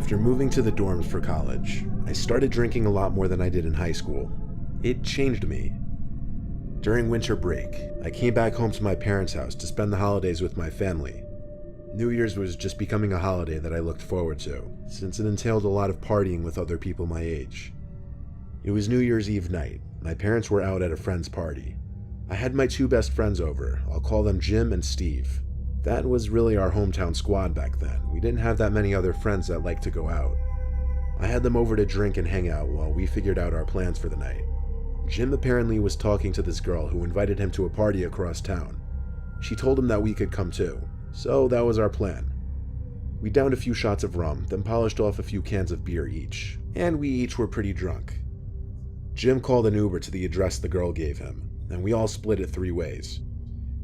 After moving to the dorms for college, I started drinking a lot more than I did in high school. It changed me. During winter break, I came back home to my parents' house to spend the holidays with my family. New Year's was just becoming a holiday that I looked forward to, since it entailed a lot of partying with other people my age. It was New Year's Eve night. My parents were out at a friend's party. I had my two best friends over. I'll call them Jim and Steve. That was really our hometown squad back then. We didn't have that many other friends that liked to go out. I had them over to drink and hang out while we figured out our plans for the night. Jim apparently was talking to this girl who invited him to a party across town. She told him that we could come too, so that was our plan. We downed a few shots of rum, then polished off a few cans of beer each, and we each were pretty drunk. Jim called an Uber to the address the girl gave him, and we all split it 3 ways.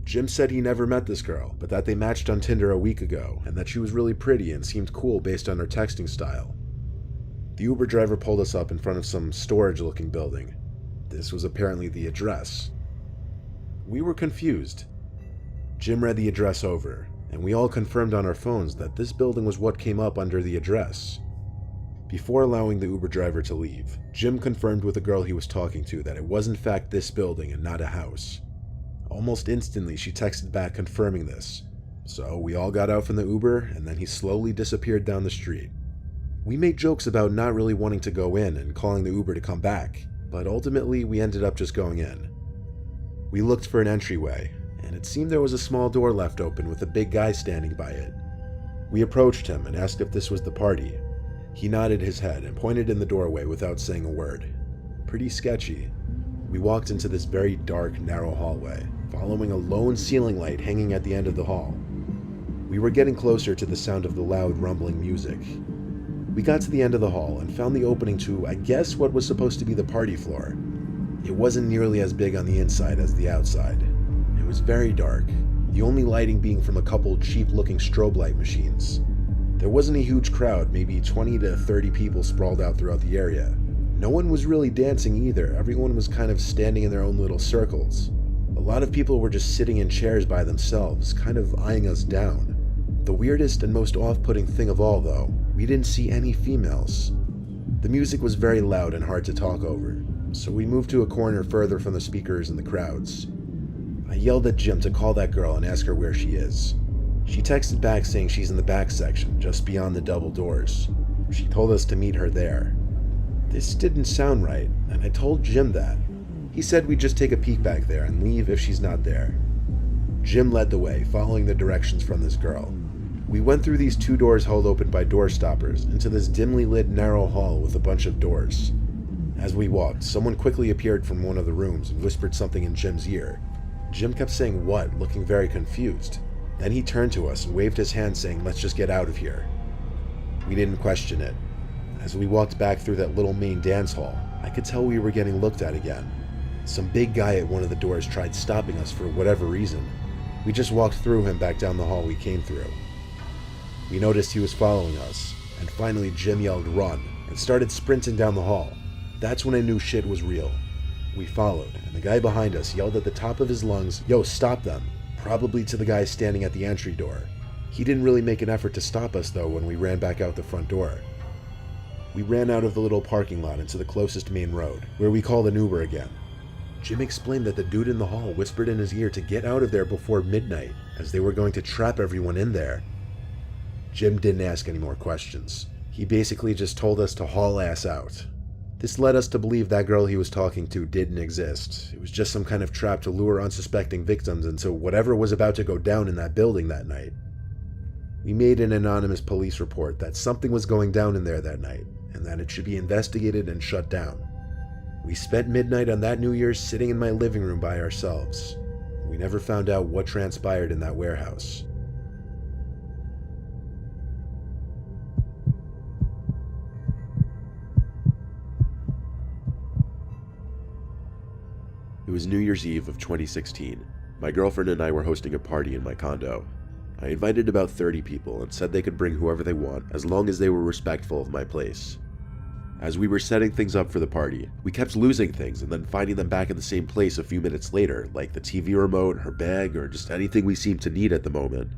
Jim said he never met this girl, but that they matched on Tinder a week ago, and that she was really pretty and seemed cool based on her texting style. The Uber driver pulled us up in front of some storage-looking building. This was apparently the address. We were confused. Jim read the address over, and we all confirmed on our phones that this building was what came up under the address. Before allowing the Uber driver to leave, Jim confirmed with the girl he was talking to that it was in fact this building and not a house. Almost instantly, she texted back confirming this. So we all got out from the Uber, and then he slowly disappeared down the street. We made jokes about not really wanting to go in and calling the Uber to come back, but ultimately we ended up just going in. We looked for an entryway, and it seemed there was a small door left open with a big guy standing by it. We approached him and asked if this was the party. He nodded his head and pointed in the doorway without saying a word. Pretty sketchy. We walked into this very dark, narrow hallway, following a lone ceiling light hanging at the end of the hall. We were getting closer to the sound of the loud, rumbling music. We got to the end of the hall and found the opening to, I guess, what was supposed to be the party floor. It wasn't nearly as big on the inside as the outside. It was very dark, the only lighting being from a couple cheap-looking strobe light machines. There wasn't a huge crowd, maybe 20 to 30 people sprawled out throughout the area. No one was really dancing either. Everyone was kind of standing in their own little circles. A lot of people were just sitting in chairs by themselves, kind of eyeing us down. The weirdest and most off-putting thing of all, though, we didn't see any females. The music was very loud and hard to talk over, so we moved to a corner further from the speakers and the crowds. I yelled at Jim to call that girl and ask her where she is. She texted back saying she's in the back section, just beyond the double doors. She told us to meet her there. This didn't sound right, and I told Jim that. He said we'd just take a peek back there and leave if she's not there. Jim led the way, following the directions from this girl. We went through these 2 doors held open by door stoppers into this dimly lit narrow hall with a bunch of doors. As we walked, someone quickly appeared from one of the rooms and whispered something in Jim's ear. Jim kept saying what, looking very confused. Then he turned to us and waved his hand saying, "Let's just get out of here." We didn't question it. As we walked back through that little main dance hall, I could tell we were getting looked at again. Some big guy at one of the doors tried stopping us for whatever reason. We just walked through him back down the hall we came through. We noticed he was following us, and finally Jim yelled "run" and started sprinting down the hall. That's when I knew shit was real. We followed, and the guy behind us yelled at the top of his lungs, "Yo, stop them," probably to the guy standing at the entry door. He didn't really make an effort to stop us though when we ran back out the front door. We ran out of the little parking lot into the closest main road, where we called an Uber again. Jim explained that the dude in the hall whispered in his ear to get out of there before midnight, as they were going to trap everyone in there. Jim didn't ask any more questions. He basically just told us to haul ass out. This led us to believe that girl he was talking to didn't exist. It was just some kind of trap to lure unsuspecting victims into whatever was about to go down in that building that night. We made an anonymous police report that something was going down in there that night, and that it should be investigated and shut down. We spent midnight on that New Year's sitting in my living room by ourselves. We never found out what transpired in that warehouse. It was New Year's Eve of 2016. My girlfriend and I were hosting a party in my condo. I invited about 30 people and said they could bring whoever they want as long as they were respectful of my place. As we were setting things up for the party, we kept losing things and then finding them back in the same place a few minutes later, like the TV remote, her bag, or just anything we seemed to need at the moment.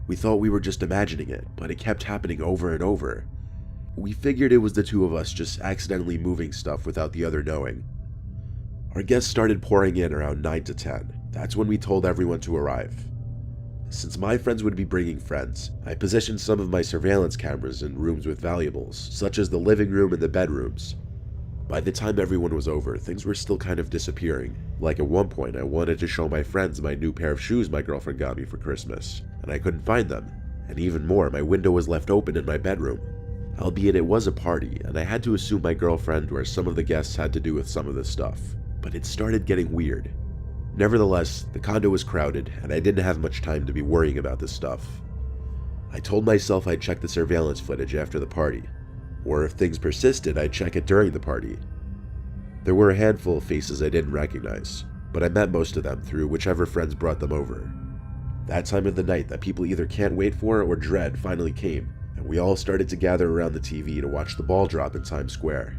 We thought we were just imagining it, but it kept happening over and over. We figured it was the two of us just accidentally moving stuff without the other knowing. Our guests started pouring in around 9 to 10. That's when we told everyone to arrive. Since my friends would be bringing friends, I positioned some of my surveillance cameras in rooms with valuables, such as the living room and the bedrooms. By the time everyone was over, things were still kind of disappearing. Like at one point, I wanted to show my friends my new pair of shoes my girlfriend got me for Christmas, and I couldn't find them. And even more, my window was left open in my bedroom. Albeit it was a party, and I had to assume my girlfriend or some of the guests had to do with some of this stuff. But it started getting weird. Nevertheless, the condo was crowded, and I didn't have much time to be worrying about this stuff. I told myself I'd check the surveillance footage after the party, or if things persisted, I'd check it during the party. There were a handful of faces I didn't recognize, but I met most of them through whichever friends brought them over. That time of the night that people either can't wait for or dread finally came, and we all started to gather around the TV to watch the ball drop in Times Square.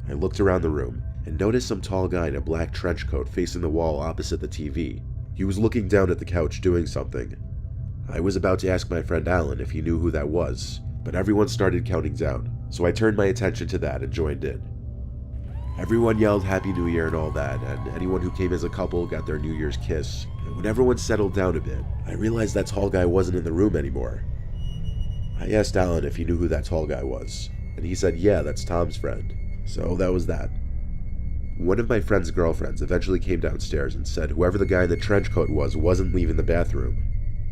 I looked around the room and noticed some tall guy in a black trench coat facing the wall opposite the TV. He was looking down at the couch doing something. I was about to ask my friend Alan if he knew who that was, but everyone started counting down, so I turned my attention to that and joined in. Everyone yelled Happy New Year and all that, and anyone who came as a couple got their New Year's kiss. And when everyone settled down a bit, I realized that tall guy wasn't in the room anymore. I asked Alan if he knew who that tall guy was, and he said yeah, that's Tom's friend. So that was that. One of my friend's girlfriends eventually came downstairs and said whoever the guy in the trench coat was wasn't leaving the bathroom.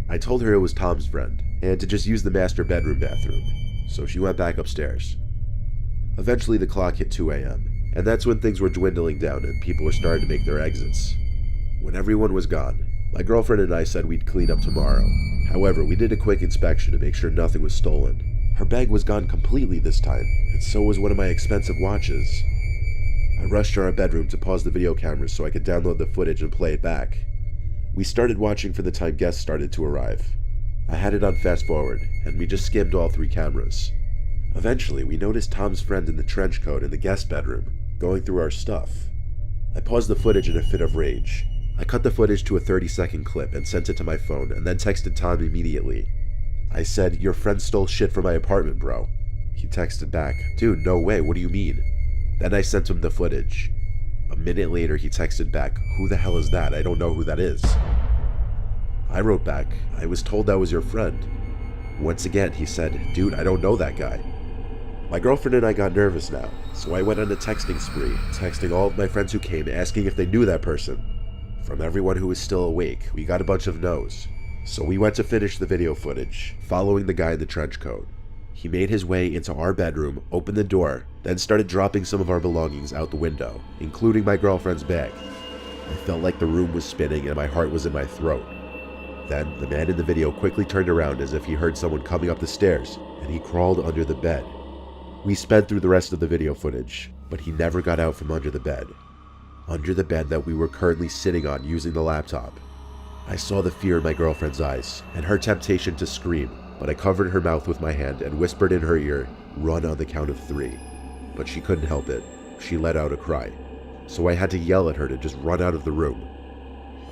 I told her it was Tom's friend, and to just use the master bedroom bathroom, so she went back upstairs. Eventually the clock hit 2 a.m., and that's when things were dwindling down and people were starting to make their exits. When everyone was gone, my girlfriend and I said we'd clean up tomorrow. However, we did a quick inspection to make sure nothing was stolen. Her bag was gone completely this time, and so was one of my expensive watches. I rushed to our bedroom to pause the video cameras so I could download the footage and play it back. We started watching for the time guests started to arrive. I had it on fast forward, and we just skimmed all 3 cameras. Eventually, we noticed Tom's friend in the trench coat in the guest bedroom, going through our stuff. I paused the footage in a fit of rage. I cut the footage to a 30-second clip and sent it to my phone and then texted Tom immediately. I said, "Your friend stole shit from my apartment, bro." He texted back, "Dude, no way, what do you mean?" Then I sent him the footage. A minute later, he texted back, "Who the hell is that? I don't know who that is." I wrote back, "I was told that was your friend." Once again, he said, "Dude, I don't know that guy." My girlfriend and I got nervous now, so I went on a texting spree, texting all of my friends who came, asking if they knew that person. From everyone who was still awake, we got a bunch of no's. So we went to finish the video footage, following the guy in the trench coat. He made his way into our bedroom, opened the door, then started dropping some of our belongings out the window, including my girlfriend's bag. I felt like the room was spinning and my heart was in my throat. Then, the man in the video quickly turned around as if he heard someone coming up the stairs, and he crawled under the bed. We sped through the rest of the video footage, but he never got out from under the bed. Under the bed that we were currently sitting on using the laptop. I saw the fear in my girlfriend's eyes, and her temptation to scream, but I covered her mouth with my hand and whispered in her ear, "Run on the count of 3. But she couldn't help it. She let out a cry. So I had to yell at her to just run out of the room.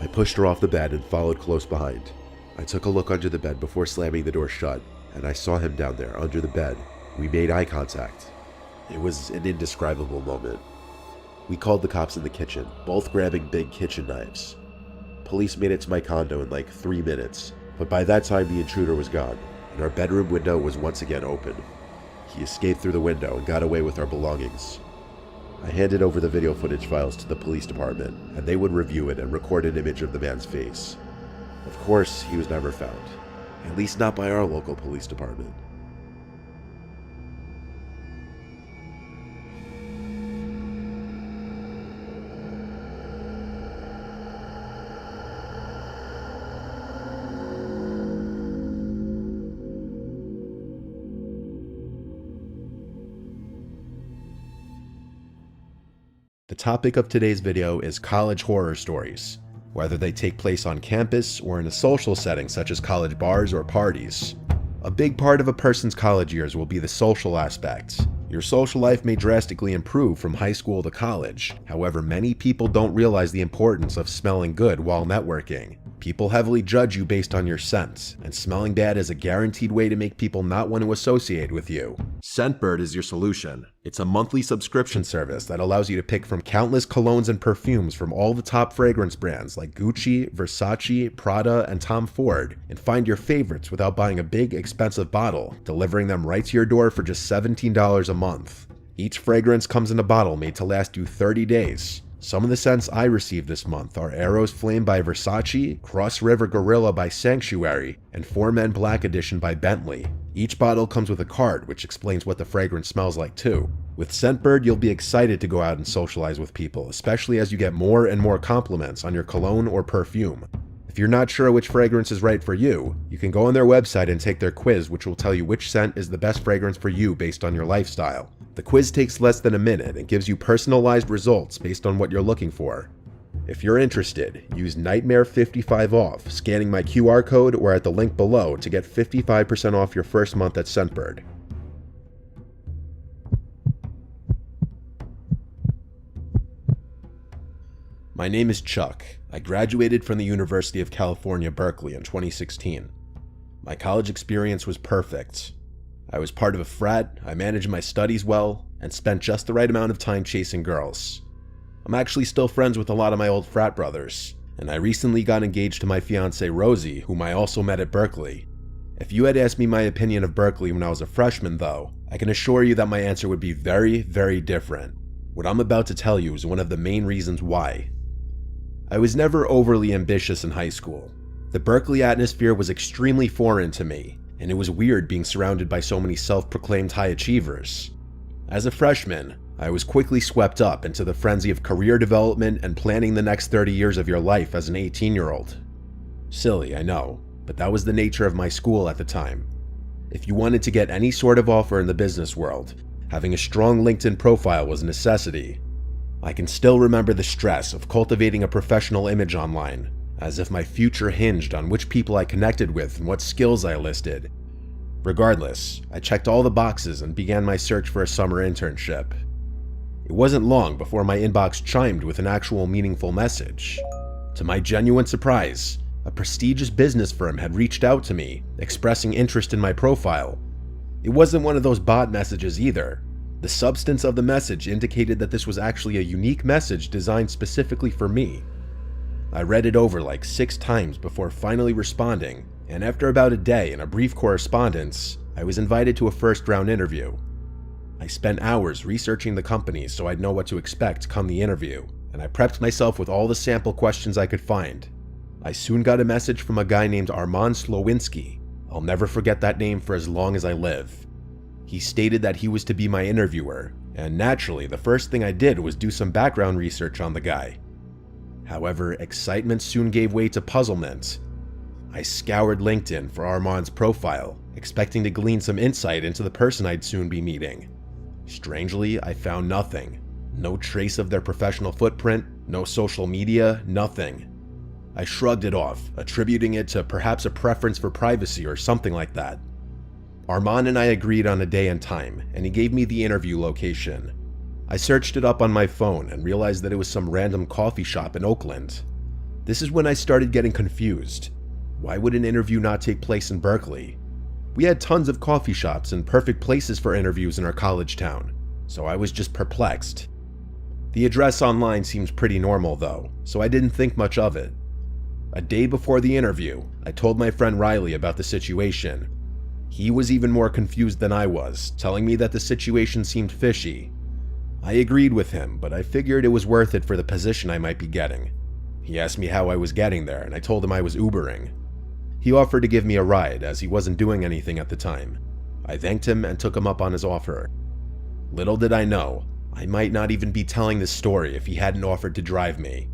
I pushed her off the bed and followed close behind. I took a look under the bed before slamming the door shut, and I saw him down there under the bed. We made eye contact. It was an indescribable moment. We called the cops in the kitchen, both grabbing big kitchen knives. Police made it to my condo in like 3 minutes, but by that time the intruder was gone, and our bedroom window was once again open. He escaped through the window and got away with our belongings. I handed over the video footage files to the police department, and they would review it and record an image of the man's face. Of course, he was never found, at least not by our local police department. The topic of today's video is college horror stories, whether they take place on campus or in a social setting such as college bars or parties. A big part of a person's college years will be the social aspect. Your social life may drastically improve from high school to college. However, many people don't realize the importance of smelling good while networking. People heavily judge you based on your scent, and smelling bad is a guaranteed way to make people not want to associate with you. Scentbird is your solution. It's a monthly subscription service that allows you to pick from countless colognes and perfumes from all the top fragrance brands like Gucci, Versace, Prada, and Tom Ford, and find your favorites without buying a big, expensive bottle, delivering them right to your door for just $17 a month. Each fragrance comes in a bottle made to last you 30 days. Some of the scents I received this month are Arrows Flame by Versace, Cross River Gorilla by Sanctuary, and Four Men Black Edition by Bentley. Each bottle comes with a card which explains what the fragrance smells like too. With Scentbird, you'll be excited to go out and socialize with people, especially as you get more and more compliments on your cologne or perfume. If you're not sure which fragrance is right for you, you can go on their website and take their quiz, which will tell you which scent is the best fragrance for you based on your lifestyle. The quiz takes less than a minute and gives you personalized results based on what you're looking for. If you're interested, use Nightmare55 off, scanning my QR code or at the link below to get 55% off your first month at Scentbird. My name is Chuck. I graduated from the University of California, Berkeley in 2016. My college experience was perfect. I was part of a frat, I managed my studies well, and spent just the right amount of time chasing girls. I'm actually still friends with a lot of my old frat brothers, and I recently got engaged to my fiancée Rosie, whom I also met at Berkeley. If you had asked me my opinion of Berkeley when I was a freshman though, I can assure you that my answer would be very, very different. What I'm about to tell you is one of the main reasons why. I was never overly ambitious in high school. The Berkeley atmosphere was extremely foreign to me, and it was weird being surrounded by so many self-proclaimed high achievers. As a freshman, I was quickly swept up into the frenzy of career development and planning the next 30 years of your life as an 18-year-old. Silly, I know, but that was the nature of my school at the time. If you wanted to get any sort of offer in the business world, having a strong LinkedIn profile was a necessity. I can still remember the stress of cultivating a professional image online, as if my future hinged on which people I connected with and what skills I listed. Regardless, I checked all the boxes and began my search for a summer internship. It wasn't long before my inbox chimed with an actual meaningful message. To my genuine surprise, a prestigious business firm had reached out to me, expressing interest in my profile. It wasn't one of those bot messages either. The substance of the message indicated that this was actually a unique message designed specifically for me. I read it over like 6 times before finally responding, and after about a day and a brief correspondence, I was invited to a first-round interview. I spent hours researching the company so I'd know what to expect come the interview, and I prepped myself with all the sample questions I could find. I soon got a message from a guy named Armand Slowinski. I'll never forget that name for as long as I live. He stated that he was to be my interviewer, and naturally, the first thing I did was do some background research on the guy. However, excitement soon gave way to puzzlement. I scoured LinkedIn for Armand's profile, expecting to glean some insight into the person I'd soon be meeting. Strangely, I found nothing. No trace of their professional footprint, no social media, nothing. I shrugged it off, attributing it to perhaps a preference for privacy or something like that. Armand and I agreed on a day and time, and he gave me the interview location. I searched it up on my phone and realized that it was some random coffee shop in Oakland. This is when I started getting confused. Why would an interview not take place in Berkeley? We had tons of coffee shops and perfect places for interviews in our college town, so I was just perplexed. The address online seemed pretty normal though, so I didn't think much of it. A day before the interview, I told my friend Riley about the situation. He was even more confused than I was, telling me that the situation seemed fishy. I agreed with him, but I figured it was worth it for the position I might be getting. He asked me how I was getting there, and I told him I was Ubering. He offered to give me a ride, as he wasn't doing anything at the time. I thanked him and took him up on his offer. Little did I know, I might not even be telling this story if he hadn't offered to drive me.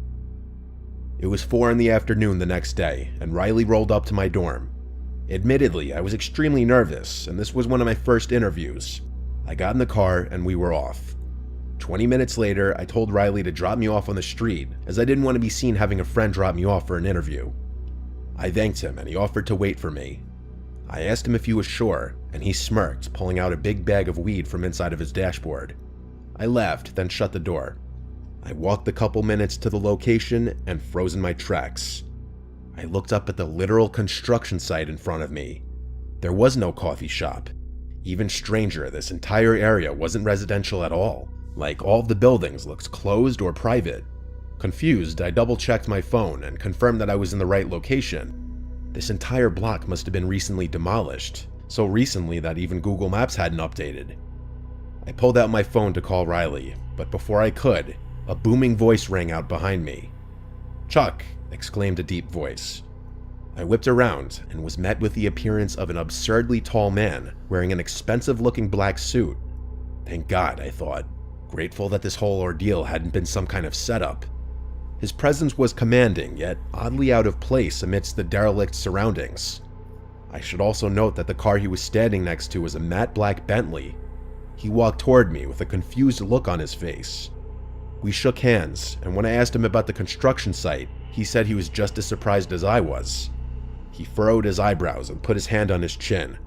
It was 4 in the afternoon the next day, and Riley rolled up to my dorm. Admittedly, I was extremely nervous, and this was one of my first interviews. I got in the car and we were off. 20 minutes later, I told Riley to drop me off on the street, as I didn't want to be seen having a friend drop me off for an interview. I thanked him and he offered to wait for me. I asked him if he was sure, and he smirked, pulling out a big bag of weed from inside of his dashboard. I laughed, then shut the door. I walked the couple minutes to the location and froze in my tracks. I looked up at the literal construction site in front of me. There was no coffee shop. Even stranger, this entire area wasn't residential at all. Like, all of the buildings looked closed or private. Confused, I double-checked my phone and confirmed that I was in the right location. This entire block must have been recently demolished, so recently that even Google Maps hadn't updated. I pulled out my phone to call Riley, but before I could, a booming voice rang out behind me. "Chuck!" exclaimed a deep voice. I whipped around and was met with the appearance of an absurdly tall man wearing an expensive-looking black suit. Thank God, I thought, grateful that this whole ordeal hadn't been some kind of setup. His presence was commanding, yet oddly out of place amidst the derelict surroundings. I should also note that the car he was standing next to was a matte black Bentley. He walked toward me with a confused look on his face. We shook hands, and when I asked him about the construction site, he said he was just as surprised as I was. He furrowed his eyebrows and put his hand on his chin.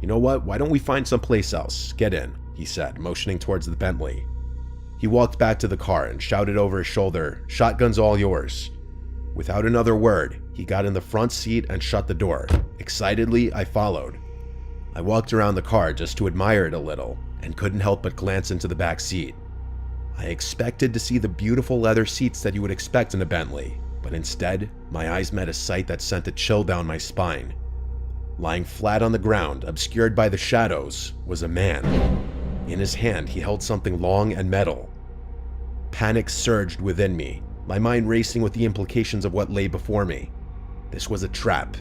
"You know what, why don't we find someplace else? Get in," he said, motioning towards the Bentley. He walked back to the car and shouted over his shoulder, "Shotgun's all yours." Without another word, he got in the front seat and shut the door. Excitedly, I followed. I walked around the car just to admire it a little, and couldn't help but glance into the back seat. I expected to see the beautiful leather seats that you would expect in a Bentley, but instead, my eyes met a sight that sent a chill down my spine. Lying flat on the ground, obscured by the shadows, was a man. In his hand, he held something long and metal. Panic surged within me, my mind racing with the implications of what lay before me. This was a trap.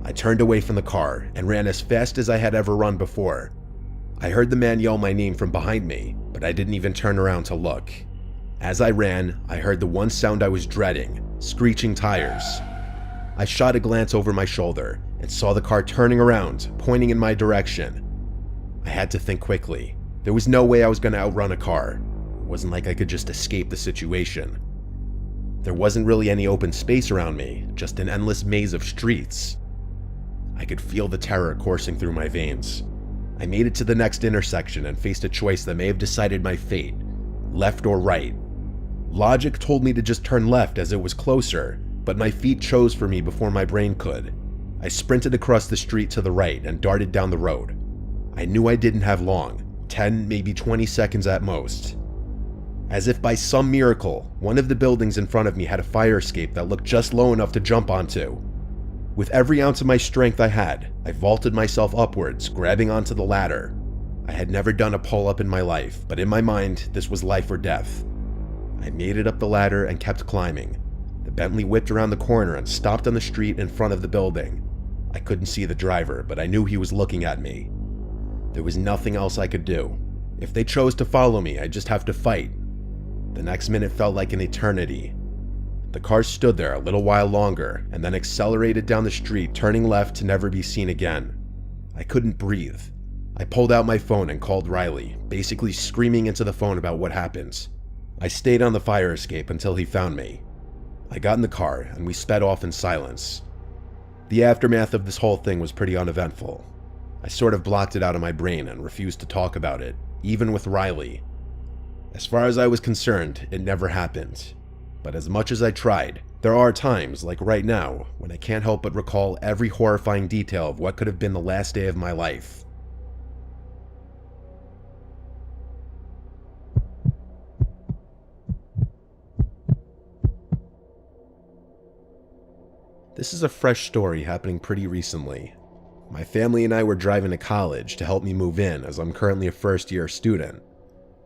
I turned away from the car and ran as fast as I had ever run before. I heard the man yell my name from behind me, but I didn't even turn around to look. As I ran, I heard the one sound I was dreading, screeching tires. I shot a glance over my shoulder and saw the car turning around, pointing in my direction. I had to think quickly. There was no way I was going to outrun a car. It wasn't like I could just escape the situation. There wasn't really any open space around me, just an endless maze of streets. I could feel the terror coursing through my veins. I made it to the next intersection and faced a choice that may have decided my fate, left or right. Logic told me to just turn left as it was closer, but my feet chose for me before my brain could. I sprinted across the street to the right and darted down the road. I knew I didn't have long, 10, maybe 20 seconds at most. As if by some miracle, one of the buildings in front of me had a fire escape that looked just low enough to jump onto. With every ounce of my strength I had, I vaulted myself upwards, grabbing onto the ladder. I had never done a pull-up in my life, but in my mind, this was life or death. I made it up the ladder and kept climbing. The Bentley whipped around the corner and stopped on the street in front of the building. I couldn't see the driver, but I knew he was looking at me. There was nothing else I could do. If they chose to follow me, I'd just have to fight. The next minute felt like an eternity. The car stood there a little while longer and then accelerated down the street, turning left to never be seen again. I couldn't breathe. I pulled out my phone and called Riley, basically screaming into the phone about what happened. I stayed on the fire escape until he found me. I got in the car and we sped off in silence. The aftermath of this whole thing was pretty uneventful. I sort of blocked it out of my brain and refused to talk about it, even with Riley. As far as I was concerned, it never happened. But as much as I tried, there are times, like right now, when I can't help but recall every horrifying detail of what could have been the last day of my life. This is a fresh story happening pretty recently. My family and I were driving to college to help me move in, as I'm currently a first-year student.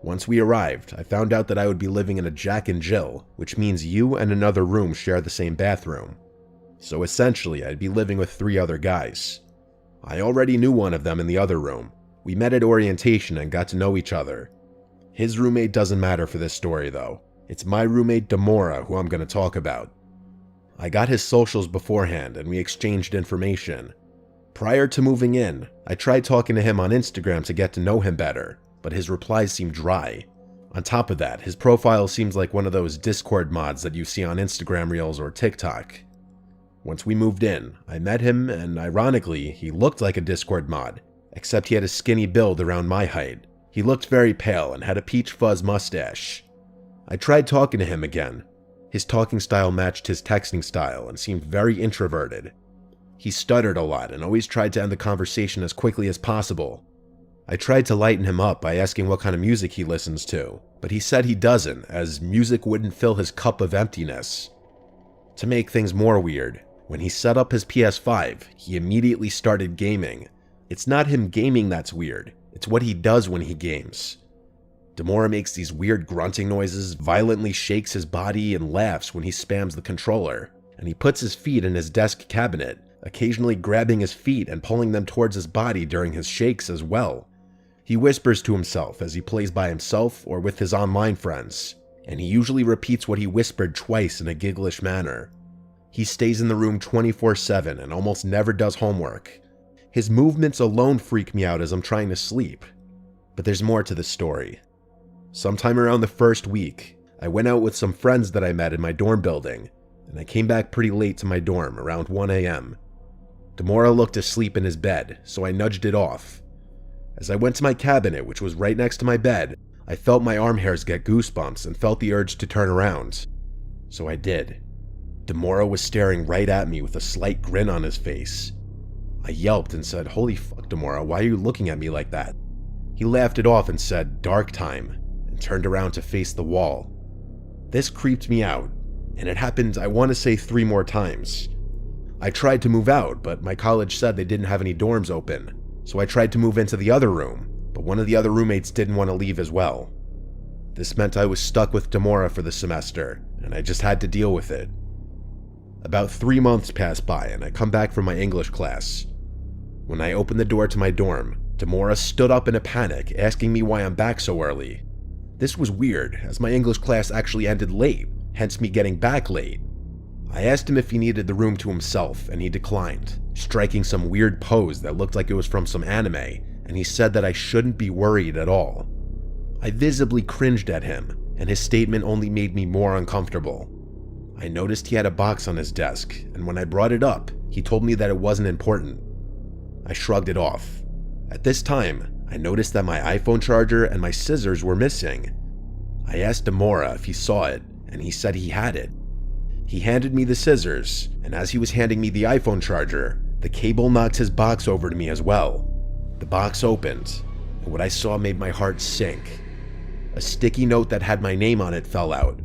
Once we arrived, I found out that I would be living in a Jack and Jill, which means you and another room share the same bathroom. So essentially, I'd be living with 3 other guys. I already knew one of them in the other room. We met at orientation and got to know each other. His roommate doesn't matter for this story though. It's my roommate Demora who I'm going to talk about. I got his socials beforehand and we exchanged information. Prior to moving in, I tried talking to him on Instagram to get to know him better, but his replies seemed dry. On top of that, his profile seems like one of those Discord mods that you see on Instagram Reels or TikTok. Once we moved in, I met him and ironically, he looked like a Discord mod, except he had a skinny build around my height. He looked very pale and had a peach fuzz mustache. I tried talking to him again, His talking style matched his texting style and seemed very introverted. He stuttered a lot and always tried to end the conversation as quickly as possible. I tried to lighten him up by asking what kind of music he listens to, but he said he doesn't, as music wouldn't fill his cup of emptiness. To make things more weird, when he set up his PS5, he immediately started gaming. It's not him gaming that's weird, it's what he does when he games. Demora makes these weird grunting noises, violently shakes his body, and laughs when he spams the controller, and he puts his feet in his desk cabinet, occasionally grabbing his feet and pulling them towards his body during his shakes as well. He whispers to himself as he plays by himself or with his online friends, and he usually repeats what he whispered twice in a gigglish manner. He stays in the room 24/7 and almost never does homework. His movements alone freak me out as I'm trying to sleep. But there's more to the story. Sometime around the first week, I went out with some friends that I met in my dorm building, and I came back pretty late to my dorm, around 1 a.m. Demora looked asleep in his bed, so I nudged it off. As I went to my cabinet, which was right next to my bed, I felt my arm hairs get goosebumps and felt the urge to turn around. So I did. Demora was staring right at me with a slight grin on his face. I yelped and said, "Holy fuck, Demora, why are you looking at me like that?" He laughed it off and said, "Dark time," and turned around to face the wall. This creeped me out, and it happened, I want to say, 3 more times. I tried to move out, but my college said they didn't have any dorms open, so I tried to move into the other room, but one of the other roommates didn't want to leave as well. This meant I was stuck with Demora for the semester, and I just had to deal with it. About 3 months passed by, and I come back from my English class. When I opened the door to my dorm, Demora stood up in a panic, asking me why I'm back so early. This was weird, as my English class actually ended late, hence me getting back late. I asked him if he needed the room to himself, and he declined, striking some weird pose that looked like it was from some anime, and he said that I shouldn't be worried at all. I visibly cringed at him, and his statement only made me more uncomfortable. I noticed he had a box on his desk, and when I brought it up, he told me that it wasn't important. I shrugged it off. At this time, I noticed that my iPhone charger and my scissors were missing. I asked Demora if he saw it, and he said he had it. He handed me the scissors, and as he was handing me the iPhone charger, the cable knocked his box over to me as well. The box opened, and what I saw made my heart sink. A sticky note that had my name on it fell out.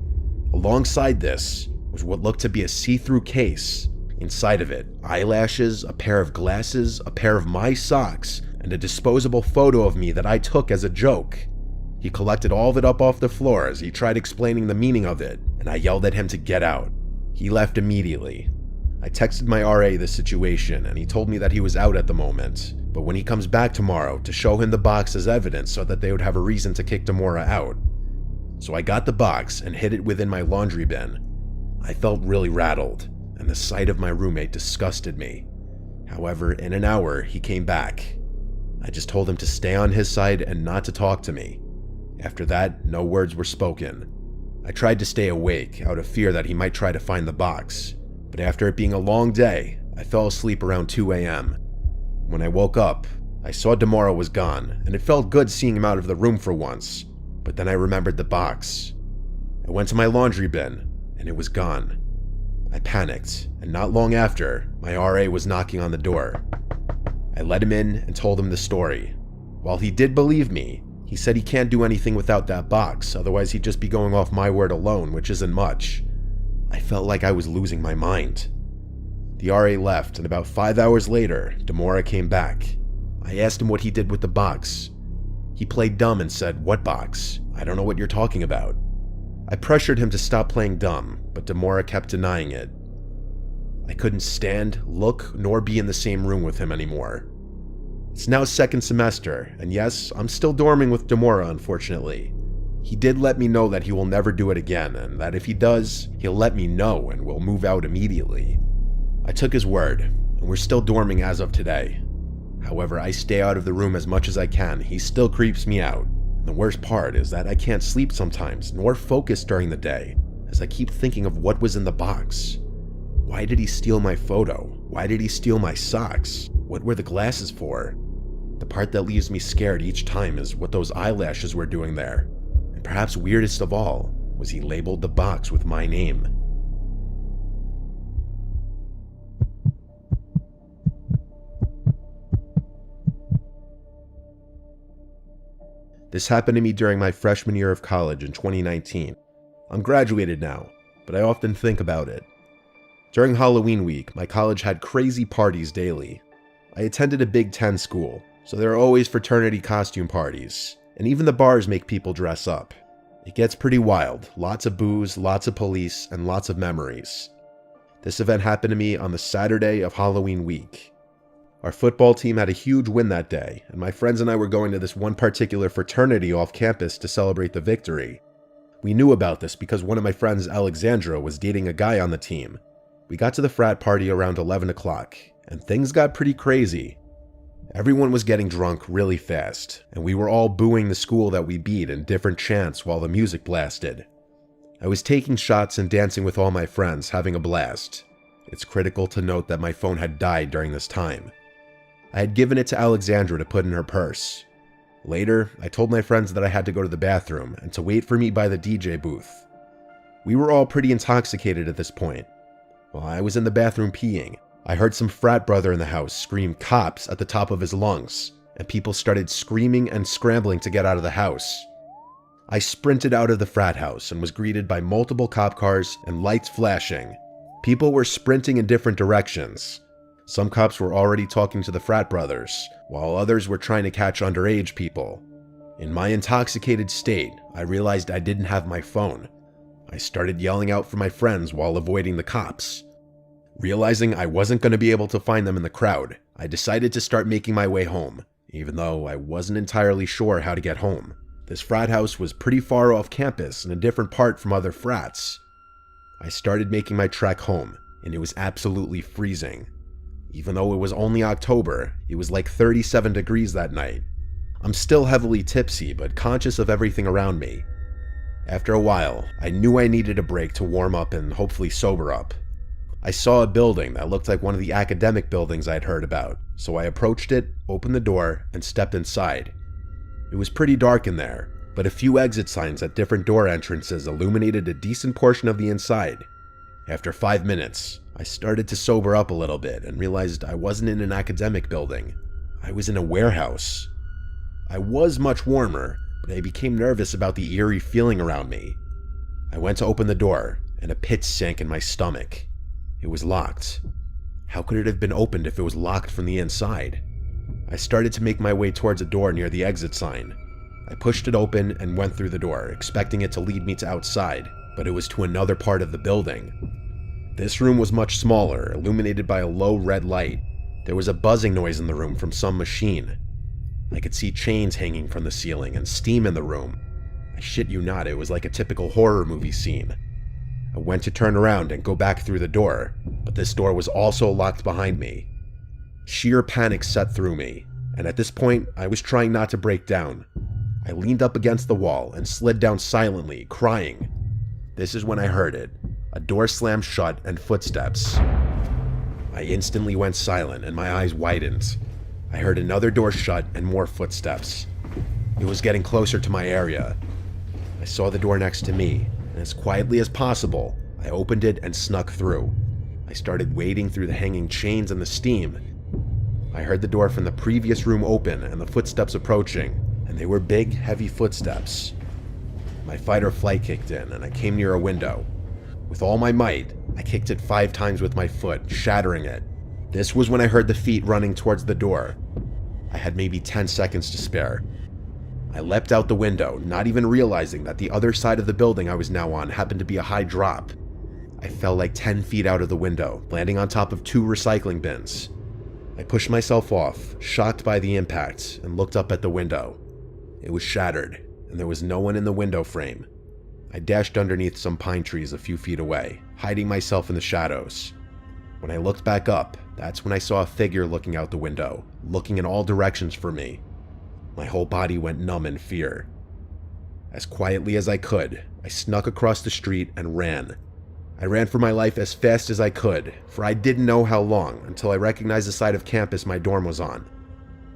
Alongside this was what looked to be a see-through case. Inside of it, eyelashes, a pair of glasses, a pair of my socks, and a disposable photo of me that I took as a joke. He collected all of it up off the floor as he tried explaining the meaning of it, and I yelled at him to get out. He left immediately. I texted my RA the situation, and he told me that he was out at the moment, but when he comes back tomorrow, to show him the box as evidence so that they would have a reason to kick Demora out. So I got the box and hid it within my laundry bin. I felt really rattled, and the sight of my roommate disgusted me. However, in an hour, he came back. I just told him to stay on his side and not to talk to me. After that, no words were spoken. I tried to stay awake out of fear that he might try to find the box, but after it being a long day, I fell asleep around 2 a.m. When I woke up, I saw Demora was gone, and it felt good seeing him out of the room for once, but then I remembered the box. I went to my laundry bin, and it was gone. I panicked, and not long after, my RA was knocking on the door. I let him in and told him the story. While he did believe me, he said he can't do anything without that box, otherwise he'd just be going off my word alone, which isn't much. I felt like I was losing my mind. The RA left, and about 5 hours later, Demora came back. I asked him what he did with the box. He played dumb and said, "What box? I don't know what you're talking about." I pressured him to stop playing dumb, but Demora kept denying it. I couldn't stand, look, nor be in the same room with him anymore. It's now second semester, and yes, I'm still dorming with Demora, unfortunately. He did let me know that he will never do it again, and that if he does, he'll let me know and we'll move out immediately. I took his word, and we're still dorming as of today. However, I stay out of the room as much as I can. He still creeps me out. And the worst part is that I can't sleep sometimes, nor focus during the day, as I keep thinking of what was in the box. Why did he steal my photo? Why did he steal my socks? What were the glasses for? The part that leaves me scared each time is what those eyelashes were doing there. And perhaps weirdest of all, was he labeled the box with my name. This happened to me during my freshman year of college in 2019. I'm graduated now, but I often think about it. During Halloween week, my college had crazy parties daily. I attended a Big Ten school, so there are always fraternity costume parties, and even the bars make people dress up. It gets pretty wild, lots of booze, lots of police, and lots of memories. This event happened to me on the Saturday of Halloween week. Our football team had a huge win that day, and my friends and I were going to this one particular fraternity off campus to celebrate the victory. We knew about this because one of my friends, Alexandra, was dating a guy on the team. We got to the frat party around 11 o'clock, and things got pretty crazy. Everyone was getting drunk really fast, and we were all booing the school that we beat in different chants while the music blasted. I was taking shots and dancing with all my friends, having a blast. It's critical to note that my phone had died during this time. I had given it to Alexandra to put in her purse. Later, I told my friends that I had to go to the bathroom and to wait for me by the DJ booth. We were all pretty intoxicated at this point. While I was in the bathroom peeing, I heard some frat brother in the house scream "cops" at the top of his lungs, and people started screaming and scrambling to get out of the house. I sprinted out of the frat house and was greeted by multiple cop cars and lights flashing. People were sprinting in different directions. Some cops were already talking to the frat brothers, while others were trying to catch underage people. In my intoxicated state, I realized I didn't have my phone. I started yelling out for my friends while avoiding the cops. Realizing I wasn't going to be able to find them in the crowd, I decided to start making my way home, even though I wasn't entirely sure how to get home. This frat house was pretty far off campus in a different part from other frats. I started making my trek home, and it was absolutely freezing. Even though it was only October, it was like 37 degrees that night. I'm still heavily tipsy, but conscious of everything around me. After a while, I knew I needed a break to warm up and hopefully sober up. I saw a building that looked like one of the academic buildings I'd heard about, so I approached it, opened the door, and stepped inside. It was pretty dark in there, but a few exit signs at different door entrances illuminated a decent portion of the inside. After 5 minutes, I started to sober up a little bit and realized I wasn't in an academic building. I was in a warehouse. I was much warmer, but I became nervous about the eerie feeling around me. I went to open the door, and a pit sank in my stomach. It was locked. How could it have been opened if it was locked from the inside? I started to make my way towards a door near the exit sign. I pushed it open and went through the door, expecting it to lead me to outside, but it was to another part of the building. This room was much smaller, illuminated by a low red light. There was a buzzing noise in the room from some machine. I could see chains hanging from the ceiling and steam in the room. I shit you not, it was like a typical horror movie scene. I went to turn around and go back through the door, but this door was also locked behind me. Sheer panic set through me, and at this point, I was trying not to break down. I leaned up against the wall and slid down silently, crying. This is when I heard it. A door slammed shut and footsteps. I instantly went silent and my eyes widened. I heard another door shut and more footsteps. It was getting closer to my area. I saw the door next to me, and as quietly as possible, I opened it and snuck through. I started wading through the hanging chains and the steam. I heard the door from the previous room open and the footsteps approaching, and they were big, heavy footsteps. My fight or flight kicked in, and I came near a window. With all my might, I kicked it 5 times with my foot, shattering it. This was when I heard the feet running towards the door. I had maybe 10 seconds to spare. I leapt out the window, not even realizing that the other side of the building I was now on happened to be a high drop. I fell like 10 feet out of the window, landing on top of 2 recycling bins. I pushed myself off, shocked by the impact, and looked up at the window. It was shattered, and there was no one in the window frame. I dashed underneath some pine trees a few feet away, hiding myself in the shadows. When I looked back up, that's when I saw a figure looking out the window, looking in all directions for me. My whole body went numb in fear. As quietly as I could, I snuck across the street and ran. I ran for my life as fast as I could, for I didn't know how long until I recognized the side of campus my dorm was on.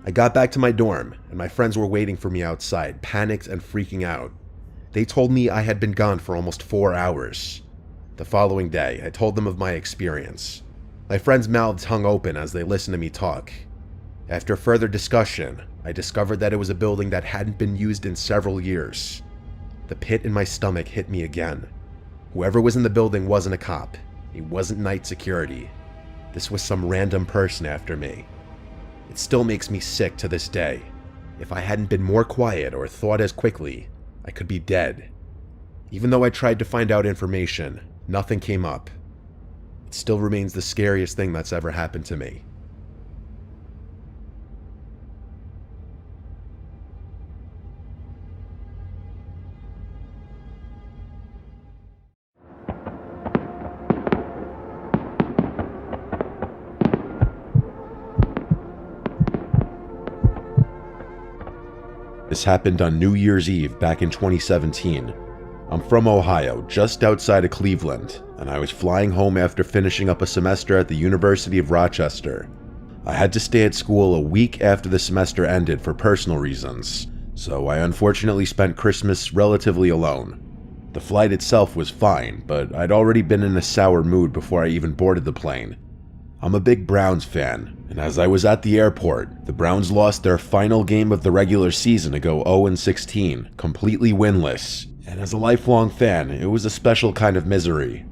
I got back to my dorm, and my friends were waiting for me outside, panicked and freaking out. They told me I had been gone for almost 4 hours. The following day, I told them of my experience. My friends' mouths hung open as they listened to me talk. After further discussion, I discovered that it was a building that hadn't been used in several years. The pit in my stomach hit me again. Whoever was in the building wasn't a cop. He wasn't night security. This was some random person after me. It still makes me sick to this day. If I hadn't been more quiet or thought as quickly, I could be dead. Even though I tried to find out information, nothing came up. It still remains the scariest thing that's ever happened to me. This happened on New Year's Eve back in 2017. I'm from Ohio, just outside of Cleveland, and I was flying home after finishing up a semester at the University of Rochester. I had to stay at school a week after the semester ended for personal reasons, so I unfortunately spent Christmas relatively alone. The flight itself was fine, but I'd already been in a sour mood before I even boarded the plane. I'm a big Browns fan, and as I was at the airport, the Browns lost their final game of the regular season to go 0-16, completely winless, and as a lifelong fan, it was a special kind of misery.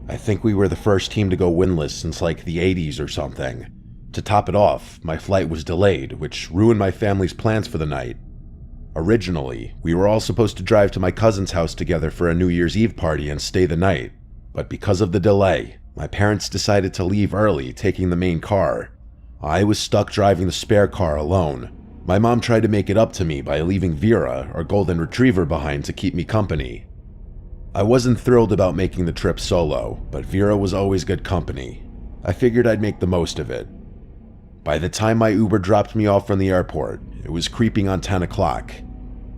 I think we were the first team to go winless since like the 80s or something. To top it off, my flight was delayed, which ruined my family's plans for the night. Originally, we were all supposed to drive to my cousin's house together for a New Year's Eve party and stay the night, but because of the delay, my parents decided to leave early, taking the main car. I was stuck driving the spare car alone. My mom tried to make it up to me by leaving Vera, our golden retriever, behind to keep me company. I wasn't thrilled about making the trip solo, but Vera was always good company. I figured I'd make the most of it. By the time my Uber dropped me off from the airport, it was creeping on 10 o'clock.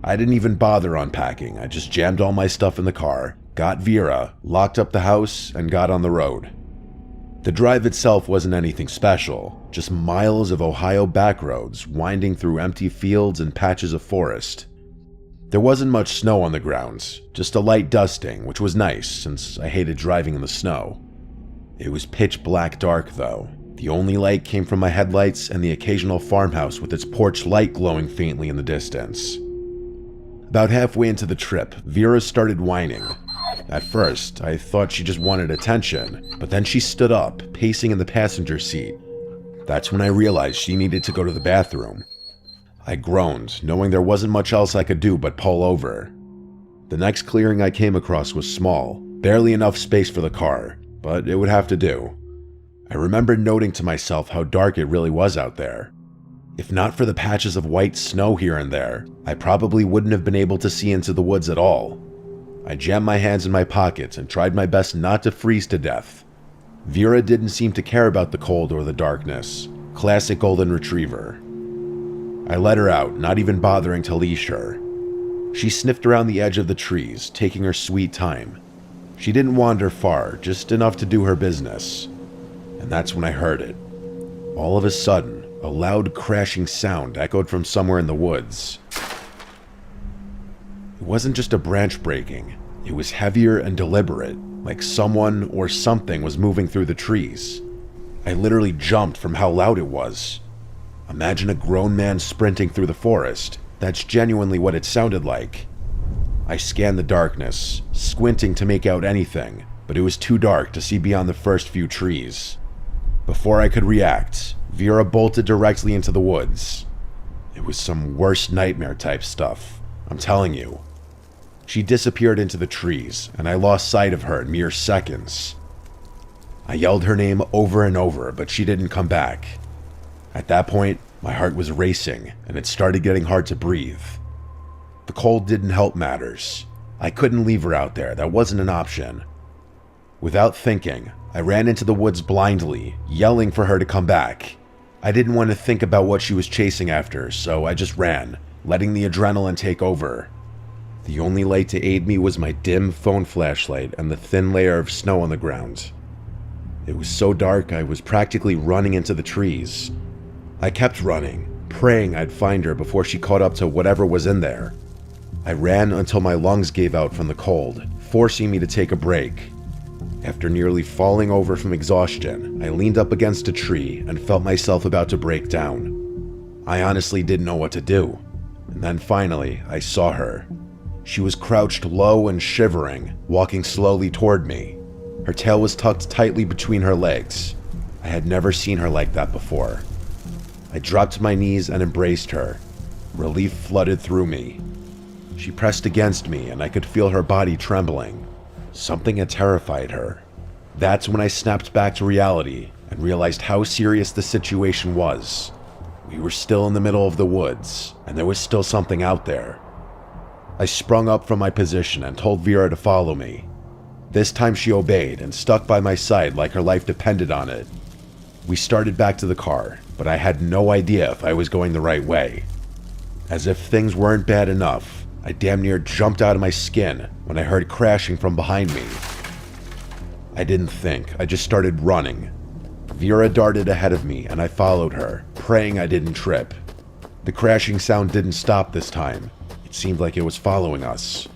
I didn't even bother unpacking, I just jammed all my stuff in the car, got Vera, locked up the house, and got on the road. The drive itself wasn't anything special, just miles of Ohio backroads winding through empty fields and patches of forest. There wasn't much snow on the grounds, just a light dusting, which was nice since I hated driving in the snow. It was pitch black dark though. The only light came from my headlights and the occasional farmhouse with its porch light glowing faintly in the distance. About halfway into the trip, Vera started whining. At first, I thought she just wanted attention, but then she stood up, pacing in the passenger seat. That's when I realized she needed to go to the bathroom. I groaned, knowing there wasn't much else I could do but pull over. The next clearing I came across was small, barely enough space for the car, but it would have to do. I remembered noting to myself how dark it really was out there. If not for the patches of white snow here and there, I probably wouldn't have been able to see into the woods at all. I jammed my hands in my pockets and tried my best not to freeze to death. Vera didn't seem to care about the cold or the darkness. Classic golden retriever. I let her out, not even bothering to leash her. She sniffed around the edge of the trees, taking her sweet time. She didn't wander far, just enough to do her business. And that's when I heard it. All of a sudden, a loud crashing sound echoed from somewhere in the woods. It wasn't just a branch breaking. It was heavier and deliberate, like someone or something was moving through the trees. I literally jumped from how loud it was. Imagine a grown man sprinting through the forest. That's genuinely what it sounded like. I scanned the darkness, squinting to make out anything, but it was too dark to see beyond the first few trees. Before I could react, Vera bolted directly into the woods. It was some worst nightmare type stuff, I'm telling you. She disappeared into the trees, and I lost sight of her in mere seconds. I yelled her name over and over, but she didn't come back. At that point, my heart was racing, and it started getting hard to breathe. The cold didn't help matters. I couldn't leave her out there, that wasn't an option. Without thinking, I ran into the woods blindly, yelling for her to come back. I didn't want to think about what she was chasing after, so I just ran, letting the adrenaline take over. The only light to aid me was my dim phone flashlight and the thin layer of snow on the ground. It was so dark I was practically running into the trees. I kept running, praying I'd find her before she caught up to whatever was in there. I ran until my lungs gave out from the cold, forcing me to take a break. After nearly falling over from exhaustion, I leaned up against a tree and felt myself about to break down. I honestly didn't know what to do. And then finally, I saw her. She was crouched low and shivering, walking slowly toward me. Her tail was tucked tightly between her legs. I had never seen her like that before. I dropped to my knees and embraced her. Relief flooded through me. She pressed against me and I could feel her body trembling. Something had terrified her. That's when I snapped back to reality and realized how serious the situation was. We were still in the middle of the woods, and there was still something out there. I sprung up from my position and told Vera to follow me. This time she obeyed and stuck by my side like her life depended on it. We started back to the car, but I had no idea if I was going the right way. As if things weren't bad enough, I damn near jumped out of my skin when I heard crashing from behind me. I didn't think, I just started running. Vera darted ahead of me and I followed her, praying I didn't trip. The crashing sound didn't stop this time. It seemed like it was following us.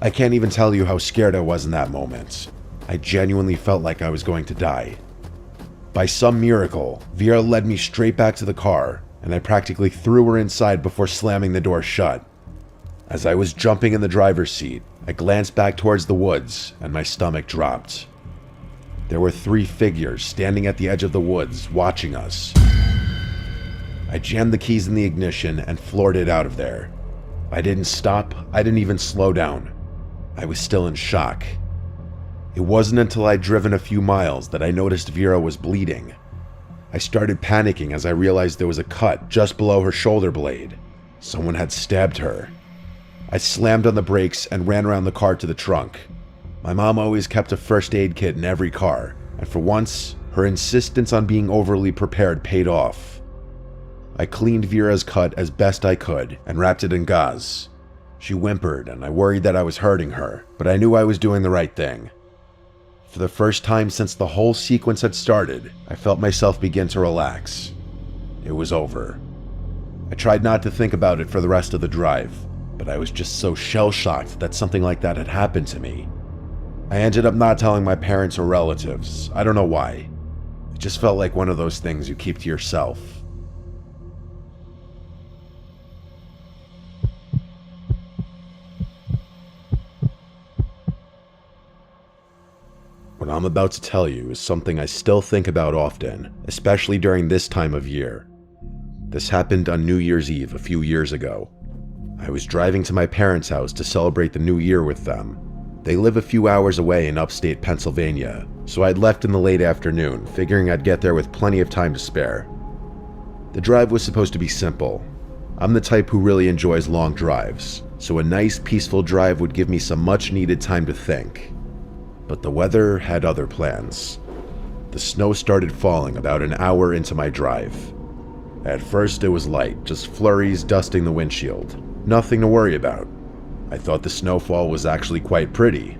I can't even tell you how scared I was in that moment. I genuinely felt like I was going to die. By some miracle, Vera led me straight back to the car, and I practically threw her inside before slamming the door shut. As I was jumping in the driver's seat, I glanced back towards the woods, and my stomach dropped. There were 3 figures standing at the edge of the woods, watching us. I jammed the keys in the ignition and floored it out of there. I didn't stop, I didn't even slow down. I was still in shock. It wasn't until I'd driven a few miles that I noticed Vera was bleeding. I started panicking as I realized there was a cut just below her shoulder blade. Someone had stabbed her. I slammed on the brakes and ran around the car to the trunk. My mom always kept a first aid kit in every car, and for once, her insistence on being overly prepared paid off. I cleaned Vera's cut as best I could and wrapped it in gauze. She whimpered and I worried that I was hurting her, but I knew I was doing the right thing. For the first time since the whole sequence had started, I felt myself begin to relax. It was over. I tried not to think about it for the rest of the drive, but I was just so shell-shocked that something like that had happened to me. I ended up not telling my parents or relatives. I don't know why. It just felt like one of those things you keep to yourself. What I'm about to tell you is something I still think about often, especially during this time of year. This happened on New Year's Eve a few years ago. I was driving to my parents' house to celebrate the new year with them. They live a few hours away in upstate Pennsylvania, so I'd left in the late afternoon, figuring I'd get there with plenty of time to spare. The drive was supposed to be simple. I'm the type who really enjoys long drives, so a nice, peaceful drive would give me some much-needed time to think. But the weather had other plans. The snow started falling about an hour into my drive. At first it was light, just flurries dusting the windshield. Nothing to worry about. I thought the snowfall was actually quite pretty,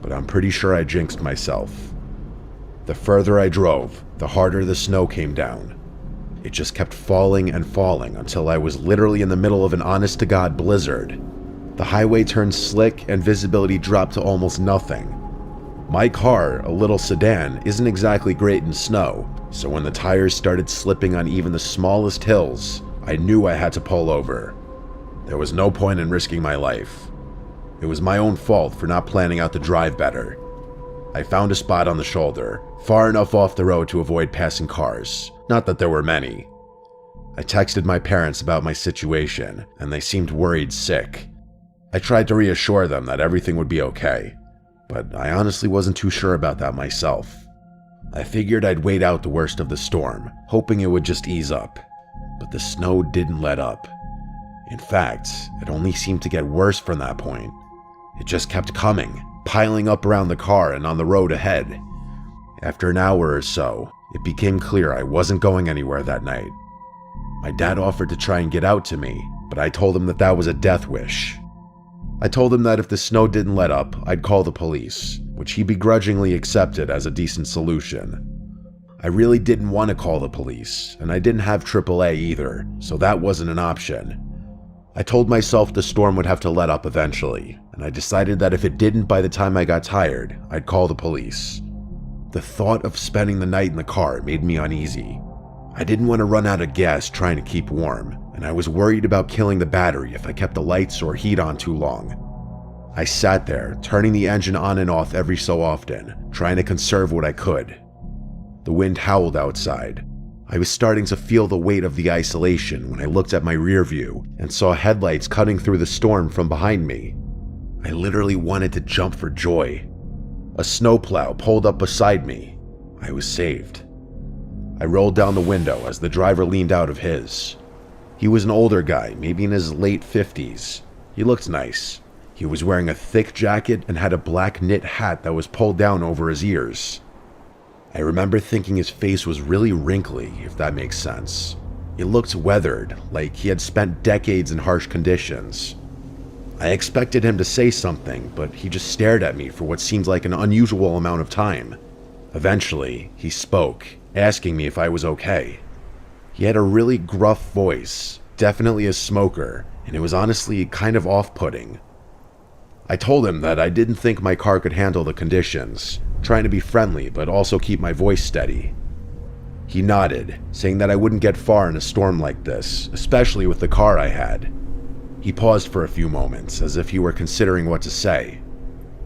but I'm pretty sure I jinxed myself. The further I drove, the harder the snow came down. It just kept falling and falling until I was literally in the middle of an honest-to-God blizzard. The highway turned slick and visibility dropped to almost nothing. My car, a little sedan, isn't exactly great in snow, so when the tires started slipping on even the smallest hills, I knew I had to pull over. There was no point in risking my life. It was my own fault for not planning out the drive better. I found a spot on the shoulder, far enough off the road to avoid passing cars, not that there were many. I texted my parents about my situation, and they seemed worried sick. I tried to reassure them that everything would be okay, but I honestly wasn't too sure about that myself. I figured I'd wait out the worst of the storm, hoping it would just ease up, but the snow didn't let up. In fact, it only seemed to get worse from that point. It just kept coming, piling up around the car and on the road ahead. After an hour or so, it became clear I wasn't going anywhere that night. My dad offered to try and get out to me, but I told him that that was a death wish. I told him that if the snow didn't let up, I'd call the police, which he begrudgingly accepted as a decent solution. I really didn't want to call the police, and I didn't have AAA either, so that wasn't an option. I told myself the storm would have to let up eventually, and I decided that if it didn't by the time I got tired, I'd call the police. The thought of spending the night in the car made me uneasy. I didn't want to run out of gas trying to keep warm, and I was worried about killing the battery if I kept the lights or heat on too long. I sat there, turning the engine on and off every so often, trying to conserve what I could. The wind howled outside. I was starting to feel the weight of the isolation when I looked at my rear view and saw headlights cutting through the storm from behind me. I literally wanted to jump for joy. A snowplow pulled up beside me. I was saved. I rolled down the window as the driver leaned out of his. He was an older guy, maybe in his late 50s. He looked nice. He was wearing a thick jacket and had a black knit hat that was pulled down over his ears. I remember thinking his face was really wrinkly, if that makes sense. It looked weathered, like he had spent decades in harsh conditions. I expected him to say something, but he just stared at me for what seemed like an unusual amount of time. Eventually, he spoke, asking me if I was okay. He had a really gruff voice, definitely a smoker, and it was honestly kind of off-putting. I told him that I didn't think my car could handle the conditions, trying to be friendly but also keep my voice steady. He nodded, saying that I wouldn't get far in a storm like this, especially with the car I had. He paused for a few moments, as if he were considering what to say.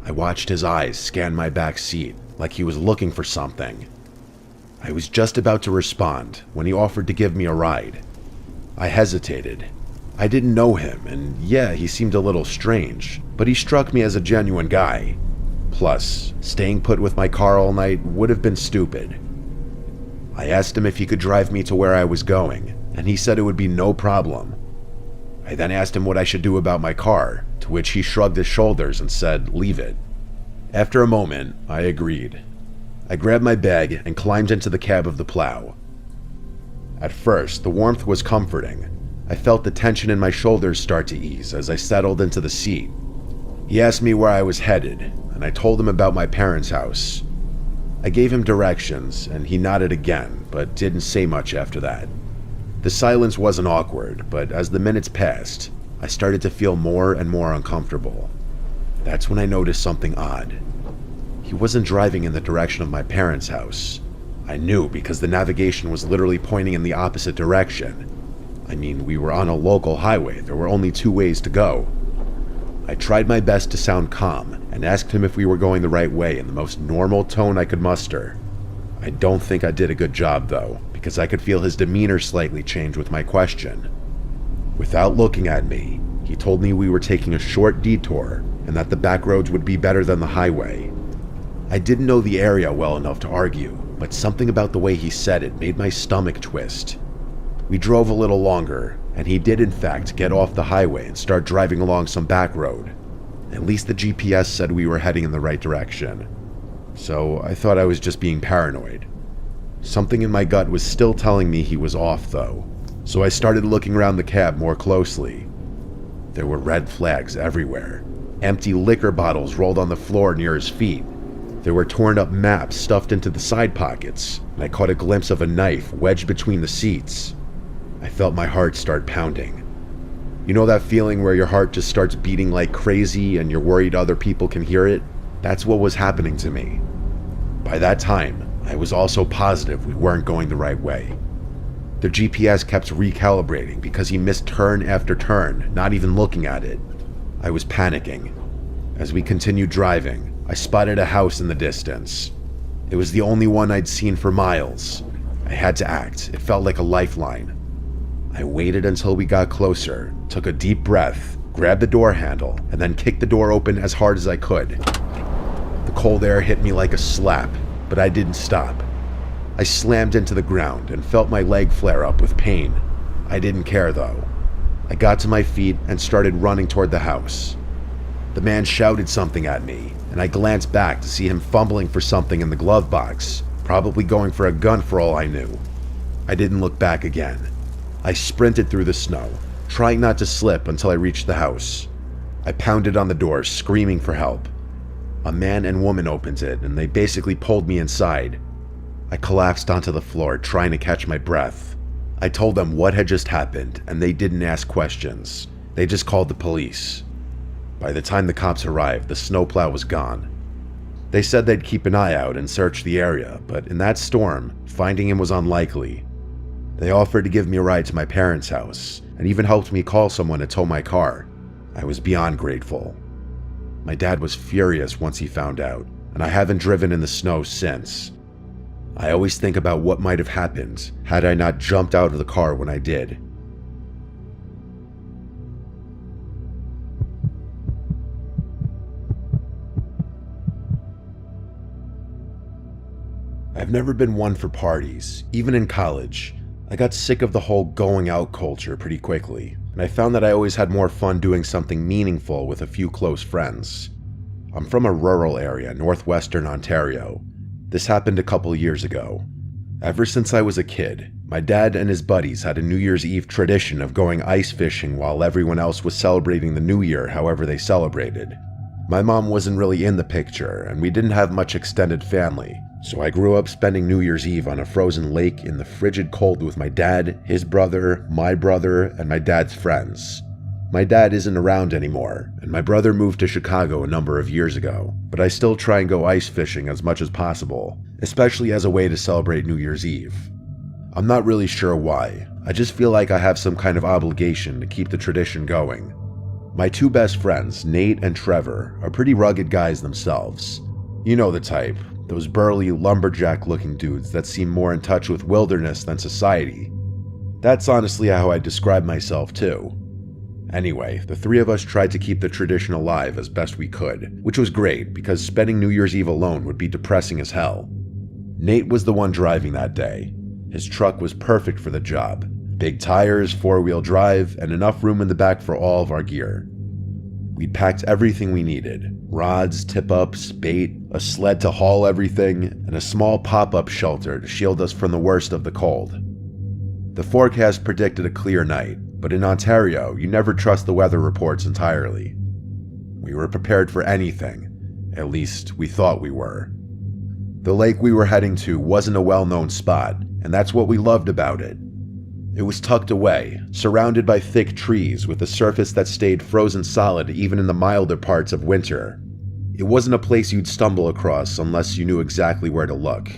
I watched his eyes scan my back seat, like he was looking for something. I was just about to respond when he offered to give me a ride. I hesitated. I didn't know him, and yeah, he seemed a little strange, but he struck me as a genuine guy. Plus, staying put with my car all night would have been stupid. I asked him if he could drive me to where I was going, and he said it would be no problem. I then asked him what I should do about my car, to which he shrugged his shoulders and said, "Leave it." After a moment, I agreed. I grabbed my bag and climbed into the cab of the plow. At first, the warmth was comforting. I felt the tension in my shoulders start to ease as I settled into the seat. He asked me where I was headed, and I told him about my parents' house. I gave him directions, and he nodded again, but didn't say much after that. The silence wasn't awkward, but as the minutes passed, I started to feel more and more uncomfortable. That's when I noticed something odd. He wasn't driving in the direction of my parents' house. I knew because the navigation was literally pointing in the opposite direction. I mean, we were on a local highway. There were only 2 ways to go. I tried my best to sound calm and asked him if we were going the right way in the most normal tone I could muster. I don't think I did a good job, though, because I could feel his demeanor slightly change with my question. Without looking at me, he told me we were taking a short detour and that the back roads would be better than the highway. I didn't know the area well enough to argue, but something about the way he said it made my stomach twist. We drove a little longer, and he did in fact get off the highway and start driving along some back road. At least the GPS said we were heading in the right direction. So I thought I was just being paranoid. Something in my gut was still telling me he was off though, so I started looking around the cab more closely. There were red flags everywhere. Empty liquor bottles rolled on the floor near his feet. There were torn up maps stuffed into the side pockets, and I caught a glimpse of a knife wedged between the seats. I felt my heart start pounding. You know that feeling where your heart just starts beating like crazy and you're worried other people can hear it? That's what was happening to me. By that time, I was also positive we weren't going the right way. The GPS kept recalibrating because he missed turn after turn, not even looking at it. I was panicking. As we continued driving, I spotted a house in the distance. It was the only one I'd seen for miles. I had to act. It felt like a lifeline. I waited until we got closer, took a deep breath, grabbed the door handle, and then kicked the door open as hard as I could. The cold air hit me like a slap, but I didn't stop. I slammed into the ground and felt my leg flare up with pain. I didn't care though. I got to my feet and started running toward the house. The man shouted something at me, and I glanced back to see him fumbling for something in the glove box, probably going for a gun for all I knew. I didn't look back again. I sprinted through the snow, trying not to slip until I reached the house. I pounded on the door, screaming for help. A man and woman opened it, and they basically pulled me inside. I collapsed onto the floor, trying to catch my breath. I told them what had just happened, and they didn't ask questions. They just called the police. By the time the cops arrived, the snowplow was gone. They said they'd keep an eye out and search the area, but in that storm, finding him was unlikely. They offered to give me a ride to my parents' house, and even helped me call someone to tow my car. I was beyond grateful. My dad was furious once he found out, and I haven't driven in the snow since. I always think about what might have happened had I not jumped out of the car when I did. I've never been one for parties, even in college. I got sick of the whole going out culture pretty quickly, and I found that I always had more fun doing something meaningful with a few close friends. I'm from a rural area, northwestern Ontario. This happened a couple years ago. Ever since I was a kid, my dad and his buddies had a New Year's Eve tradition of going ice fishing while everyone else was celebrating the New Year however they celebrated. My mom wasn't really in the picture, and we didn't have much extended family, so I grew up spending New Year's Eve on a frozen lake in the frigid cold with my dad, his brother, my brother, and my dad's friends. My dad isn't around anymore, and my brother moved to Chicago a number of years ago, but I still try and go ice fishing as much as possible, especially as a way to celebrate New Year's Eve. I'm not really sure why, I just feel like I have some kind of obligation to keep the tradition going. My two best friends, Nate and Trevor, are pretty rugged guys themselves. You know the type, those burly, lumberjack-looking dudes that seem more in touch with wilderness than society. That's honestly how I describe myself too. Anyway, the three of us tried to keep the tradition alive as best we could, which was great because spending New Year's Eve alone would be depressing as hell. Nate was the one driving that day. His truck was perfect for the job. Big tires, four-wheel drive, and enough room in the back for all of our gear. We'd packed everything we needed: rods, tip-ups, bait, a sled to haul everything, and a small pop-up shelter to shield us from the worst of the cold. The forecast predicted a clear night, but in Ontario, you never trust the weather reports entirely. We were prepared for anything. At least, we thought we were. The lake we were heading to wasn't a well-known spot, and that's what we loved about it. It was tucked away, surrounded by thick trees with a surface that stayed frozen solid even in the milder parts of winter. It wasn't a place you'd stumble across unless you knew exactly where to look.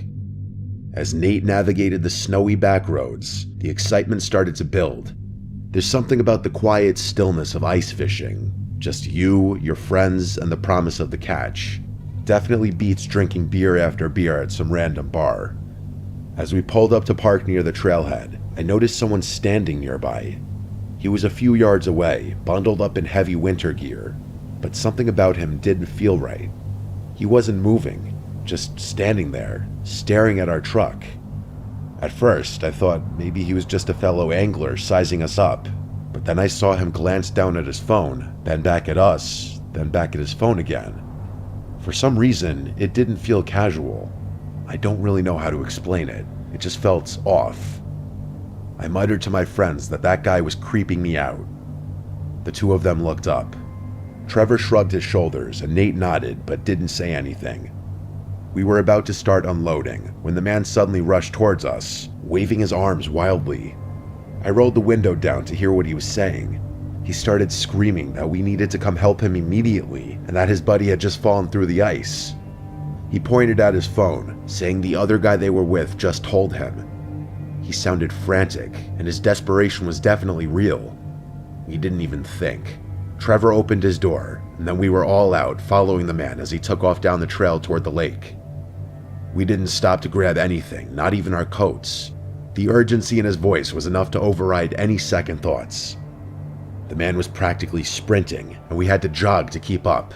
As Nate navigated the snowy back roads, the excitement started to build. There's something about the quiet stillness of ice fishing. Just you, your friends, and the promise of the catch. Definitely beats drinking beer after beer at some random bar. As we pulled up to park near the trailhead, I noticed someone standing nearby. He was a few yards away, bundled up in heavy winter gear, but something about him didn't feel right. He wasn't moving, just standing there, staring at our truck. At first, I thought maybe he was just a fellow angler sizing us up, but then I saw him glance down at his phone, then back at us, then back at his phone again. For some reason, it didn't feel casual. I don't really know how to explain it. It just felt off. I muttered to my friends that guy was creeping me out. The two of them looked up. Trevor shrugged his shoulders and Nate nodded but didn't say anything. We were about to start unloading when the man suddenly rushed towards us, waving his arms wildly. I rolled the window down to hear what he was saying. He started screaming that we needed to come help him immediately and that his buddy had just fallen through the ice. He pointed at his phone, saying the other guy they were with just told him. He sounded frantic, and his desperation was definitely real. We didn't even think. Trevor opened his door, and then we were all out following the man as he took off down the trail toward the lake. We didn't stop to grab anything, not even our coats. The urgency in his voice was enough to override any second thoughts. The man was practically sprinting, and we had to jog to keep up.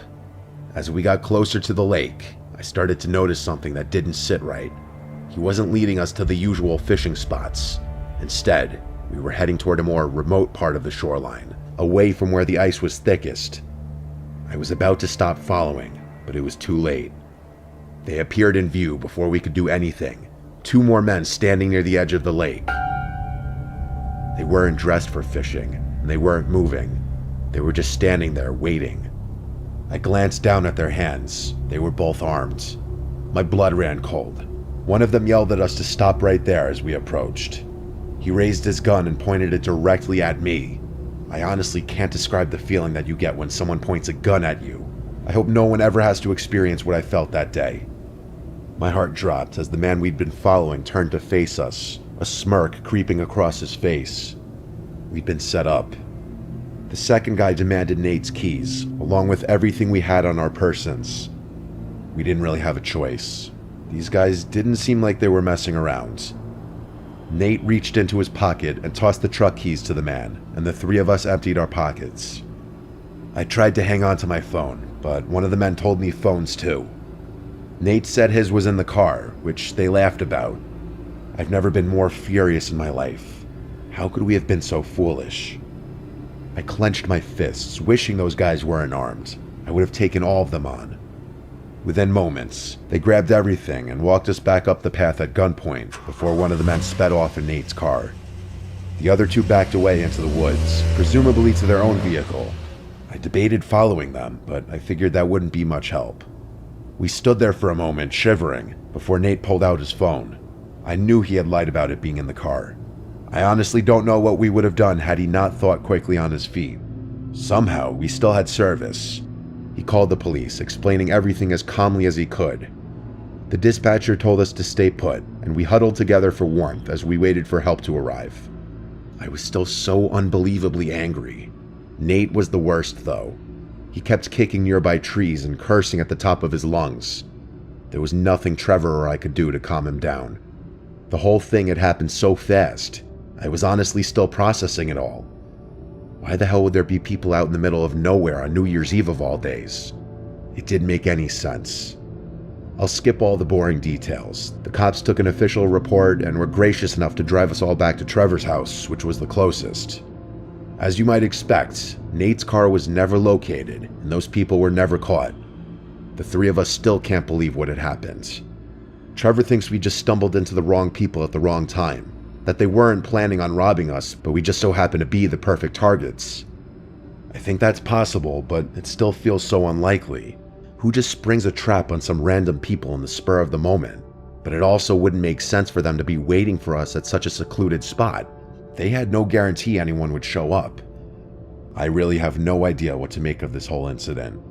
As we got closer to the lake, I started to notice something that didn't sit right. He wasn't leading us to the usual fishing spots. Instead, we were heading toward a more remote part of the shoreline, away from where the ice was thickest. I was about to stop following, but it was too late. They appeared in view before we could do anything. Two more men standing near the edge of the lake. They weren't dressed for fishing, and they weren't moving. They were just standing there, waiting. I glanced down at their hands. They were both armed. My blood ran cold. One of them yelled at us to stop right there as we approached. He raised his gun and pointed it directly at me. I honestly can't describe the feeling that you get when someone points a gun at you. I hope no one ever has to experience what I felt that day. My heart dropped as the man we'd been following turned to face us, a smirk creeping across his face. We'd been set up. The second guy demanded Nate's keys, along with everything we had on our persons. We didn't really have a choice. These guys didn't seem like they were messing around. Nate reached into his pocket and tossed the truck keys to the man, and the three of us emptied our pockets. I tried to hang on to my phone, but one of the men told me phones too. Nate said his was in the car, which they laughed about. I've never been more furious in my life. How could we have been so foolish? I clenched my fists, wishing those guys weren't armed. I would have taken all of them on. Within moments, they grabbed everything and walked us back up the path at gunpoint before one of the men sped off in Nate's car. The other two backed away into the woods, presumably to their own vehicle. I debated following them, but I figured that wouldn't be much help. We stood there for a moment, shivering, before Nate pulled out his phone. I knew he had lied about it being in the car. I honestly don't know what we would have done had he not thought quickly on his feet. Somehow, we still had service. He called the police, explaining everything as calmly as he could. The dispatcher told us to stay put, and we huddled together for warmth as we waited for help to arrive. I was still so unbelievably angry. Nate was the worst, though. He kept kicking nearby trees and cursing at the top of his lungs. There was nothing Trevor or I could do to calm him down. The whole thing had happened so fast. I was honestly still processing it all. Why the hell would there be people out in the middle of nowhere on New Year's Eve of all days? It didn't make any sense. I'll skip all the boring details. The cops took an official report and were gracious enough to drive us all back to Trevor's house, which was the closest. As you might expect, Nate's car was never located, and those people were never caught. The three of us still can't believe what had happened. Trevor thinks we just stumbled into the wrong people at the wrong time, that they weren't planning on robbing us, but we just so happened to be the perfect targets. I think that's possible, but it still feels so unlikely. Who just springs a trap on some random people in the spur of the moment? But it also wouldn't make sense for them to be waiting for us at such a secluded spot. They had no guarantee anyone would show up. I really have no idea what to make of this whole incident.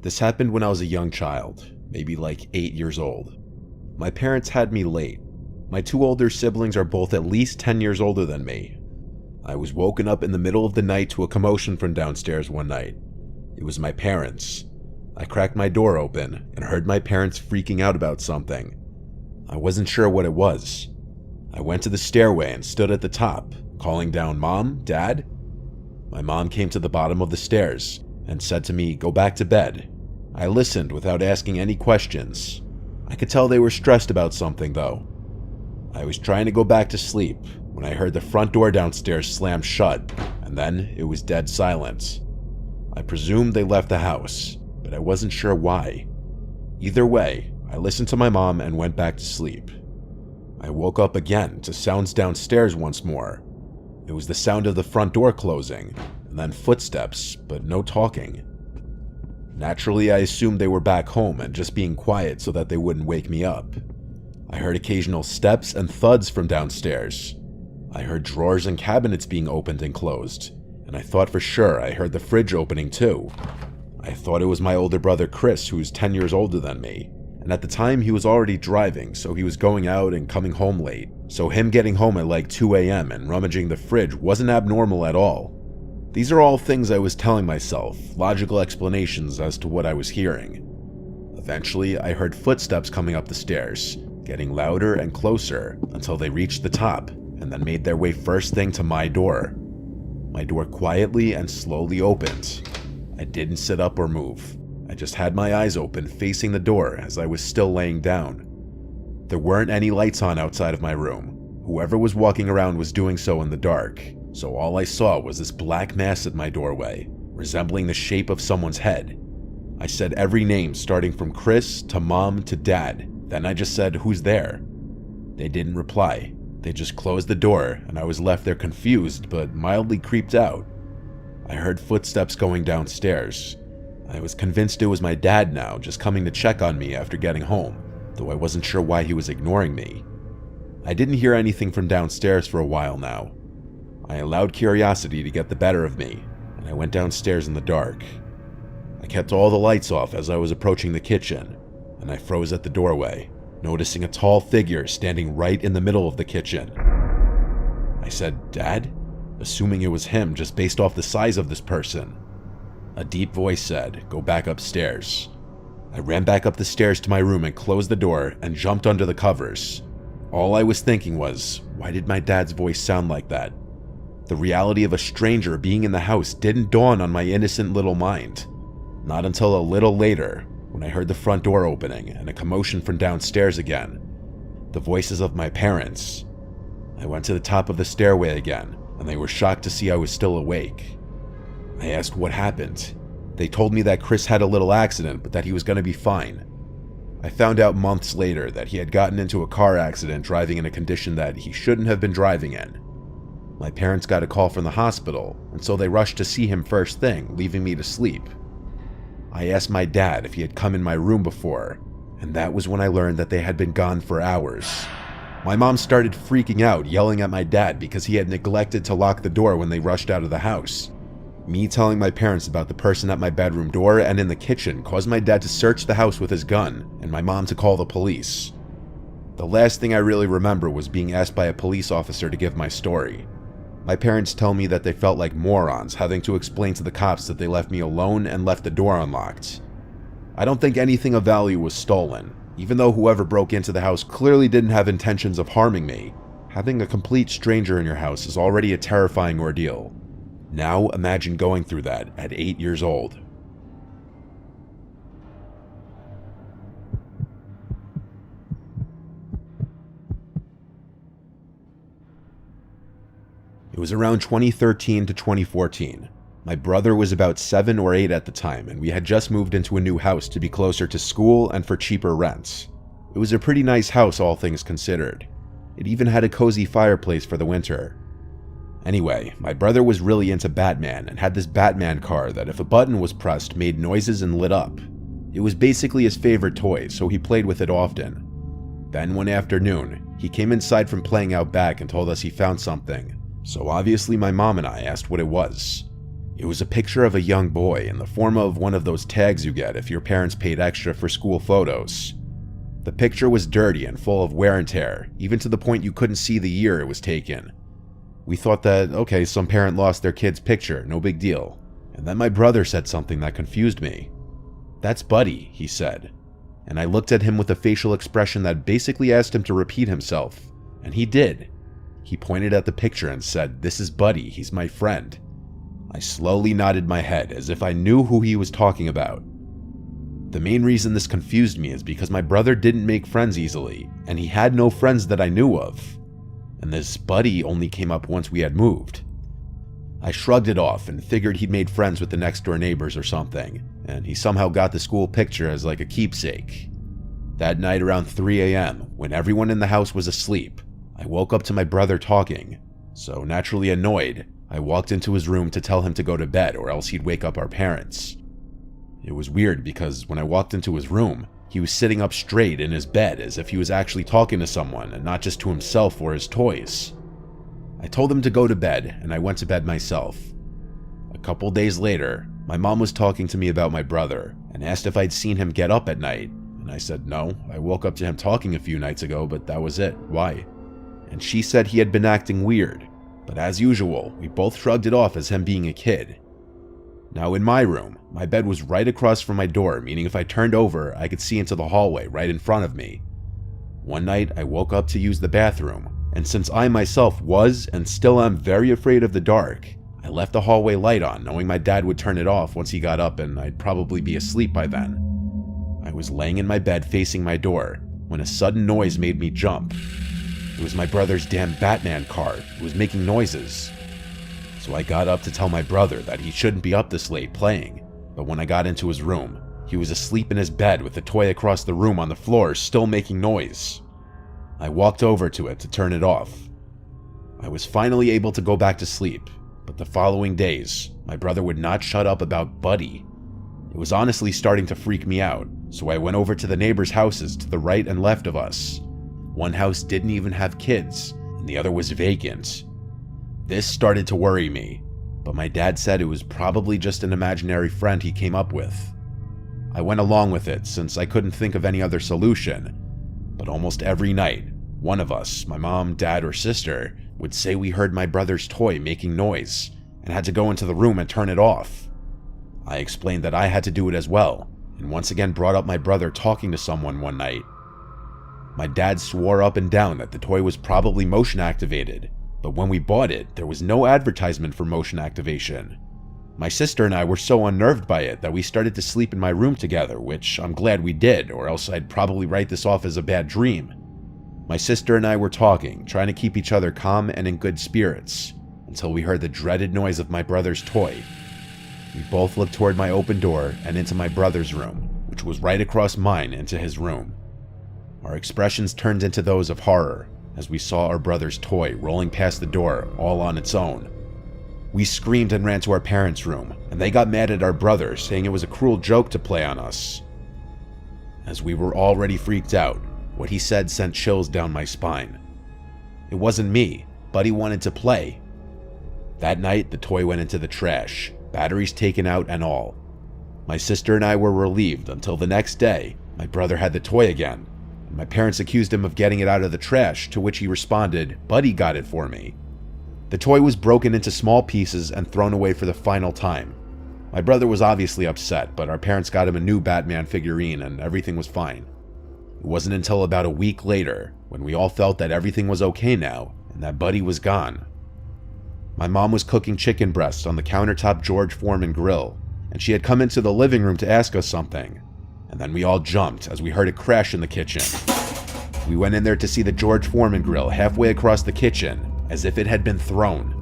This happened when I was a young child, maybe like 8 years old. My parents had me late. My two older siblings are both at least 10 years older than me. I was woken up in the middle of the night to a commotion from downstairs one night. It was my parents. I cracked my door open and heard my parents freaking out about something. I wasn't sure what it was. I went to the stairway and stood at the top, calling down, "Mom? Dad?" My mom came to the bottom of the stairs and said to me, "Go back to bed." I listened without asking any questions. I could tell they were stressed about something, though. I was trying to go back to sleep when I heard the front door downstairs slam shut, and then it was dead silence. I presumed they left the house, but I wasn't sure why. Either way, I listened to my mom and went back to sleep. I woke up again to sounds downstairs once more. It was the sound of the front door closing, and then footsteps, but no talking. Naturally, I assumed they were back home and just being quiet so that they wouldn't wake me up. I heard occasional steps and thuds from downstairs. I heard drawers and cabinets being opened and closed, and I thought for sure I heard the fridge opening too. I thought it was my older brother Chris, who's 10 years older than me, and at the time he was already driving, so he was going out and coming home late. So him getting home at like 2 a.m. and rummaging the fridge wasn't abnormal at all. These are all things I was telling myself, logical explanations as to what I was hearing. Eventually, I heard footsteps coming up the stairs, getting louder and closer until they reached the top, and then made their way first thing to my door. My door quietly and slowly opened. I didn't sit up or move. I just had my eyes open facing the door as I was still laying down. There weren't any lights on outside of my room. Whoever was walking around was doing so in the dark. So all I saw was this black mass at my doorway, resembling the shape of someone's head. I said every name starting from Chris to Mom to Dad, Then I just said, "Who's there?" They didn't reply. They just closed the door, and I was left there confused but mildly creeped out. I heard footsteps going downstairs. I was convinced it was my dad now, just coming to check on me after getting home, though I wasn't sure why he was ignoring me. I didn't hear anything from downstairs for a while now. I allowed curiosity to get the better of me, and I went downstairs in the dark. I kept all the lights off as I was approaching the kitchen, and I froze at the doorway, noticing a tall figure standing right in the middle of the kitchen. I said, "Dad?" assuming it was him just based off the size of this person. A deep voice said, "Go back upstairs." I ran back up the stairs to my room and closed the door and jumped under the covers. All I was thinking was, why did my dad's voice sound like that? The reality of a stranger being in the house didn't dawn on my innocent little mind. Not until a little later, when I heard the front door opening and a commotion from downstairs again. The voices of my parents. I went to the top of the stairway again, and they were shocked to see I was still awake. I asked what happened. They told me that Chris had a little accident, but that he was going to be fine. I found out months later that he had gotten into a car accident driving in a condition that he shouldn't have been driving in. My parents got a call from the hospital, and so they rushed to see him first thing, leaving me to sleep. I asked my dad if he had come in my room before, and that was when I learned that they had been gone for hours. My mom started freaking out, yelling at my dad because he had neglected to lock the door when they rushed out of the house. Me telling my parents about the person at my bedroom door and in the kitchen caused my dad to search the house with his gun, and my mom to call the police. The last thing I really remember was being asked by a police officer to give my story. My parents tell me that they felt like morons having to explain to the cops that they left me alone and left the door unlocked. I don't think anything of value was stolen, even though whoever broke into the house clearly didn't have intentions of harming me. Having a complete stranger in your house is already a terrifying ordeal. Now imagine going through that at 8 years old. It was around 2013 to 2014. My brother was about 7 or 8 at the time, and we had just moved into a new house to be closer to school and for cheaper rents. It was a pretty nice house, all things considered. It even had a cozy fireplace for the winter. Anyway, my brother was really into Batman and had this Batman car that if a button was pressed made noises and lit up. It was basically his favorite toy, so he played with it often. Then one afternoon, he came inside from playing out back and told us he found something. So obviously my mom and I asked what it was. It was a picture of a young boy in the form of one of those tags you get if your parents paid extra for school photos. The picture was dirty and full of wear and tear, even to the point you couldn't see the year it was taken. We thought that, okay, some parent lost their kid's picture, no big deal. And then my brother said something that confused me. "That's Buddy," he said. And I looked at him with a facial expression that basically asked him to repeat himself. And he did. He pointed at the picture and said, "This is Buddy, he's my friend." I slowly nodded my head as if I knew who he was talking about. The main reason this confused me is because my brother didn't make friends easily, and he had no friends that I knew of. And this Buddy only came up once we had moved. I shrugged it off and figured he'd made friends with the next door neighbors or something, and he somehow got the school picture as like a keepsake. That night around 3 a.m., when everyone in the house was asleep, I woke up to my brother talking, so naturally annoyed, I walked into his room to tell him to go to bed or else he'd wake up our parents. It was weird because when I walked into his room, he was sitting up straight in his bed as if he was actually talking to someone and not just to himself or his toys. I told him to go to bed and I went to bed myself. A couple days later, my mom was talking to me about my brother and asked if I'd seen him get up at night, and I said no, I woke up to him talking a few nights ago, but that was it. Why? And she said he had been acting weird, but as usual, we both shrugged it off as him being a kid. Now in my room, my bed was right across from my door, meaning if I turned over, I could see into the hallway right in front of me. One night, I woke up to use the bathroom, and since I myself was and still am very afraid of the dark, I left the hallway light on, knowing my dad would turn it off once he got up and I'd probably be asleep by then. I was laying in my bed facing my door when a sudden noise made me jump. It was my brother's damn Batman car. It was making noises. So I got up to tell my brother that he shouldn't be up this late playing, but when I got into his room, He was asleep in his bed with the toy across the room on the floor, still making noise. I walked over to it to turn it off. I was finally able to go back to sleep, but the following days, my brother would not shut up about Buddy. It was honestly starting to freak me out, so I went over to the neighbors' houses to the right and left of us. One house didn't even have kids, and the other was vacant. This started to worry me, but my dad said it was probably just an imaginary friend he came up with. I went along with it since I couldn't think of any other solution, but almost every night, one of us, my mom, dad, or sister, would say we heard my brother's toy making noise and had to go into the room and turn it off. I explained that I had to do it as well, and once again brought up my brother talking to someone one night. My dad swore up and down that the toy was probably motion activated, but when we bought it, there was no advertisement for motion activation. My sister and I were so unnerved by it that we started to sleep in my room together, which I'm glad we did, or else I'd probably write this off as a bad dream. My sister and I were talking, trying to keep each other calm and in good spirits, until we heard the dreaded noise of my brother's toy. We both looked toward my open door and into my brother's room, which was right across mine into his room. Our expressions turned into those of horror as we saw our brother's toy rolling past the door all on its own. We screamed and ran to our parents' room, and they got mad at our brother, saying it was a cruel joke to play on us. As we were already freaked out, what he said sent chills down my spine. It wasn't me, Buddy wanted to play. That night, the toy went into the trash, batteries taken out and all. My sister and I were relieved until the next day, my brother had the toy again, and my parents accused him of getting it out of the trash, to which he responded, "Buddy got it for me." The toy was broken into small pieces and thrown away for the final time. My brother was obviously upset, but our parents got him a new Batman figurine and everything was fine. It wasn't until about a week later, when we all felt that everything was okay now and that Buddy was gone. My mom was cooking chicken breasts on the countertop George Foreman grill, and she had come into the living room to ask us something, and then we all jumped as we heard it crash in the kitchen. We went in there to see the George Foreman grill halfway across the kitchen, as if it had been thrown.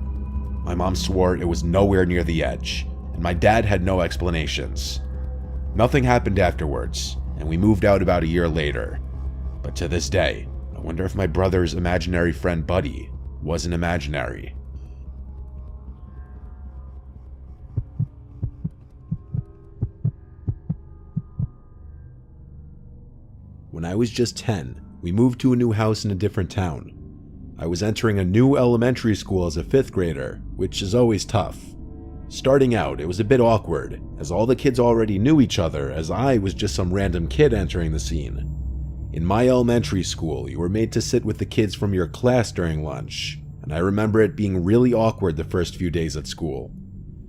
My mom swore it was nowhere near the edge, and my dad had no explanations. Nothing happened afterwards, and we moved out about a year later. But to this day, I wonder if my brother's imaginary friend Buddy wasn't imaginary. When I was just 10, we moved to a new house in a different town. I was entering a new elementary school as a 5th grader, which is always tough. Starting out, it was a bit awkward, as all the kids already knew each other, as I was just some random kid entering the scene. In my elementary school, you were made to sit with the kids from your class during lunch, and I remember it being really awkward the first few days at school.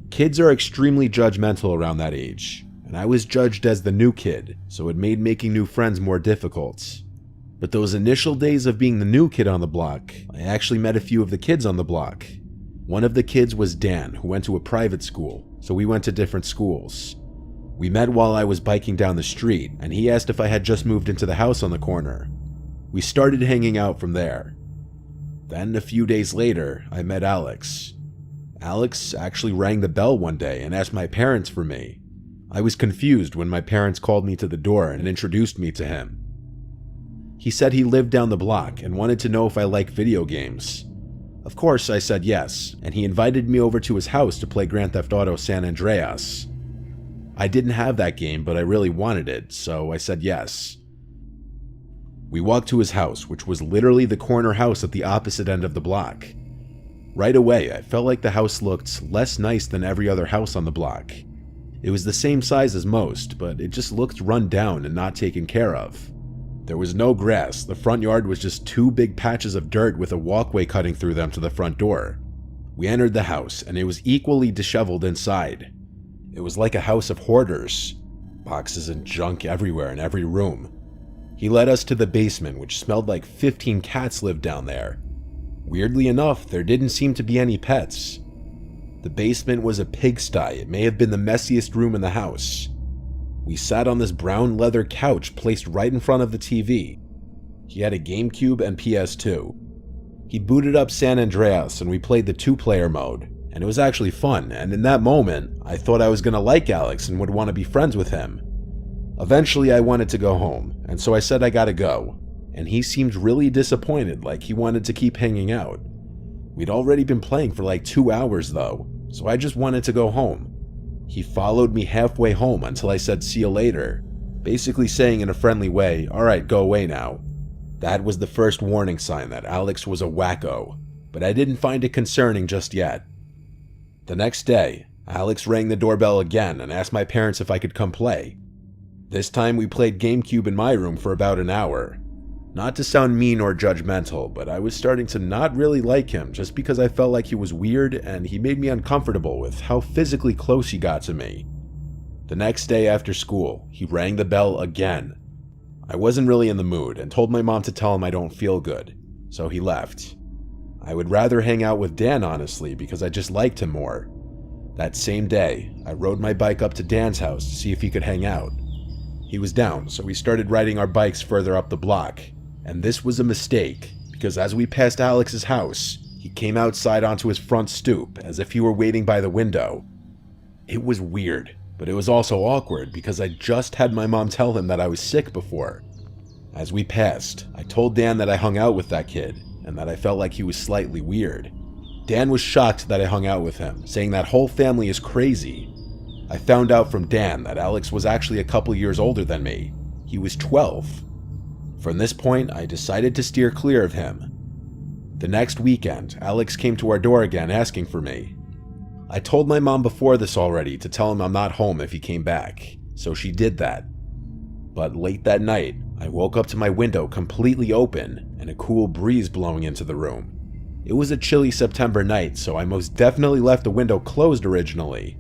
Kids are extremely judgmental around that age, and I was judged as the new kid, so it made making new friends more difficult. But those initial days of being the new kid on the block, I actually met a few of the kids on the block. One of the kids was Dan, who went to a private school, so we went to different schools. We met while I was biking down the street, and he asked if I had just moved into the house on the corner. We started hanging out from there. Then, a few days later, I met Alex. Alex actually rang the bell one day and asked my parents for me. I was confused when my parents called me to the door and introduced me to him. He said he lived down the block and wanted to know if I liked video games. Of course, I said yes, and he invited me over to his house to play Grand Theft Auto San Andreas. I didn't have that game, but I really wanted it, so I said yes. We walked to his house, which was literally the corner house at the opposite end of the block. Right away, I felt like the house looked less nice than every other house on the block. It was the same size as most, but it just looked run down and not taken care of. There was no grass, the front yard was just 2 big patches of dirt with a walkway cutting through them to the front door. We entered the house, and it was equally disheveled inside. It was like a house of hoarders. Boxes and junk everywhere in every room. He led us to the basement, which smelled like 15 cats lived down there. Weirdly enough, there didn't seem to be any pets. The basement was a pigsty. It may have been the messiest room in the house. We sat on this brown leather couch placed right in front of the TV. He had a GameCube and PS2. He booted up San Andreas and we played the 2-player mode, and it was actually fun, and in that moment, I thought I was gonna like Alex and would want to be friends with him. Eventually, I wanted to go home, and so I said I gotta go, and he seemed really disappointed, like he wanted to keep hanging out. We'd already been playing for like 2 hours though, so I just wanted to go home. He followed me halfway home until I said see you later, basically saying in a friendly way, alright, go away now. That was the first warning sign that Alex was a wacko, but I didn't find it concerning just yet. The next day, Alex rang the doorbell again and asked my parents if I could come play. This time we played GameCube in my room for about an hour. Not to sound mean or judgmental, but I was starting to not really like him just because I felt like he was weird and he made me uncomfortable with how physically close he got to me. The next day after school, he rang the bell again. I wasn't really in the mood and told my mom to tell him I don't feel good, so he left. I would rather hang out with Dan honestly because I just liked him more. That same day, I rode my bike up to Dan's house to see if he could hang out. He was down, so we started riding our bikes further up the block. And this was a mistake, because as we passed Alex's house, he came outside onto his front stoop as if he were waiting by the window. It was weird, but it was also awkward because I just had my mom tell him that I was sick before. As we passed, I told Dan that I hung out with that kid, and that I felt like he was slightly weird. Dan was shocked that I hung out with him, saying that whole family is crazy. I found out from Dan that Alex was actually a couple years older than me. He was 12. From this point, I decided to steer clear of him. The next weekend, Alex came to our door again asking for me. I told my mom before this already to tell him I'm not home if he came back, so she did that. But late that night, I woke up to my window completely open and a cool breeze blowing into the room. It was a chilly September night, so I most definitely left the window closed originally.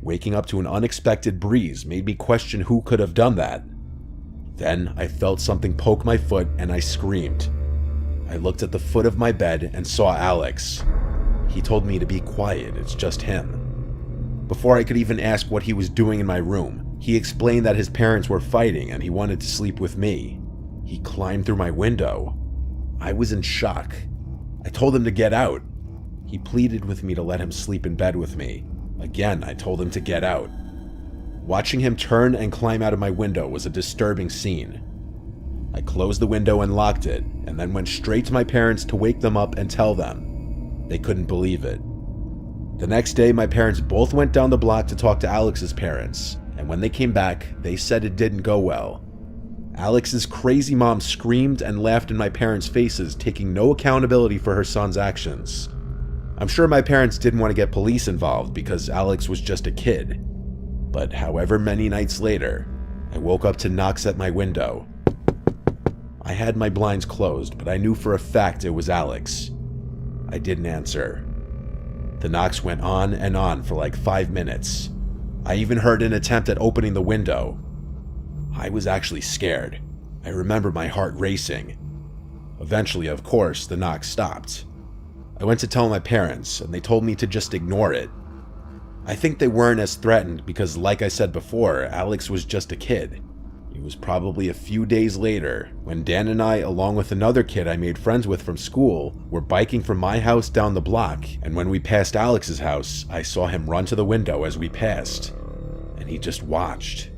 Waking up to an unexpected breeze made me question who could have done that. Then I felt something poke my foot and I screamed. I looked at the foot of my bed and saw Alex. He told me to be quiet, it's just him. Before I could even ask what he was doing in my room, he explained that his parents were fighting and he wanted to sleep with me. He climbed through my window. I was in shock. I told him to get out. He pleaded with me to let him sleep in bed with me. Again, I told him to get out. Watching him turn and climb out of my window was a disturbing scene. I closed the window and locked it, and then went straight to my parents to wake them up and tell them. They couldn't believe it. The next day, my parents both went down the block to talk to Alex's parents, and when they came back, they said it didn't go well. Alex's crazy mom screamed and laughed in my parents' faces, taking no accountability for her son's actions. I'm sure my parents didn't want to get police involved because Alex was just a kid. But however many nights later, I woke up to knocks at my window. I had my blinds closed, but I knew for a fact it was Alex. I didn't answer. The knocks went on and on for like 5 minutes. I even heard an attempt at opening the window. I was actually scared. I remember my heart racing. Eventually, of course, the knocks stopped. I went to tell my parents, and they told me to just ignore it. I think they weren't as threatened because, like I said before, Alex was just a kid. It was probably a few days later when Dan and I, along with another kid I made friends with from school, were biking from my house down the block, and when we passed Alex's house, I saw him run to the window as we passed, and he just watched.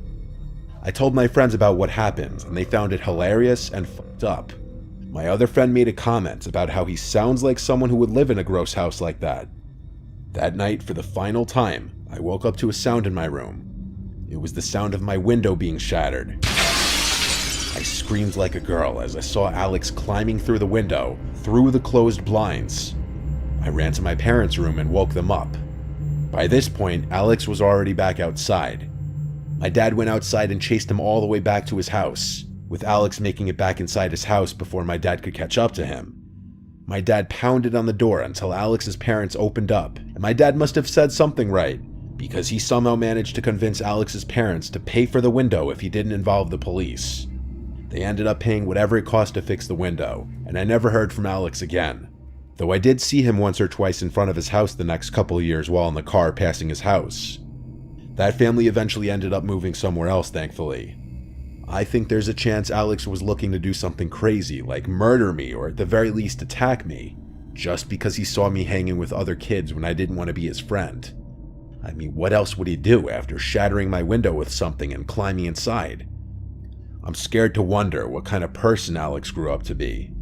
I told my friends about what happened, and they found it hilarious and fucked up. My other friend made a comment about how he sounds like someone who would live in a gross house like that. That night, for the final time, I woke up to a sound in my room. It was the sound of my window being shattered. I screamed like a girl as I saw Alex climbing through the window, through the closed blinds. I ran to my parents' room and woke them up. By this point, Alex was already back outside. My dad went outside and chased him all the way back to his house, with Alex making it back inside his house before my dad could catch up to him. My dad pounded on the door until Alex's parents opened up, and my dad must have said something right, because he somehow managed to convince Alex's parents to pay for the window if he didn't involve the police. They ended up paying whatever it cost to fix the window, and I never heard from Alex again. Though I did see him once or twice in front of his house the next couple of years while in the car passing his house. That family eventually ended up moving somewhere else, thankfully. I think there's a chance Alex was looking to do something crazy, like murder me or at the very least attack me, just because he saw me hanging with other kids when I didn't want to be his friend. I mean, what else would he do after shattering my window with something and climbing inside? I'm scared to wonder what kind of person Alex grew up to be.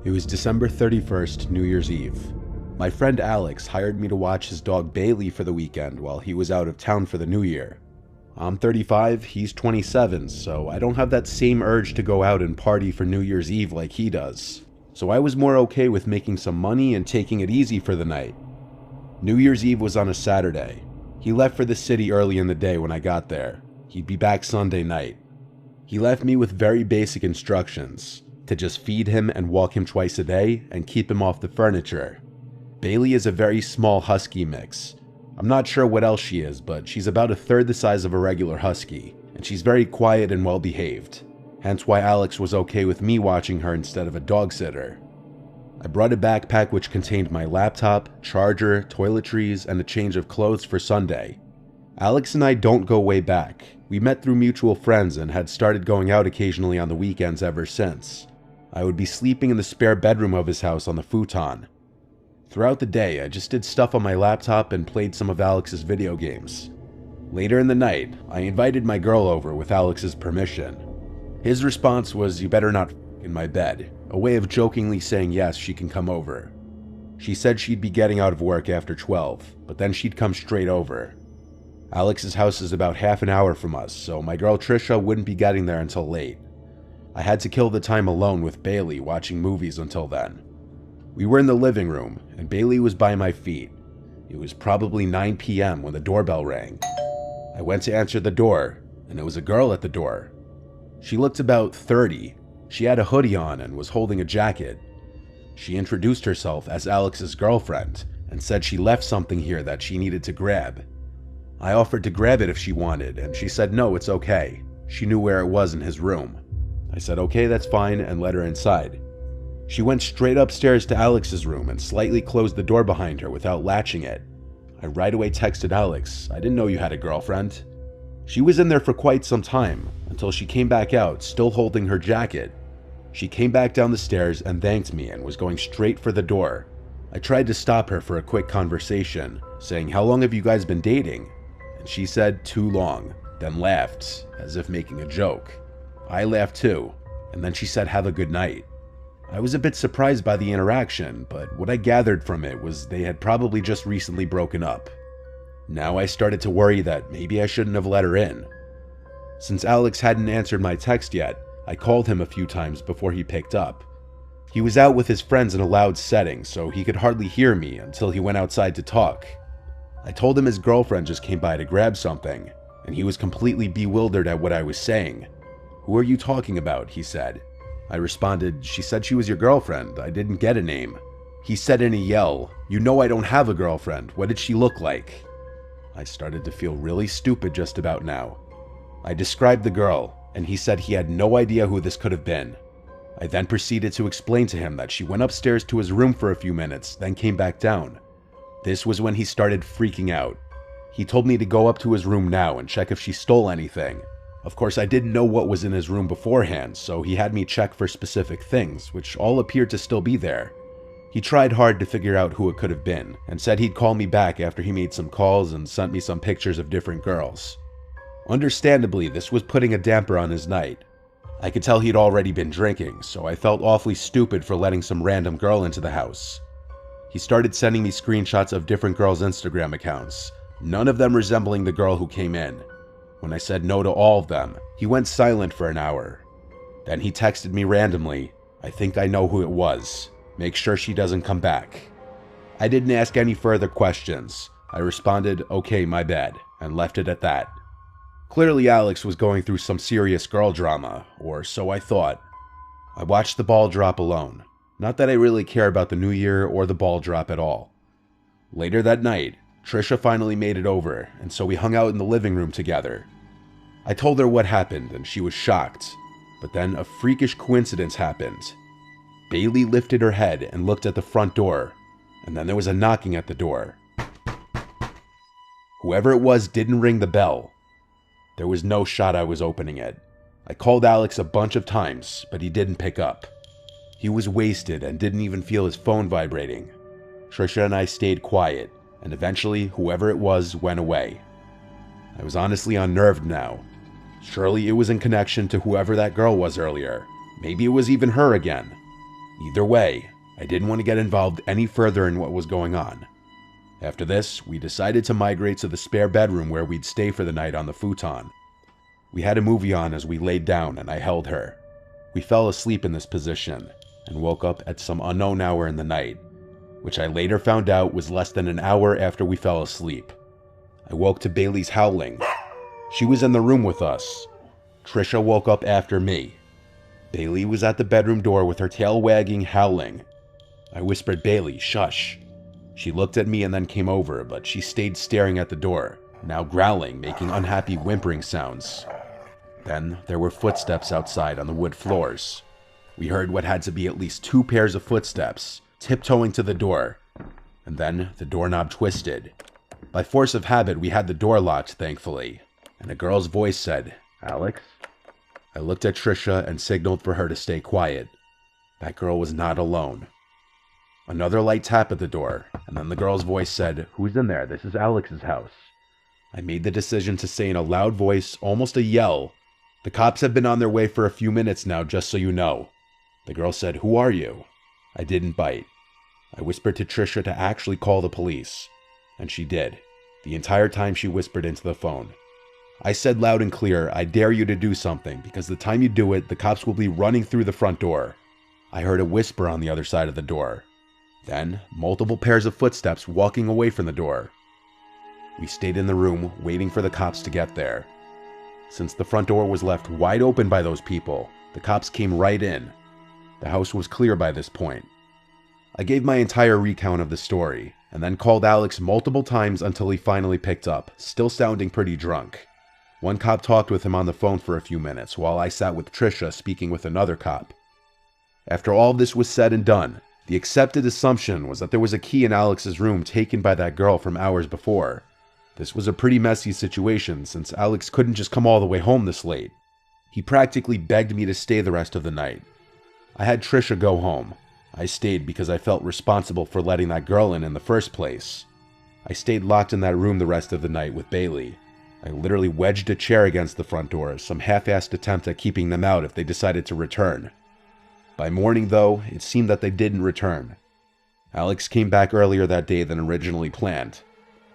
It was December 31st, New Year's Eve. My friend Alex hired me to watch his dog Bailey for the weekend while he was out of town for the new year. I'm 35, he's 27, so I don't have that same urge to go out and party for New Year's Eve like he does. So I was more okay with making some money and taking it easy for the night. New Year's Eve was on a Saturday. He left for the city early in the day when I got there. He'd be back Sunday night. He left me with very basic instructions: to just feed him and walk him twice a day and keep him off the furniture. Bailey is a very small husky mix. I'm not sure what else she is, but she's about a third the size of a regular husky, and she's very quiet and well behaved. Hence why Alex was okay with me watching her instead of a dog sitter. I brought a backpack which contained my laptop, charger, toiletries, and a change of clothes for Sunday. Alex and I don't go way back. We met through mutual friends and had started going out occasionally on the weekends ever since. I would be sleeping in the spare bedroom of his house on the futon. Throughout the day, I just did stuff on my laptop and played some of Alex's video games. Later in the night, I invited my girl over with Alex's permission. His response was, "You better not f*** in my bed," a way of jokingly saying yes, she can come over. She said she'd be getting out of work after 12, but then she'd come straight over. Alex's house is about half an hour from us, so my girl Trisha wouldn't be getting there until late. I had to kill the time alone with Bailey watching movies until then. We were in the living room, and Bailey was by my feet. It was probably 9 p.m. when the doorbell rang. I went to answer the door, and it was a girl at the door. She looked about 30. She had a hoodie on and was holding a jacket. She introduced herself as Alex's girlfriend and said she left something here that she needed to grab. I offered to grab it if she wanted, and she said no, it's okay. She knew where it was in his room. I said okay, that's fine, and let her inside. She went straight upstairs to Alex's room and slightly closed the door behind her without latching it. I right away texted Alex, "I didn't know you had a girlfriend." She was in there for quite some time, until she came back out, still holding her jacket. She came back down the stairs and thanked me and was going straight for the door. I tried to stop her for a quick conversation, saying, "How long have you guys been dating?" And she said, "Too long," then laughed, as if making a joke. I laughed too, and then she said, "Have a good night." I was a bit surprised by the interaction, but what I gathered from it was they had probably just recently broken up. Now I started to worry that maybe I shouldn't have let her in. Since Alex hadn't answered my text yet, I called him a few times before he picked up. He was out with his friends in a loud setting, so he could hardly hear me until he went outside to talk. I told him his girlfriend just came by to grab something, and he was completely bewildered at what I was saying. "Who are you talking about?" he said. I responded, "She said she was your girlfriend. I didn't get a name." He said in a yell, "You know I don't have a girlfriend. What did she look like?" I started to feel really stupid just about now. I described the girl, and he said he had no idea who this could have been. I then proceeded to explain to him that she went upstairs to his room for a few minutes, then came back down. This was when he started freaking out. He told me to go up to his room now and check if she stole anything. Of course, I didn't know what was in his room beforehand, so he had me check for specific things, which all appeared to still be there. He tried hard to figure out who it could have been, and said he'd call me back after he made some calls and sent me some pictures of different girls. Understandably, this was putting a damper on his night. I could tell he'd already been drinking, so I felt awfully stupid for letting some random girl into the house. He started sending me screenshots of different girls' Instagram accounts, none of them resembling the girl who came in. When I said no to all of them, he went silent for an hour. Then he texted me randomly, "I think I know who it was. Make sure she doesn't come back." I didn't ask any further questions. I responded, "Okay, my bad," and left it at that. Clearly Alex was going through some serious girl drama, or so I thought. I watched the ball drop alone. Not that I really care about the new year or the ball drop at all. Later that night, Trisha finally made it over, and so we hung out in the living room together. I told her what happened, and she was shocked. But then a freakish coincidence happened. Bailey lifted her head and looked at the front door, and then there was a knocking at the door. Whoever it was didn't ring the bell. There was no shot I was opening it. I called Alex a bunch of times, but he didn't pick up. He was wasted and didn't even feel his phone vibrating. Trisha and I stayed quiet, and eventually whoever it was went away. I was honestly unnerved now. Surely it was in connection to whoever that girl was earlier. Maybe it was even her again. Either way, I didn't want to get involved any further in what was going on. After this, we decided to migrate to the spare bedroom where we'd stay for the night on the futon. We had a movie on as we laid down and I held her. We fell asleep in this position and woke up at some unknown hour in the night, which I later found out was less than an hour after we fell asleep. I woke to Bailey's howling. She was in the room with us. Trisha woke up after me. Bailey was at the bedroom door with her tail wagging, howling. I whispered, "Bailey, shush." She looked at me and then came over, but she stayed staring at the door, now growling, making unhappy whimpering sounds. Then there were footsteps outside on the wood floors. We heard what had to be at least 2 pairs of footsteps, tiptoeing to the door, and then the doorknob twisted. By force of habit, we had the door locked, thankfully, and a girl's voice said, "Alex?" I looked at Trisha and signaled for her to stay quiet. That girl was not alone. Another light tap at the door, and then the girl's voice said, "Who's in there? This is Alex's house." I made the decision to say in a loud voice, almost a yell, "The cops have been on their way for a few minutes now, just so you know." The girl said, "Who are you?" I didn't bite. I whispered to Trisha to actually call the police, and she did. The entire time she whispered into the phone. I said loud and clear, "I dare you to do something, because the time you do it, the cops will be running through the front door." I heard a whisper on the other side of the door. Then, multiple pairs of footsteps walking away from the door. We stayed in the room, waiting for the cops to get there. Since the front door was left wide open by those people, the cops came right in. The house was clear by this point. I gave my entire recount of the story, and then called Alex multiple times until he finally picked up, still sounding pretty drunk. One cop talked with him on the phone for a few minutes, while I sat with Trisha speaking with another cop. After all this was said and done, the accepted assumption was that there was a key in Alex's room taken by that girl from hours before. This was a pretty messy situation, since Alex couldn't just come all the way home this late. He practically begged me to stay the rest of the night. I had Trisha go home. I stayed because I felt responsible for letting that girl in the first place. I stayed locked in that room the rest of the night with Bailey. I literally wedged a chair against the front door, some half-assed attempt at keeping them out if they decided to return. By morning, though, it seemed that they didn't return. Alex came back earlier that day than originally planned.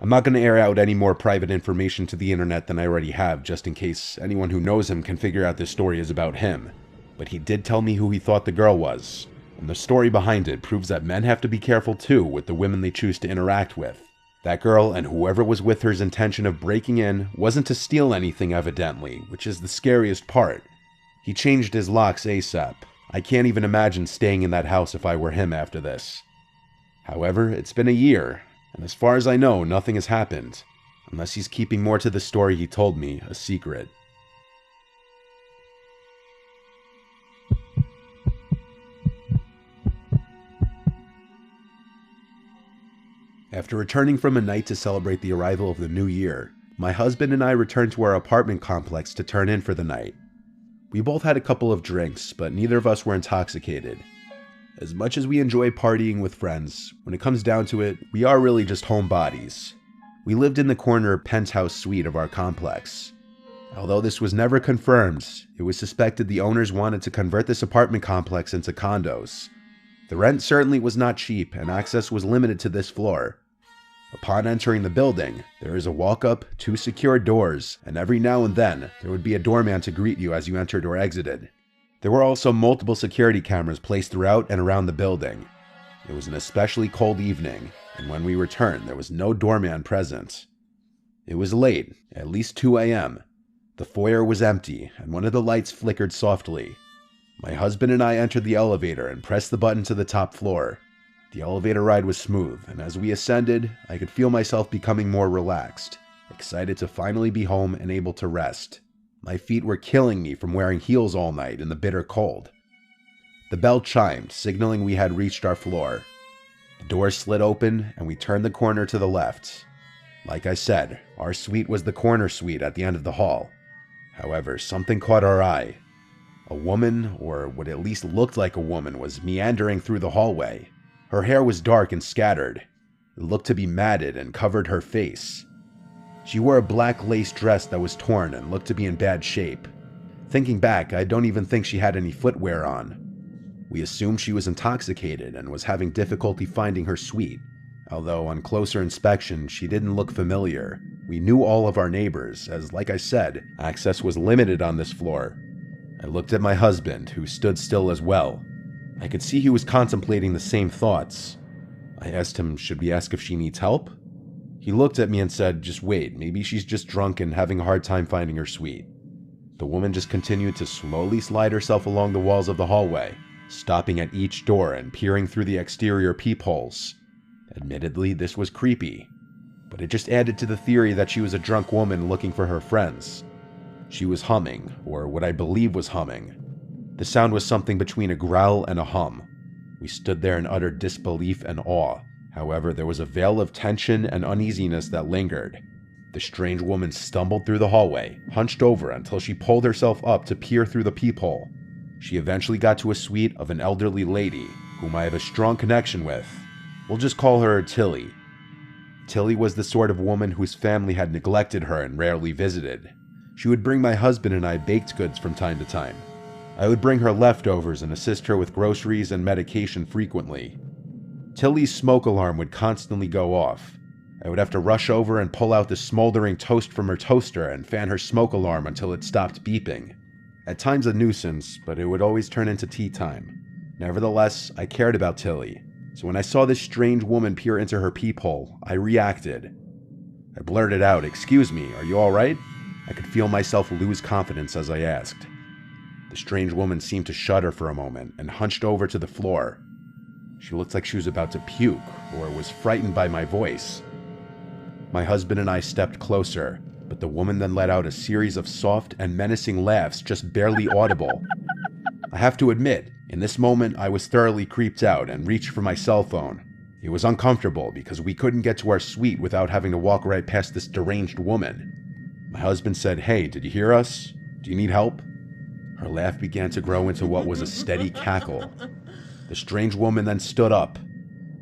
I'm not going to air out any more private information to the internet than I already have, just in case anyone who knows him can figure out this story is about him. But he did tell me who he thought the girl was, and the story behind it proves that men have to be careful too with the women they choose to interact with. That girl and whoever was with her's intention of breaking in wasn't to steal anything, evidently, which is the scariest part. He changed his locks ASAP. I can't even imagine staying in that house if I were him after this. However, it's been a year, and as far as I know, nothing has happened, unless he's keeping more to the story he told me a secret. After returning from a night to celebrate the arrival of the new year, my husband and I returned to our apartment complex to turn in for the night. We both had a couple of drinks, but neither of us were intoxicated. As much as we enjoy partying with friends, when it comes down to it, we are really just homebodies. We lived in the corner penthouse suite of our complex. Although this was never confirmed, it was suspected the owners wanted to convert this apartment complex into condos. The rent certainly was not cheap, and access was limited to this floor. Upon entering the building, there is a walk-up, 2 secured doors, and every now and then, there would be a doorman to greet you as you entered or exited. There were also multiple security cameras placed throughout and around the building. It was an especially cold evening, and when we returned, there was no doorman present. It was late, at least 2 a.m. The foyer was empty, and one of the lights flickered softly. My husband and I entered the elevator and pressed the button to the top floor. The elevator ride was smooth, and as we ascended, I could feel myself becoming more relaxed, excited to finally be home and able to rest. My feet were killing me from wearing heels all night in the bitter cold. The bell chimed, signaling we had reached our floor. The door slid open, and we turned the corner to the left. Like I said, our suite was the corner suite at the end of the hall. However, something caught our eye. A woman, or what at least looked like a woman, was meandering through the hallway. Her hair was dark and scattered. It looked to be matted and covered her face. She wore a black lace dress that was torn and looked to be in bad shape. Thinking back, I don't even think she had any footwear on. We assumed she was intoxicated and was having difficulty finding her suite. Although on closer inspection, she didn't look familiar. We knew all of our neighbors, as like I said, access was limited on this floor. I looked at my husband, who stood still as well. I could see he was contemplating the same thoughts. I asked him, should we ask if she needs help? He looked at me and said, just wait, maybe she's just drunk and having a hard time finding her suite. The woman just continued to slowly slide herself along the walls of the hallway, stopping at each door and peering through the exterior peepholes. Admittedly, this was creepy, but it just added to the theory that she was a drunk woman looking for her friends. She was humming, or what I believe was humming. The sound was something between a growl and a hum. We stood there in utter disbelief and awe. However, there was a veil of tension and uneasiness that lingered. The strange woman stumbled through the hallway, hunched over until she pulled herself up to peer through the peephole. She eventually got to a suite of an elderly lady, whom I have a strong connection with. We'll just call her Tilly. Tilly was the sort of woman whose family had neglected her and rarely visited. She would bring my husband and I baked goods from time to time. I would bring her leftovers and assist her with groceries and medication frequently. Tilly's smoke alarm would constantly go off. I would have to rush over and pull out the smoldering toast from her toaster and fan her smoke alarm until it stopped beeping. At times a nuisance, but it would always turn into tea time. Nevertheless, I cared about Tilly, so when I saw this strange woman peer into her peephole, I reacted. I blurted out, "Excuse me, are you alright?" I could feel myself lose confidence as I asked. The strange woman seemed to shudder for a moment and hunched over to the floor. She looked like she was about to puke, or was frightened by my voice. My husband and I stepped closer, but the woman then let out a series of soft and menacing laughs just barely audible. I have to admit, in this moment I was thoroughly creeped out and reached for my cell phone. It was uncomfortable because we couldn't get to our suite without having to walk right past this deranged woman. My husband said, "Hey, did you hear us? Do you need help?" Her laugh began to grow into what was a steady cackle. The strange woman then stood up.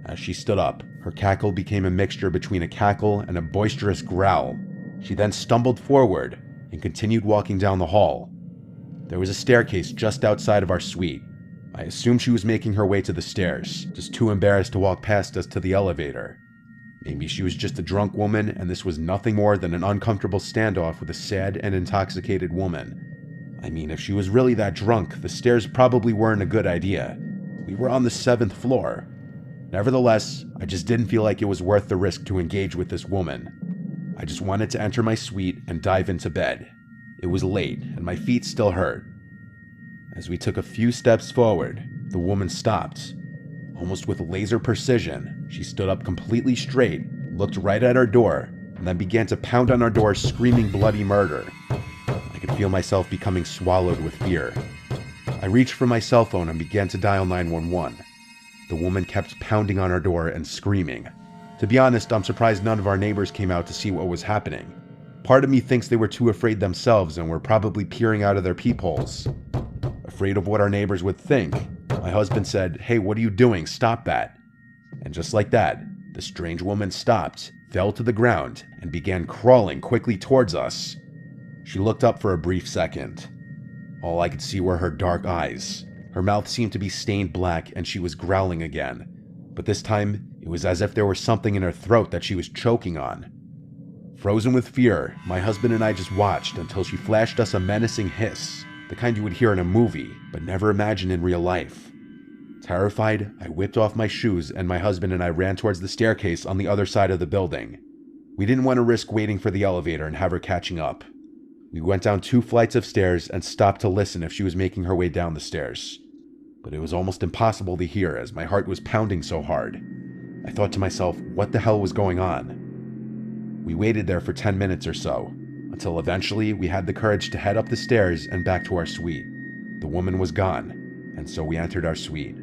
As she stood up, her cackle became a mixture between a cackle and a boisterous growl. She then stumbled forward and continued walking down the hall. There was a staircase just outside of our suite. I assumed she was making her way to the stairs, just too embarrassed to walk past us to the elevator. Maybe she was just a drunk woman and this was nothing more than an uncomfortable standoff with a sad and intoxicated woman. I mean, if she was really that drunk, the stairs probably weren't a good idea. We were on the 7th floor. Nevertheless, I just didn't feel like it was worth the risk to engage with this woman. I just wanted to enter my suite and dive into bed. It was late, and my feet still hurt. As we took a few steps forward, the woman stopped. Almost with laser precision, she stood up completely straight, looked right at our door, and then began to pound on our door screaming bloody murder. I could feel myself becoming swallowed with fear. I reached for my cell phone and began to dial 911. The woman kept pounding on our door and screaming. To be honest, I'm surprised none of our neighbors came out to see what was happening. Part of me thinks they were too afraid themselves and were probably peering out of their peepholes. Afraid of what our neighbors would think, my husband said, "Hey, what are you doing? Stop that." And just like that, the strange woman stopped, fell to the ground, and began crawling quickly towards us. She looked up for a brief second. All I could see were her dark eyes. Her mouth seemed to be stained black and she was growling again. But this time, it was as if there was something in her throat that she was choking on. Frozen with fear, my husband and I just watched until she flashed us a menacing hiss, the kind you would hear in a movie, but never imagine in real life. Terrified, I whipped off my shoes and my husband and I ran towards the staircase on the other side of the building. We didn't want to risk waiting for the elevator and have her catching up. We went down 2 flights of stairs and stopped to listen if she was making her way down the stairs. But it was almost impossible to hear as my heart was pounding so hard. I thought to myself, what the hell was going on? We waited there for 10 minutes or so, until eventually we had the courage to head up the stairs and back to our suite. The woman was gone, and so we entered our suite.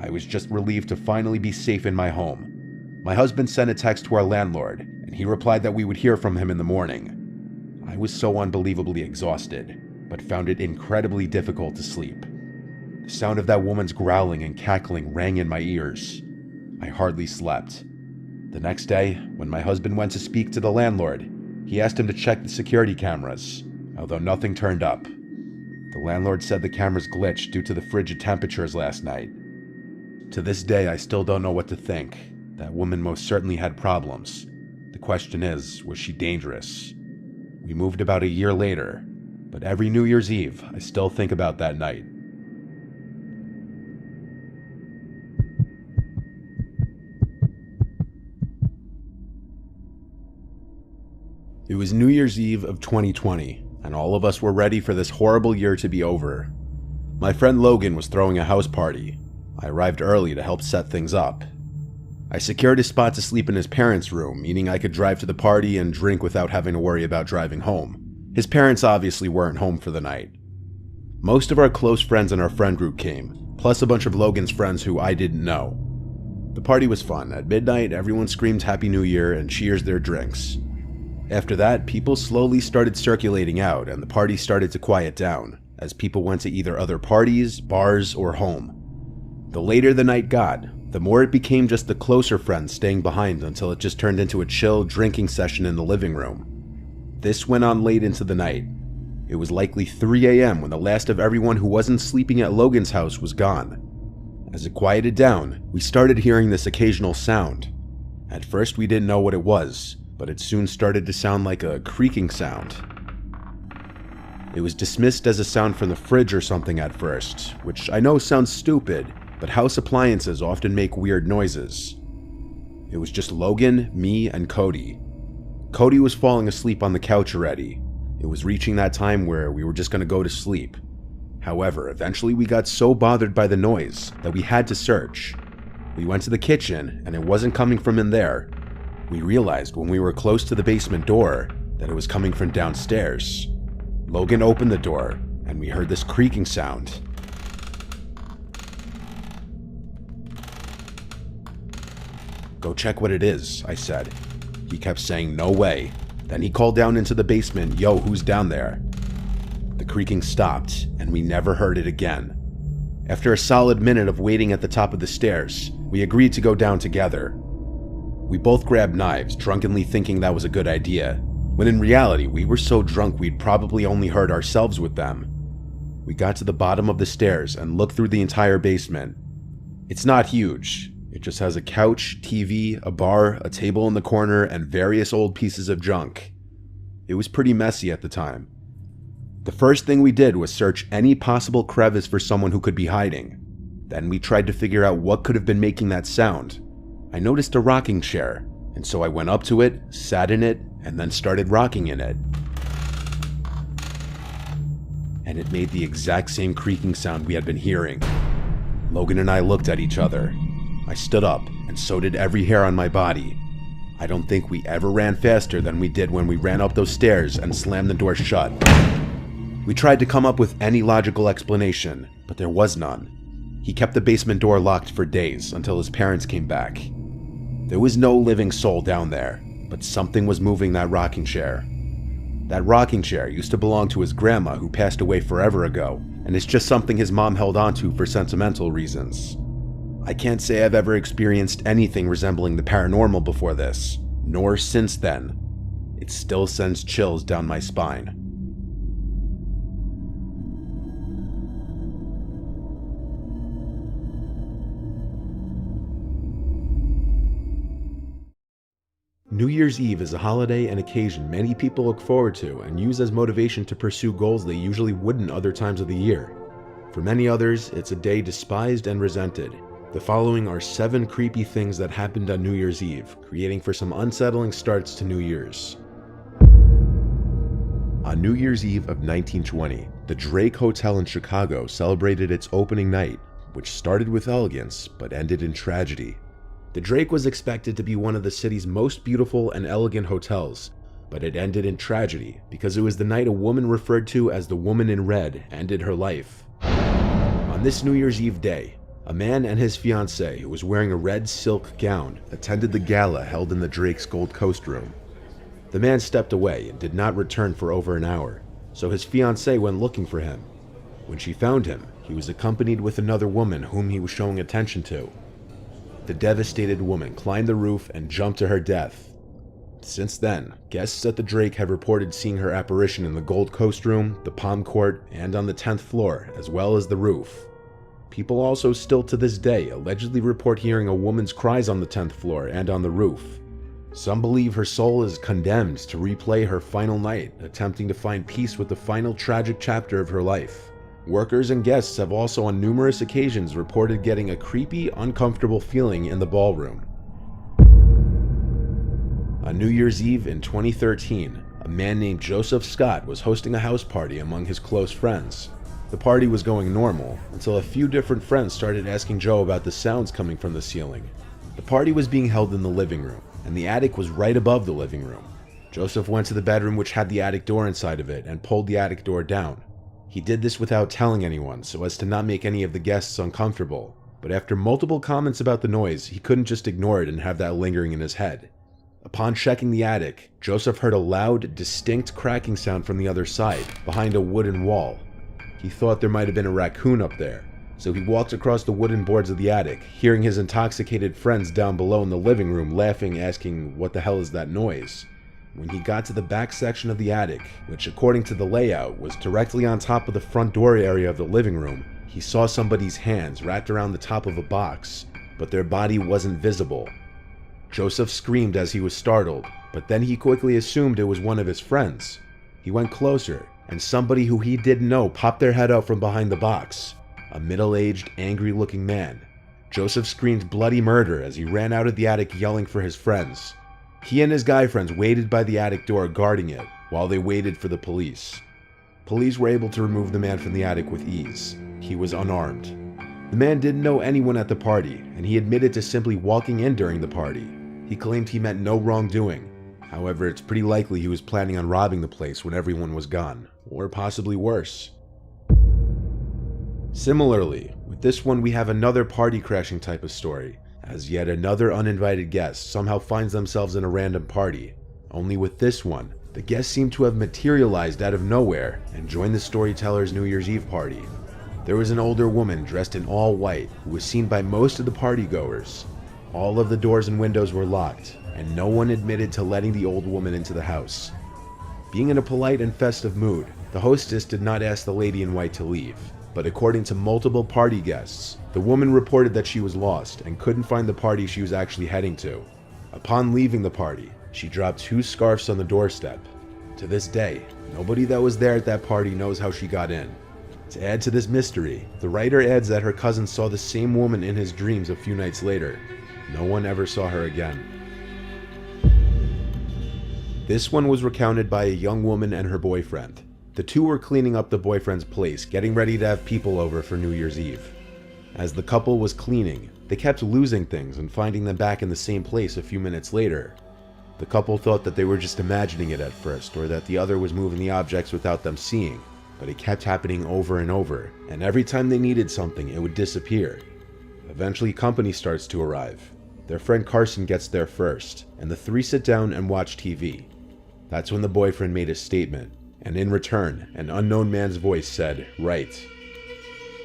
I was just relieved to finally be safe in my home. My husband sent a text to our landlord, and he replied that we would hear from him in the morning. I was so unbelievably exhausted, but found it incredibly difficult to sleep. The sound of that woman's growling and cackling rang in my ears. I hardly slept. The next day, when my husband went to speak to the landlord, he asked him to check the security cameras, although nothing turned up. The landlord said the cameras glitched due to the frigid temperatures last night. To this day, I still don't know what to think. That woman most certainly had problems. The question is, was she dangerous? We moved about a year later, but every New Year's Eve, I still think about that night. It was New Year's Eve of 2020, and all of us were ready for this horrible year to be over. My friend Logan was throwing a house party. I arrived early to help set things up. I secured a spot to sleep in his parents' room, meaning I could drive to the party and drink without having to worry about driving home. His parents obviously weren't home for the night. Most of our close friends in our friend group came, plus a bunch of Logan's friends who I didn't know. The party was fun. At midnight, everyone screamed Happy New Year and cheers their drinks. After that, people slowly started circulating out, and the party started to quiet down, as people went to either other parties, bars, or home. The later the night got, the more it became just the closer friends staying behind until it just turned into a chill drinking session in the living room. This went on late into the night. It was likely 3 a.m. when the last of everyone who wasn't sleeping at Logan's house was gone. As it quieted down, we started hearing this occasional sound. At first we didn't know what it was, but it soon started to sound like a creaking sound. It was dismissed as a sound from the fridge or something at first, which I know sounds stupid, but house appliances often make weird noises. It was just Logan, me, and Cody. Cody was falling asleep on the couch already. It was reaching that time where we were just going to go to sleep. However, eventually we got so bothered by the noise that we had to search. We went to the kitchen, and it wasn't coming from in there. We realized when we were close to the basement door that it was coming from downstairs. Logan opened the door, and we heard this creaking sound. "Go check what it is," I said. He kept saying, "No way." Then he called down into the basement, "Yo, who's down there?" The creaking stopped, and we never heard it again. After a solid minute of waiting at the top of the stairs, we agreed to go down together. We both grabbed knives, drunkenly thinking that was a good idea, when in reality we were so drunk we'd probably only hurt ourselves with them. We got to the bottom of the stairs and looked through the entire basement. It's not huge. It just has a couch, TV, a bar, a table in the corner, and various old pieces of junk. It was pretty messy at the time. The first thing we did was search any possible crevice for someone who could be hiding. Then we tried to figure out what could have been making that sound. I noticed a rocking chair, and so I went up to it, sat in it, and then started rocking in it. And it made the exact same creaking sound we had been hearing. Logan and I looked at each other. I stood up, and so did every hair on my body. I don't think we ever ran faster than we did when we ran up those stairs and slammed the door shut. We tried to come up with any logical explanation, but there was none. He kept the basement door locked for days until his parents came back. There was no living soul down there, but something was moving that rocking chair. That rocking chair used to belong to his grandma, who passed away forever ago, and it's just something his mom held onto for sentimental reasons. I can't say I've ever experienced anything resembling the paranormal before this, nor since then. It still sends chills down my spine. New Year's Eve is a holiday and occasion many people look forward to and use as motivation to pursue goals they usually wouldn't other times of the year. For many others, it's a day despised and resented. The following are 7 creepy things that happened on New Year's Eve, creating for some unsettling starts to New Year's. On New Year's Eve of 1920, the Drake Hotel in Chicago celebrated its opening night, which started with elegance but ended in tragedy. The Drake was expected to be one of the city's most beautiful and elegant hotels, but it ended in tragedy because it was the night a woman referred to as the Woman in Red ended her life. On On this New Year's Eve day, a man and his fiancée, who was wearing a red silk gown, attended the gala held in the Drake's Gold Coast room. The man stepped away and did not return for over an hour, so his fiancée went looking for him. When she found him, he was accompanied with another woman whom he was showing attention to. The devastated woman climbed the roof and jumped to her death. Since then, guests at the Drake have reported seeing her apparition in the Gold Coast room, the Palm Court, and on the 10th floor, as well as the roof. People also still to this day allegedly report hearing a woman's cries on the 10th floor and on the roof. Some believe her soul is condemned to replay her final night, attempting to find peace with the final tragic chapter of her life. Workers and guests have also on numerous occasions reported getting a creepy, uncomfortable feeling in the ballroom. On New Year's Eve in 2013, a man named Joseph Scott was hosting a house party among his close friends. The party was going normal until a few different friends started asking Joe about the sounds coming from the ceiling. The party was being held in the living room, and the attic was right above the living room. Joseph went to the bedroom which had the attic door inside of it and pulled the attic door down. He did this without telling anyone so as to not make any of the guests uncomfortable, but after multiple comments about the noise, he couldn't just ignore it and have that lingering in his head. Upon checking the attic, Joseph heard a loud, distinct cracking sound from the other side, behind a wooden wall. He thought there might have been a raccoon up there, so he walked across the wooden boards of the attic, hearing his intoxicated friends down below in the living room laughing, asking, "What the hell is that noise?" When he got to the back section of the attic, which according to the layout was directly on top of the front door area of the living room, he saw somebody's hands wrapped around the top of a box, but their body wasn't visible. Joseph screamed as he was startled, but then he quickly assumed it was one of his friends. He went closer, and somebody who he didn't know popped their head out from behind the box. A middle-aged, angry-looking man. Joseph screamed bloody murder as he ran out of the attic yelling for his friends. He and his guy friends waited by the attic door guarding it while they waited for the police. Police were able to remove the man from the attic with ease. He was unarmed. The man didn't know anyone at the party, and he admitted to simply walking in during the party. He claimed he meant no wrongdoing. However, it's pretty likely he was planning on robbing the place when everyone was gone, or possibly worse. Similarly, with this one we have another party crashing type of story, as yet another uninvited guest somehow finds themselves in a random party. Only with this one, the guests seem to have materialized out of nowhere and joined the storyteller's New Year's Eve party. There was an older woman dressed in all white who was seen by most of the partygoers. All of the doors and windows were locked, and no one admitted to letting the old woman into the house. Being in a polite and festive mood, the hostess did not ask the lady in white to leave. But according to multiple party guests, the woman reported that she was lost and couldn't find the party she was actually heading to. Upon leaving the party, she dropped 2 scarves on the doorstep. To this day, nobody that was there at that party knows how she got in. To add to this mystery, the writer adds that her cousin saw the same woman in his dreams a few nights later. No one ever saw her again. This one was recounted by a young woman and her boyfriend. The two were cleaning up the boyfriend's place, getting ready to have people over for New Year's Eve. As the couple was cleaning, they kept losing things and finding them back in the same place a few minutes later. The couple thought that they were just imagining it at first, or that the other was moving the objects without them seeing, but it kept happening over and over, and every time they needed something, it would disappear. Eventually, company starts to arrive. Their friend Carson gets there first, and the three sit down and watch TV. That's when the boyfriend made a statement, and in return, an unknown man's voice said, "Right."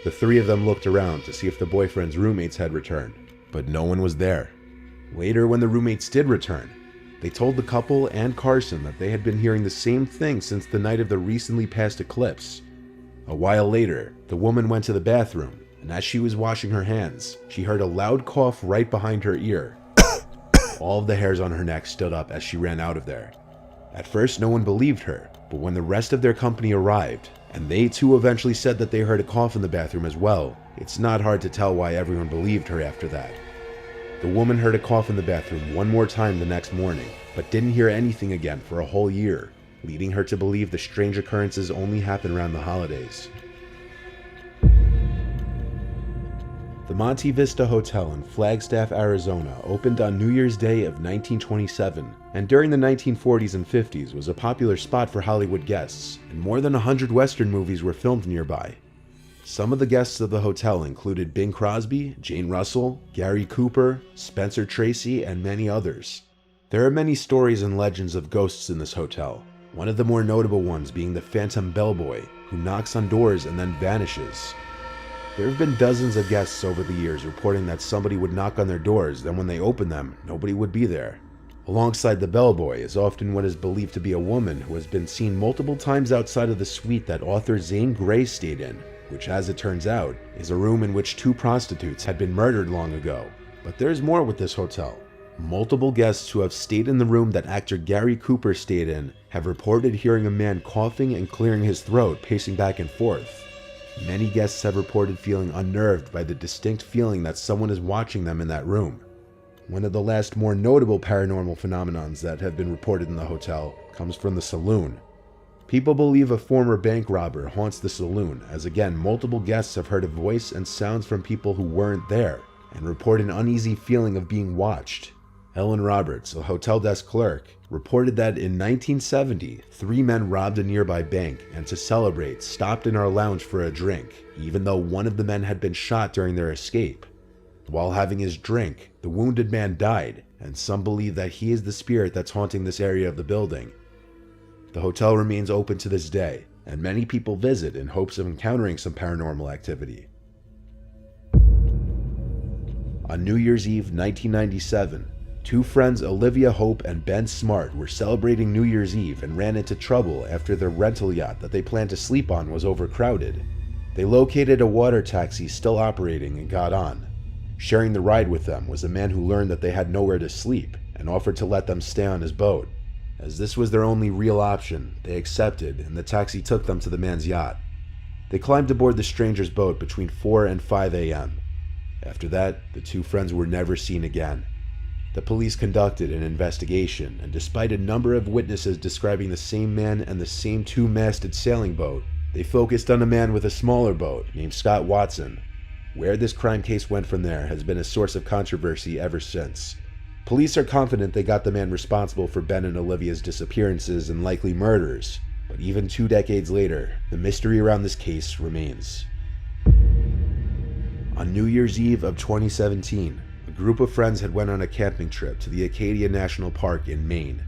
The three of them looked around to see if the boyfriend's roommates had returned, but no one was there. Later, when the roommates did return, they told the couple and Carson that they had been hearing the same thing since the night of the recently passed eclipse. A while later, the woman went to the bathroom, and as she was washing her hands, she heard a loud cough right behind her ear. All of the hairs on her neck stood up as she ran out of there. At first, no one believed her, but when the rest of their company arrived, and they too eventually said that they heard a cough in the bathroom as well, it's not hard to tell why everyone believed her after that. The woman heard a cough in the bathroom one more time the next morning, but didn't hear anything again for a whole year, leading her to believe the strange occurrences only happen around the holidays. The Monte Vista Hotel in Flagstaff, Arizona opened on New Year's Day of 1927, and during the 1940s and 50s was a popular spot for Hollywood guests, and more than 100 Western movies were filmed nearby. Some of the guests of the hotel included Bing Crosby, Jane Russell, Gary Cooper, Spencer Tracy, and many others. There are many stories and legends of ghosts in this hotel, one of the more notable ones being the phantom bellboy, who knocks on doors and then vanishes. There have been dozens of guests over the years reporting that somebody would knock on their doors, then when they open them, nobody would be there. Alongside the bellboy is often what is believed to be a woman who has been seen multiple times outside of the suite that author Zane Grey stayed in, which, as it turns out, is a room in which 2 prostitutes had been murdered long ago. But there's more with this hotel. Multiple guests who have stayed in the room that actor Gary Cooper stayed in have reported hearing a man coughing and clearing his throat, pacing back and forth. Many guests have reported feeling unnerved by the distinct feeling that someone is watching them in that room. One of the last more notable paranormal phenomenons that have been reported in the hotel comes from the saloon. People believe a former bank robber haunts the saloon, as again multiple guests have heard a voice and sounds from people who weren't there, and report an uneasy feeling of being watched. Ellen Roberts, a hotel desk clerk, reported that in 1970, 3 men robbed a nearby bank and to celebrate stopped in our lounge for a drink, even though one of the men had been shot during their escape. While having his drink, the wounded man died, and some believe that he is the spirit that's haunting this area of the building. The hotel remains open to this day, and many people visit in hopes of encountering some paranormal activity. On New Year's Eve 1997, 2 friends Olivia Hope and Ben Smart were celebrating New Year's Eve and ran into trouble after their rental yacht that they planned to sleep on was overcrowded. They located a water taxi still operating and got on. Sharing the ride with them was a man who learned that they had nowhere to sleep and offered to let them stay on his boat. As this was their only real option, they accepted, and the taxi took them to the man's yacht. They climbed aboard the stranger's boat between 4 and 5 a.m. After that, the 2 friends were never seen again. The police conducted an investigation, and despite a number of witnesses describing the same man and the same 2-masted sailing boat, they focused on a man with a smaller boat named Scott Watson. Where this crime case went from there has been a source of controversy ever since. Police are confident they got the man responsible for Ben and Olivia's disappearances and likely murders, but even 2 decades later, the mystery around this case remains. On New Year's Eve of 2017, a group of friends had went on a camping trip to the Acadia National Park in Maine.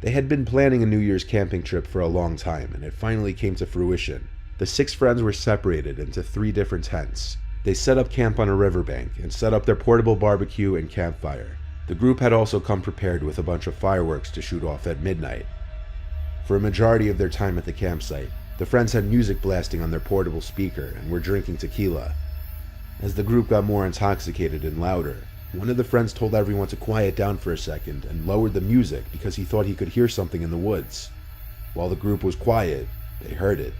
They had been planning a New Year's camping trip for a long time, and it finally came to fruition. The 6 friends were separated into 3 different tents. They set up camp on a riverbank and set up their portable barbecue and campfire. The group had also come prepared with a bunch of fireworks to shoot off at midnight. For a majority of their time at the campsite, the friends had music blasting on their portable speaker and were drinking tequila. As the group got more intoxicated and louder, one of the friends told everyone to quiet down for a second and lowered the music because he thought he could hear something in the woods. While the group was quiet, they heard it.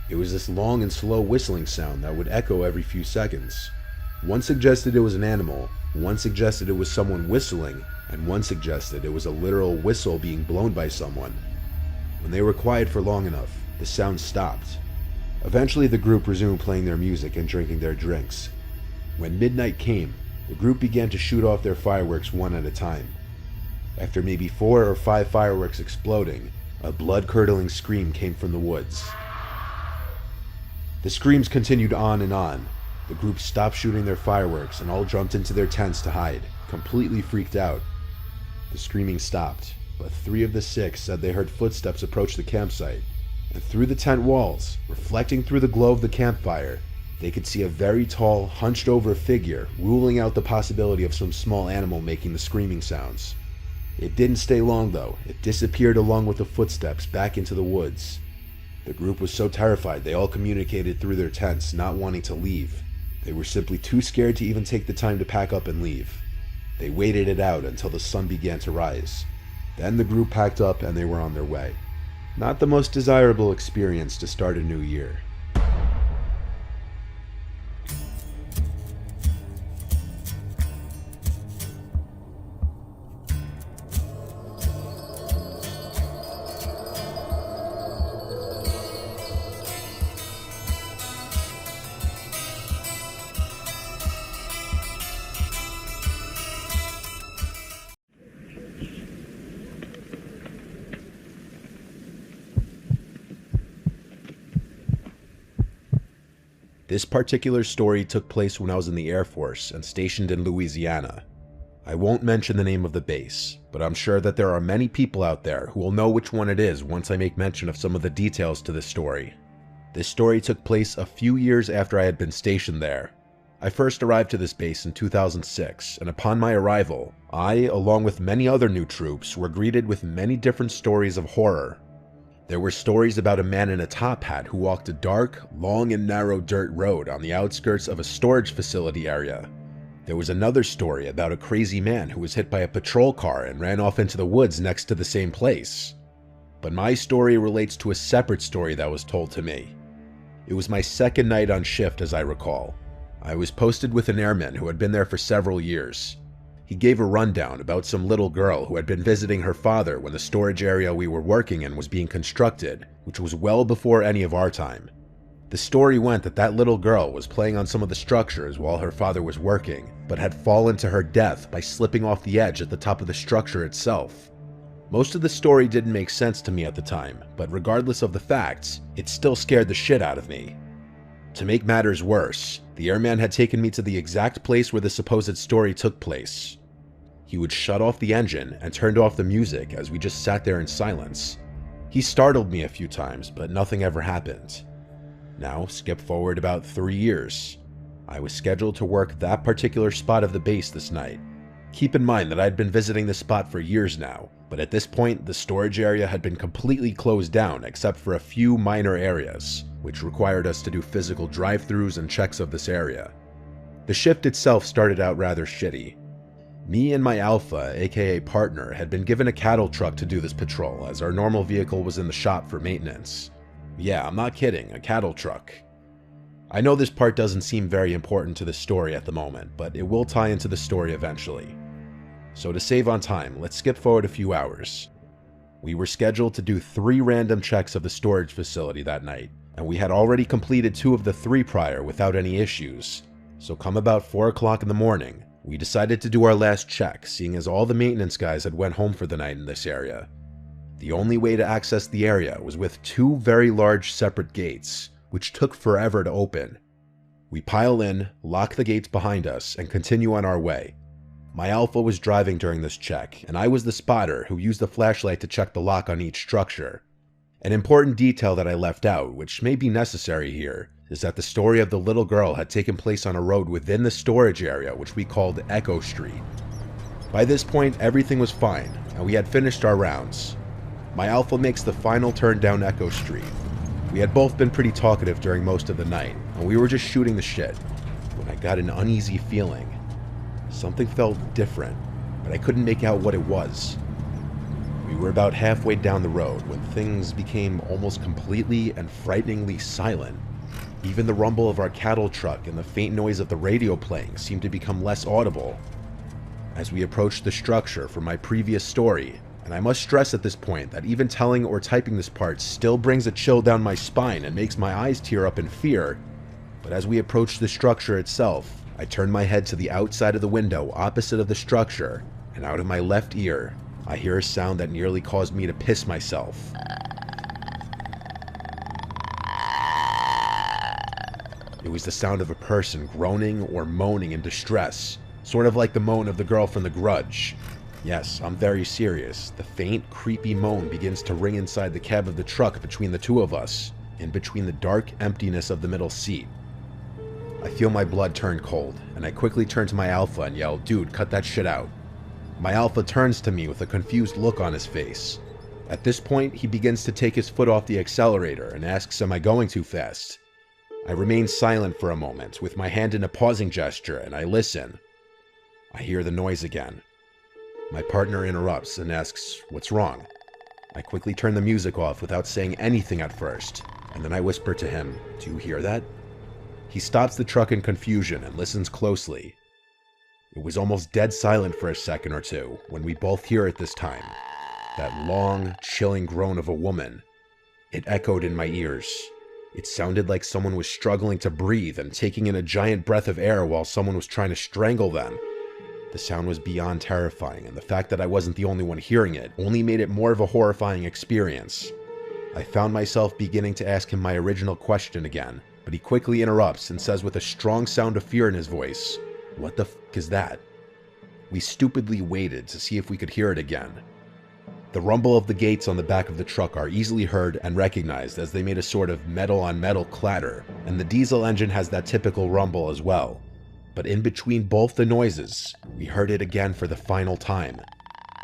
It was this long and slow whistling sound that would echo every few seconds. One suggested it was an animal, one suggested it was someone whistling, and one suggested it was a literal whistle being blown by someone. When they were quiet for long enough, the sound stopped. Eventually the group resumed playing their music and drinking their drinks. When midnight came, the group began to shoot off their fireworks one at a time. After maybe 4 or 5 fireworks exploding, a blood-curdling scream came from the woods. The screams continued on and on. The group stopped shooting their fireworks and all jumped into their tents to hide, completely freaked out. The screaming stopped, but 3 of the 6 said they heard footsteps approach the campsite, and through the tent walls, reflecting through the glow of the campfire, they could see a very tall, hunched-over figure, ruling out the possibility of some small animal making the screaming sounds. It didn't stay long though. It disappeared along with the footsteps back into the woods. The group was so terrified they all communicated through their tents, not wanting to leave. They were simply too scared to even take the time to pack up and leave. They waited it out until the sun began to rise. Then the group packed up and they were on their way. Not the most desirable experience to start a new year. This particular story took place when I was in the Air Force and stationed in Louisiana. I won't mention the name of the base, but I'm sure that there are many people out there who will know which one it is once I make mention of some of the details to this story. This story took place a few years after I had been stationed there. I first arrived to this base in 2006, and upon my arrival, I, along with many other new troops, were greeted with many different stories of horror. There were stories about a man in a top hat who walked a dark, long and narrow dirt road on the outskirts of a storage facility area. There was another story about a crazy man who was hit by a patrol car and ran off into the woods next to the same place. But my story relates to a separate story that was told to me. It was my second night on shift, as I recall. I was posted with an airman who had been there for several years. He gave a rundown about some little girl who had been visiting her father when the storage area we were working in was being constructed, which was well before any of our time. The story went that that little girl was playing on some of the structures while her father was working, but had fallen to her death by slipping off the edge at the top of the structure itself. Most of the story didn't make sense to me at the time, but regardless of the facts, it still scared the shit out of me. To make matters worse, the airman had taken me to the exact place where the supposed story took place. He would shut off the engine and turned off the music as we just sat there in silence. He startled me a few times, but nothing ever happened. Now, skip forward about 3 years. I was scheduled to work that particular spot of the base this night. Keep in mind that I'd been visiting this spot for years now, but at this point, the storage area had been completely closed down except for a few minor areas, which required us to do physical drive-thrus and checks of this area. The shift itself started out rather shitty. Me and my alpha, aka partner, had been given a cattle truck to do this patrol, as our normal vehicle was in the shop for maintenance. Yeah, I'm not kidding, a cattle truck. I know this part doesn't seem very important to the story at the moment, but it will tie into the story eventually. So to save on time, let's skip forward a few hours. We were scheduled to do 3 random checks of the storage facility that night, and we had already completed 2 of the 3 prior without any issues. So come about 4 o'clock in the morning, we decided to do our last check, seeing as all the maintenance guys had went home for the night in this area. The only way to access the area was with 2 very large separate gates, which took forever to open. We pile in, lock the gates behind us, and continue on our way. My alpha was driving during this check, and I was the spotter who used the flashlight to check the lock on each structure. An important detail that I left out, which may be necessary here, is that the story of the little girl had taken place on a road within the storage area, which we called Echo Street. By this point, everything was fine, and we had finished our rounds. My alpha makes the final turn down Echo Street. We had both been pretty talkative during most of the night, and we were just shooting the shit, when I got an uneasy feeling. Something felt different, but I couldn't make out what it was. We were about halfway down the road when things became almost completely and frighteningly silent. Even the rumble of our cattle truck and the faint noise of the radio playing seemed to become less audible. As we approached the structure from my previous story, and I must stress at this point that even telling or typing this part still brings a chill down my spine and makes my eyes tear up in fear, but as we approached the structure itself, I turned my head to the outside of the window opposite of the structure, and out of my left ear, I hear a sound that nearly caused me to piss myself. It was the sound of a person groaning or moaning in distress, sort of like the moan of the girl from The Grudge. Yes, I'm very serious. The faint, creepy moan begins to ring inside the cab of the truck between the 2 of us, in between the dark emptiness of the middle seat. I feel my blood turn cold, and I quickly turn to my alpha and yell, "Dude, cut that shit out." My alpha turns to me with a confused look on his face. At this point, he begins to take his foot off the accelerator and asks, "Am I going too fast?" I remain silent for a moment, with my hand in a pausing gesture, and I listen. I hear the noise again. My partner interrupts and asks, "What's wrong?" I quickly turn the music off without saying anything at first, and then I whisper to him, "Do you hear that?" He stops the truck in confusion and listens closely. It was almost dead silent for a second or two when we both hear it this time. That long, chilling groan of a woman. It echoed in my ears. It sounded like someone was struggling to breathe and taking in a giant breath of air while someone was trying to strangle them. The sound was beyond terrifying, and the fact that I wasn't the only one hearing it only made it more of a horrifying experience. I found myself beginning to ask him my original question again, but he quickly interrupts and says with a strong sound of fear in his voice, "What the f*** is that?" We stupidly waited to see if we could hear it again. The rumble of the gates on the back of the truck are easily heard and recognized as they made a sort of metal-on-metal clatter, and the diesel engine has that typical rumble as well. But in between both the noises, we heard it again for the final time.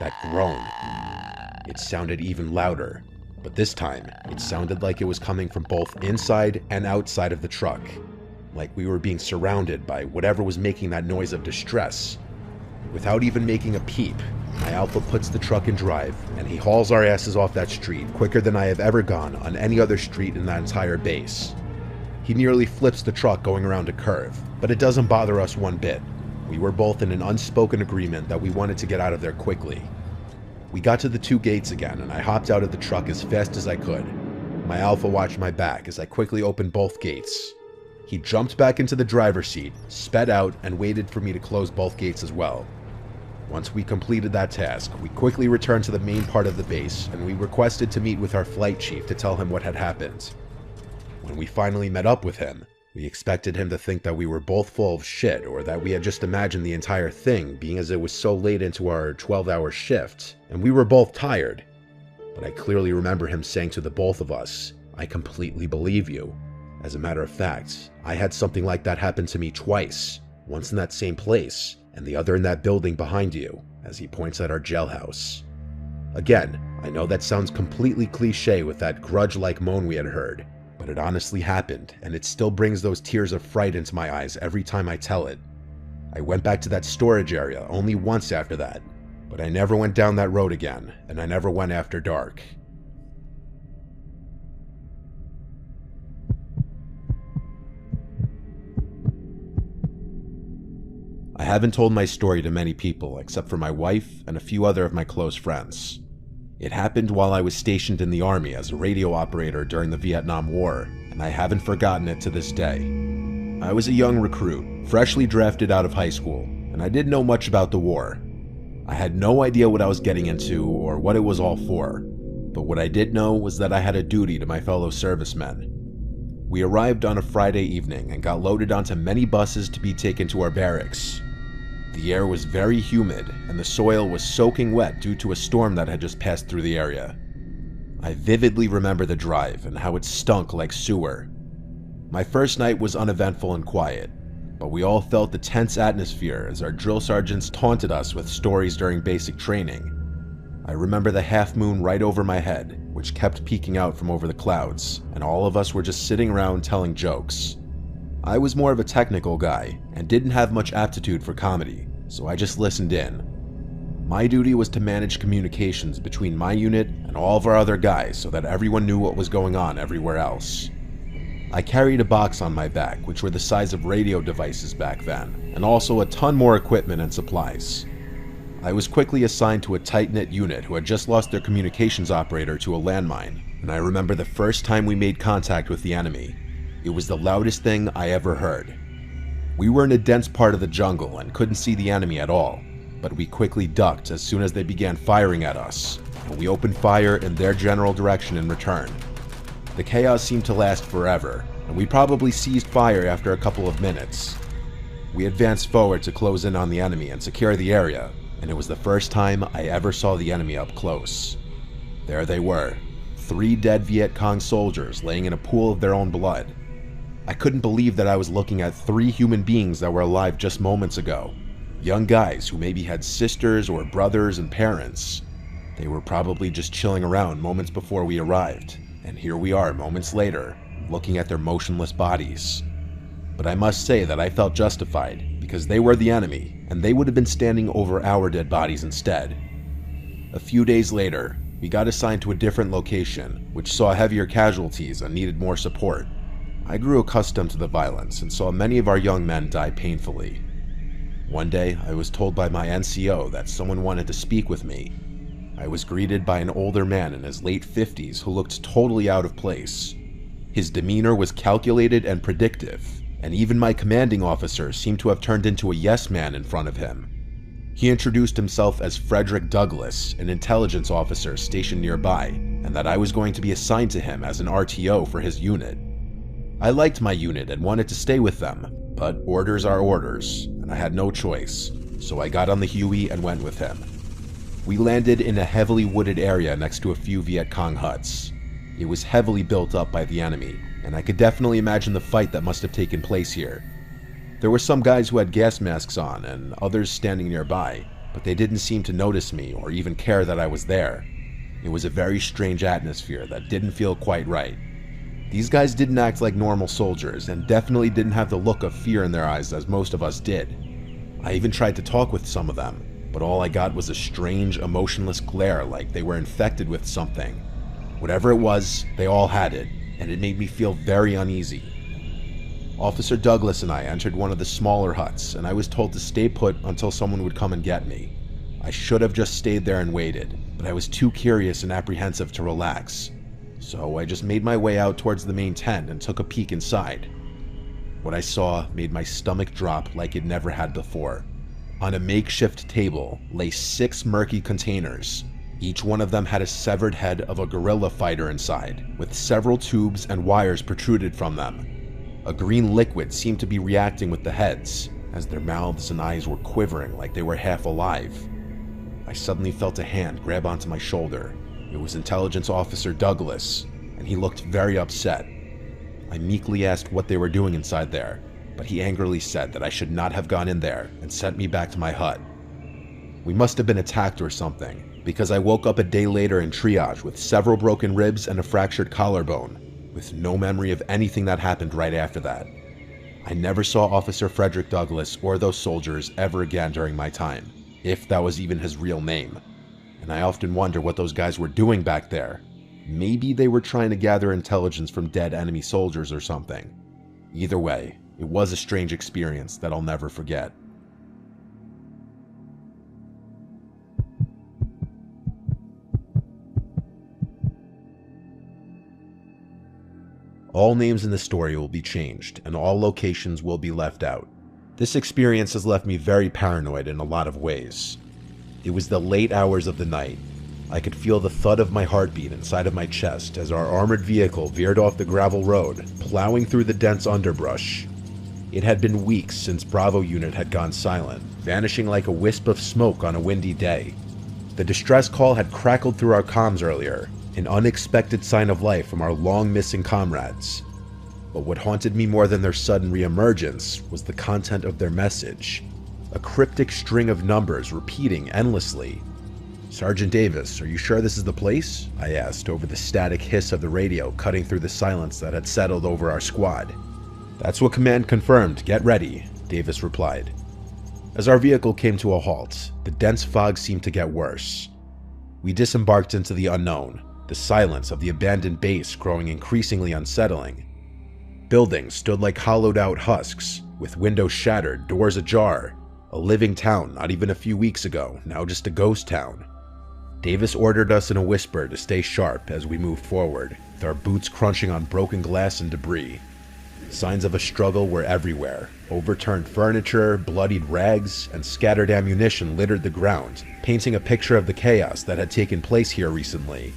That groan. It sounded even louder, but this time it sounded like it was coming from both inside and outside of the truck, like we were being surrounded by whatever was making that noise of distress. Without even making a peep, my Alpha puts the truck in drive, and he hauls our asses off that street quicker than I have ever gone on any other street in that entire base. He nearly flips the truck going around a curve, but it doesn't bother us one bit. We were both in an unspoken agreement that we wanted to get out of there quickly. We got to the 2 gates again, and I hopped out of the truck as fast as I could. My Alpha watched my back as I quickly opened both gates. He jumped back into the driver's seat, sped out, and waited for me to close both gates as well. Once we completed that task, we quickly returned to the main part of the base, and we requested to meet with our flight chief to tell him what had happened. When we finally met up with him, we expected him to think that we were both full of shit, or that we had just imagined the entire thing, being as it was so late into our 12-hour shift, and we were both tired. But I clearly remember him saying to the both of us, "I completely believe you." As a matter of fact, I had something like that happen to me twice, once in that same place, and the other in that building behind you, as he points at our jailhouse. Again, I know that sounds completely cliche with that grudge-like moan we had heard, but it honestly happened, and it still brings those tears of fright into my eyes every time I tell it. I went back to that storage area only once after that, but I never went down that road again, and I never went after dark. I haven't told my story to many people except for my wife and a few other of my close friends. It happened while I was stationed in the Army as a radio operator during the Vietnam War, and I haven't forgotten it to this day. I was a young recruit, freshly drafted out of high school, and I didn't know much about the war. I had no idea what I was getting into or what it was all for, but what I did know was that I had a duty to my fellow servicemen. We arrived on a Friday evening and got loaded onto many buses to be taken to our barracks. The air was very humid, and the soil was soaking wet due to a storm that had just passed through the area. I vividly remember the drive and how it stunk like sewer. My first night was uneventful and quiet, but we all felt the tense atmosphere as our drill sergeants taunted us with stories during basic training. I remember the half moon right over my head, which kept peeking out from over the clouds, and all of us were just sitting around telling jokes. I was more of a technical guy and didn't have much aptitude for comedy, so I just listened in. My duty was to manage communications between my unit and all of our other guys so that everyone knew what was going on everywhere else. I carried a box on my back, which were the size of radio devices back then, and also a ton more equipment and supplies. I was quickly assigned to a tight-knit unit who had just lost their communications operator to a landmine, and I remember the first time we made contact with the enemy. It was the loudest thing I ever heard. We were in a dense part of the jungle and couldn't see the enemy at all, but we quickly ducked as soon as they began firing at us, and we opened fire in their general direction in return. The chaos seemed to last forever, and we probably ceased fire after a couple of minutes. We advanced forward to close in on the enemy and secure the area, and it was the first time I ever saw the enemy up close. There they were, 3 dead Viet Cong soldiers laying in a pool of their own blood. I couldn't believe that I was looking at 3 human beings that were alive just moments ago. Young guys who maybe had sisters or brothers and parents. They were probably just chilling around moments before we arrived, and here we are moments later, looking at their motionless bodies. But I must say that I felt justified, because they were the enemy, and they would have been standing over our dead bodies instead. A few days later, we got assigned to a different location, which saw heavier casualties and needed more support. I grew accustomed to the violence and saw many of our young men die painfully. One day, I was told by my NCO that someone wanted to speak with me. I was greeted by an older man in his late 50s who looked totally out of place. His demeanor was calculated and predictive, and even my commanding officer seemed to have turned into a yes man in front of him. He introduced himself as Frederick Douglas, an intelligence officer stationed nearby, and that I was going to be assigned to him as an RTO for his unit. I liked my unit and wanted to stay with them, but orders are orders, and I had no choice, so I got on the Huey and went with him. We landed in a heavily wooded area next to a few Viet Cong huts. It was heavily built up by the enemy, and I could definitely imagine the fight that must have taken place here. There were some guys who had gas masks on and others standing nearby, but they didn't seem to notice me or even care that I was there. It was a very strange atmosphere that didn't feel quite right. These guys didn't act like normal soldiers and definitely didn't have the look of fear in their eyes as most of us did. I even tried to talk with some of them, but all I got was a strange, emotionless glare like they were infected with something. Whatever it was, they all had it, and it made me feel very uneasy. Officer Douglas and I entered one of the smaller huts, and I was told to stay put until someone would come and get me. I should have just stayed there and waited, but I was too curious and apprehensive to relax. So I just made my way out towards the main tent and took a peek inside. What I saw made my stomach drop like it never had before. On a makeshift table lay 6 murky containers. Each one of them had a severed head of a guerrilla fighter inside, with several tubes and wires protruded from them. A green liquid seemed to be reacting with the heads, as their mouths and eyes were quivering like they were half alive. I suddenly felt a hand grab onto my shoulder. It was Intelligence Officer Douglas, and he looked very upset. I meekly asked what they were doing inside there, but he angrily said that I should not have gone in there and sent me back to my hut. We must have been attacked or something, because I woke up a day later in triage with several broken ribs and a fractured collarbone, with no memory of anything that happened right after that. I never saw Officer Frederick Douglass or those soldiers ever again during my time, if that was even his real name. And I often wonder what those guys were doing back there. Maybe they were trying to gather intelligence from dead enemy soldiers or something. Either way, it was a strange experience that I'll never forget. All names in the story will be changed, and all locations will be left out. This experience has left me very paranoid in a lot of ways. It was the late hours of the night. I could feel the thud of my heartbeat inside of my chest as our armored vehicle veered off the gravel road, plowing through the dense underbrush. It had been weeks since Bravo unit had gone silent, vanishing like a wisp of smoke on a windy day. The distress call had crackled through our comms earlier, an unexpected sign of life from our long-missing comrades. But what haunted me more than their sudden reemergence was the content of their message. A cryptic string of numbers repeating endlessly. "Sergeant Davis, are you sure this is the place?" I asked over the static hiss of the radio cutting through the silence that had settled over our squad. "That's what command confirmed. Get ready," Davis replied. As our vehicle came to a halt, the dense fog seemed to get worse. We disembarked into the unknown, the silence of the abandoned base growing increasingly unsettling. Buildings stood like hollowed-out husks, with windows shattered, doors ajar. A living town not even a few weeks ago, now just a ghost town. Davis ordered us in a whisper to stay sharp as we moved forward, with our boots crunching on broken glass and debris. Signs of a struggle were everywhere. Overturned furniture, bloodied rags, and scattered ammunition littered the ground, painting a picture of the chaos that had taken place here recently.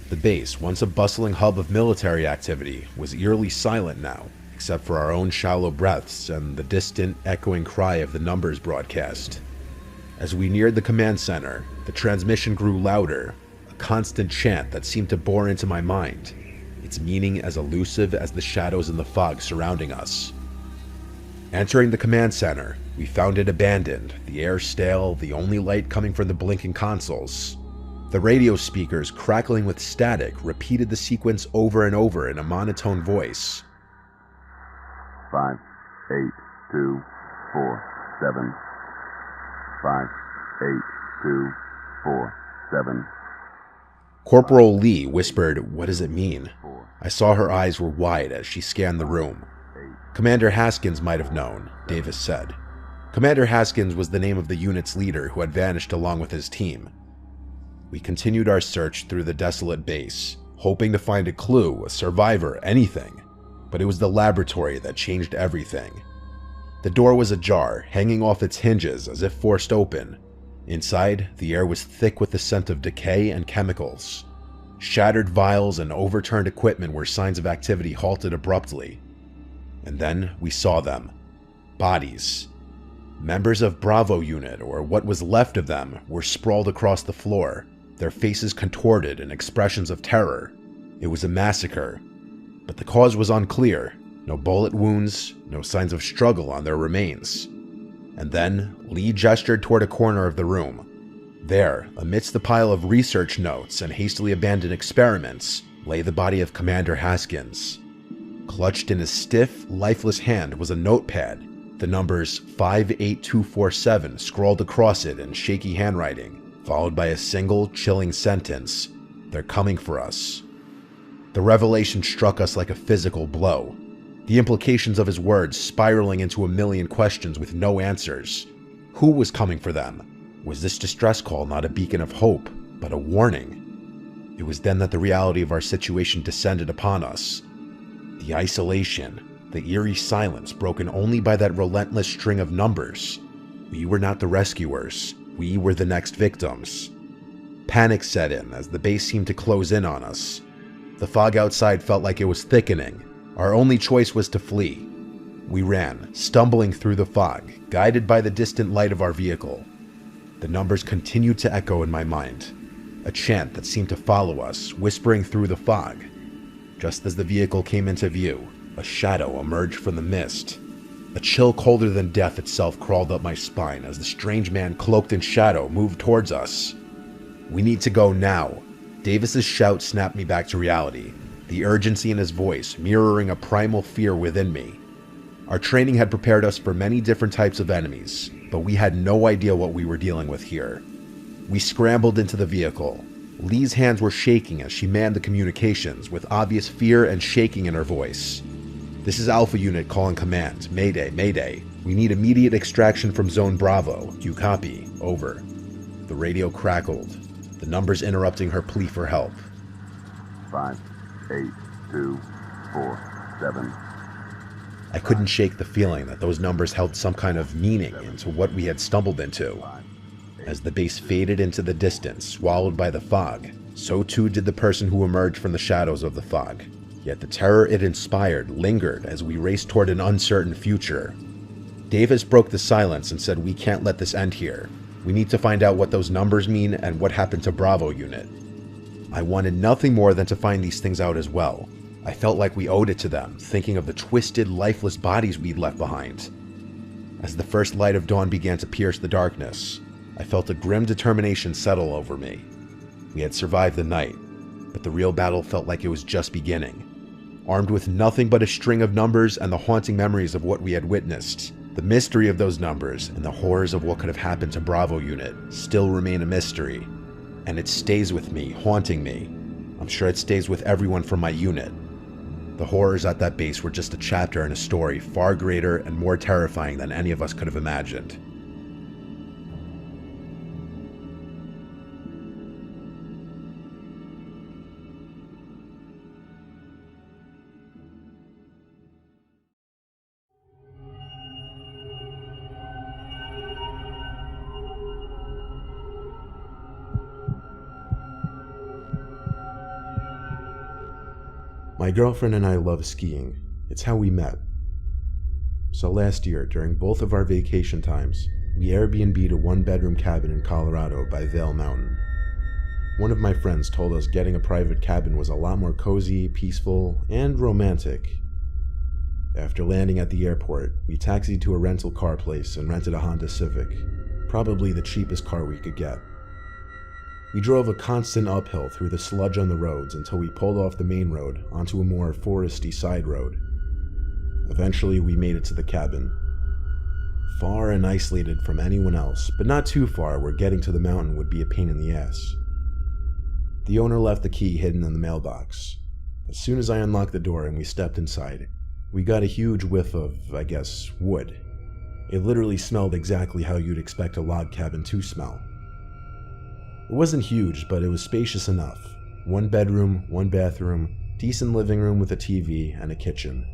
The base, once a bustling hub of military activity, was eerily silent now, except for our own shallow breaths and the distant, echoing cry of the numbers broadcast. As we neared the command center, the transmission grew louder, a constant chant that seemed to bore into my mind, its meaning as elusive as the shadows in the fog surrounding us. Entering the command center, we found it abandoned, the air stale, the only light coming from the blinking consoles. The radio speakers, crackling with static, repeated the sequence over and over in a monotone voice. 5, 8, 2, 4, 7. 5, 8, 2, 4, 7. Corporal Lee whispered, "What does it mean?" I saw her eyes were wide as she scanned the room. "Commander Haskins might have known," Davis said. Commander Haskins was the name of the unit's leader who had vanished along with his team. We continued our search through the desolate base, hoping to find a clue, a survivor, anything. But it was the laboratory that changed everything. The door was ajar, hanging off its hinges as if forced open. Inside, the air was thick with the scent of decay and chemicals. Shattered vials and overturned equipment were signs of activity halted abruptly. And then we saw them. Bodies. Members of Bravo Unit, or what was left of them, were sprawled across the floor, their faces contorted in expressions of terror. It was a massacre, but the cause was unclear. No bullet wounds, no signs of struggle on their remains. And then Lee gestured toward a corner of the room. There, amidst the pile of research notes and hastily abandoned experiments, lay the body of Commander Haskins. Clutched in his stiff, lifeless hand was a notepad, the numbers 58247 scrawled across it in shaky handwriting, followed by a single, chilling sentence: "They're coming for us." The revelation struck us like a physical blow, the implications of his words spiraling into a million questions with no answers. Who was coming for them? Was this distress call not a beacon of hope, but a warning? It was then that the reality of our situation descended upon us. The isolation, the eerie silence broken only by that relentless string of numbers. We were not the rescuers. We were the next victims. Panic set in as the base seemed to close in on us. The fog outside felt like it was thickening. Our only choice was to flee. We ran, stumbling through the fog, guided by the distant light of our vehicle. The numbers continued to echo in my mind, a chant that seemed to follow us, whispering through the fog. Just as the vehicle came into view, a shadow emerged from the mist. A chill colder than death itself crawled up my spine as the strange man cloaked in shadow moved towards us. "We need to go now." Davis's shout snapped me back to reality, the urgency in his voice mirroring a primal fear within me. Our training had prepared us for many different types of enemies, but we had no idea what we were dealing with here. We scrambled into the vehicle. Lee's hands were shaking as she manned the communications, with obvious fear and shaking in her voice. "This is Alpha Unit calling command. Mayday, Mayday. We need immediate extraction from Zone Bravo. You copy? Over." The radio crackled, the numbers interrupting her plea for help. 5, 8, 2, 4, 7. I couldn't shake the feeling that those numbers held some kind of meaning into what we had stumbled into. As the base faded into the distance, swallowed by the fog, so too did the person who emerged from the shadows of the fog. Yet the terror it inspired lingered as we raced toward an uncertain future. Davis broke the silence and said, "We can't let this end here. We need to find out what those numbers mean and what happened to Bravo Unit." I wanted nothing more than to find these things out as well. I felt like we owed it to them, thinking of the twisted, lifeless bodies we'd left behind. As the first light of dawn began to pierce the darkness, I felt a grim determination settle over me. We had survived the night, but the real battle felt like it was just beginning. Armed with nothing but a string of numbers and the haunting memories of what we had witnessed, the mystery of those numbers and the horrors of what could have happened to Bravo Unit still remain a mystery. And it stays with me, haunting me. I'm sure it stays with everyone from my unit. The horrors at that base were just a chapter in a story far greater and more terrifying than any of us could have imagined. My girlfriend and I love skiing. It's how we met. So last year, during both of our vacation times, we Airbnb'd a one-bedroom cabin in Colorado by Vail Mountain. One of my friends told us getting a private cabin was a lot more cozy, peaceful, and romantic. After landing at the airport, we taxied to a rental car place and rented a Honda Civic, probably the cheapest car we could get. We drove a constant uphill through the sludge on the roads until we pulled off the main road onto a more foresty side road. Eventually, we made it to the cabin. Far and isolated from anyone else, but not too far where getting to the mountain would be a pain in the ass. The owner left the key hidden in the mailbox. As soon as I unlocked the door and we stepped inside, we got a huge whiff of, wood. It literally smelled exactly how you'd expect a log cabin to smell. It wasn't huge, but it was spacious enough. One bedroom, one bathroom, decent living room with a TV and a kitchen.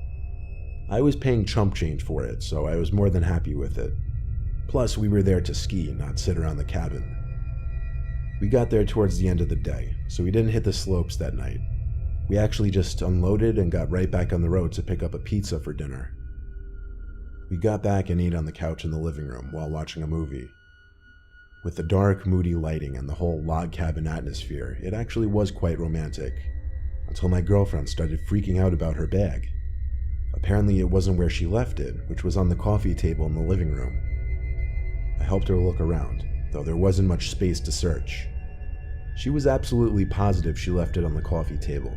I was paying chump change for it, so I was more than happy with it. Plus, we were there to ski, not sit around the cabin. We got there towards the end of the day, so we didn't hit the slopes that night. We actually just unloaded and got right back on the road to pick up a pizza for dinner. We got back and ate on the couch in the living room while watching a movie. With the dark, moody lighting and the whole log cabin atmosphere, it actually was quite romantic, until my girlfriend started freaking out about her bag. Apparently it wasn't where she left it, which was on the coffee table in the living room. I helped her look around, though there wasn't much space to search. She was absolutely positive she left it on the coffee table.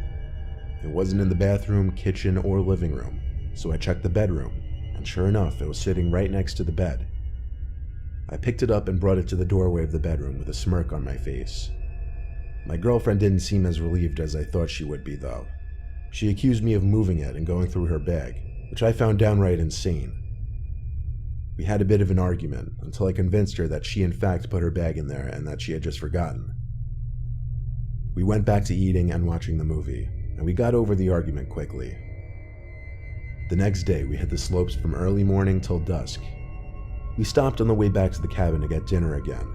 It wasn't in the bathroom, kitchen, or living room, so I checked the bedroom, and sure enough, it was sitting right next to the bed. I picked it up and brought it to the doorway of the bedroom with a smirk on my face. My girlfriend didn't seem as relieved as I thought she would be, though. She accused me of moving it and going through her bag, which I found downright insane. We had a bit of an argument until I convinced her that she in fact put her bag in there and that she had just forgotten. We went back to eating and watching the movie, and we got over the argument quickly. The next day, we hit the slopes from early morning till dusk. We stopped on the way back to the cabin to get dinner again.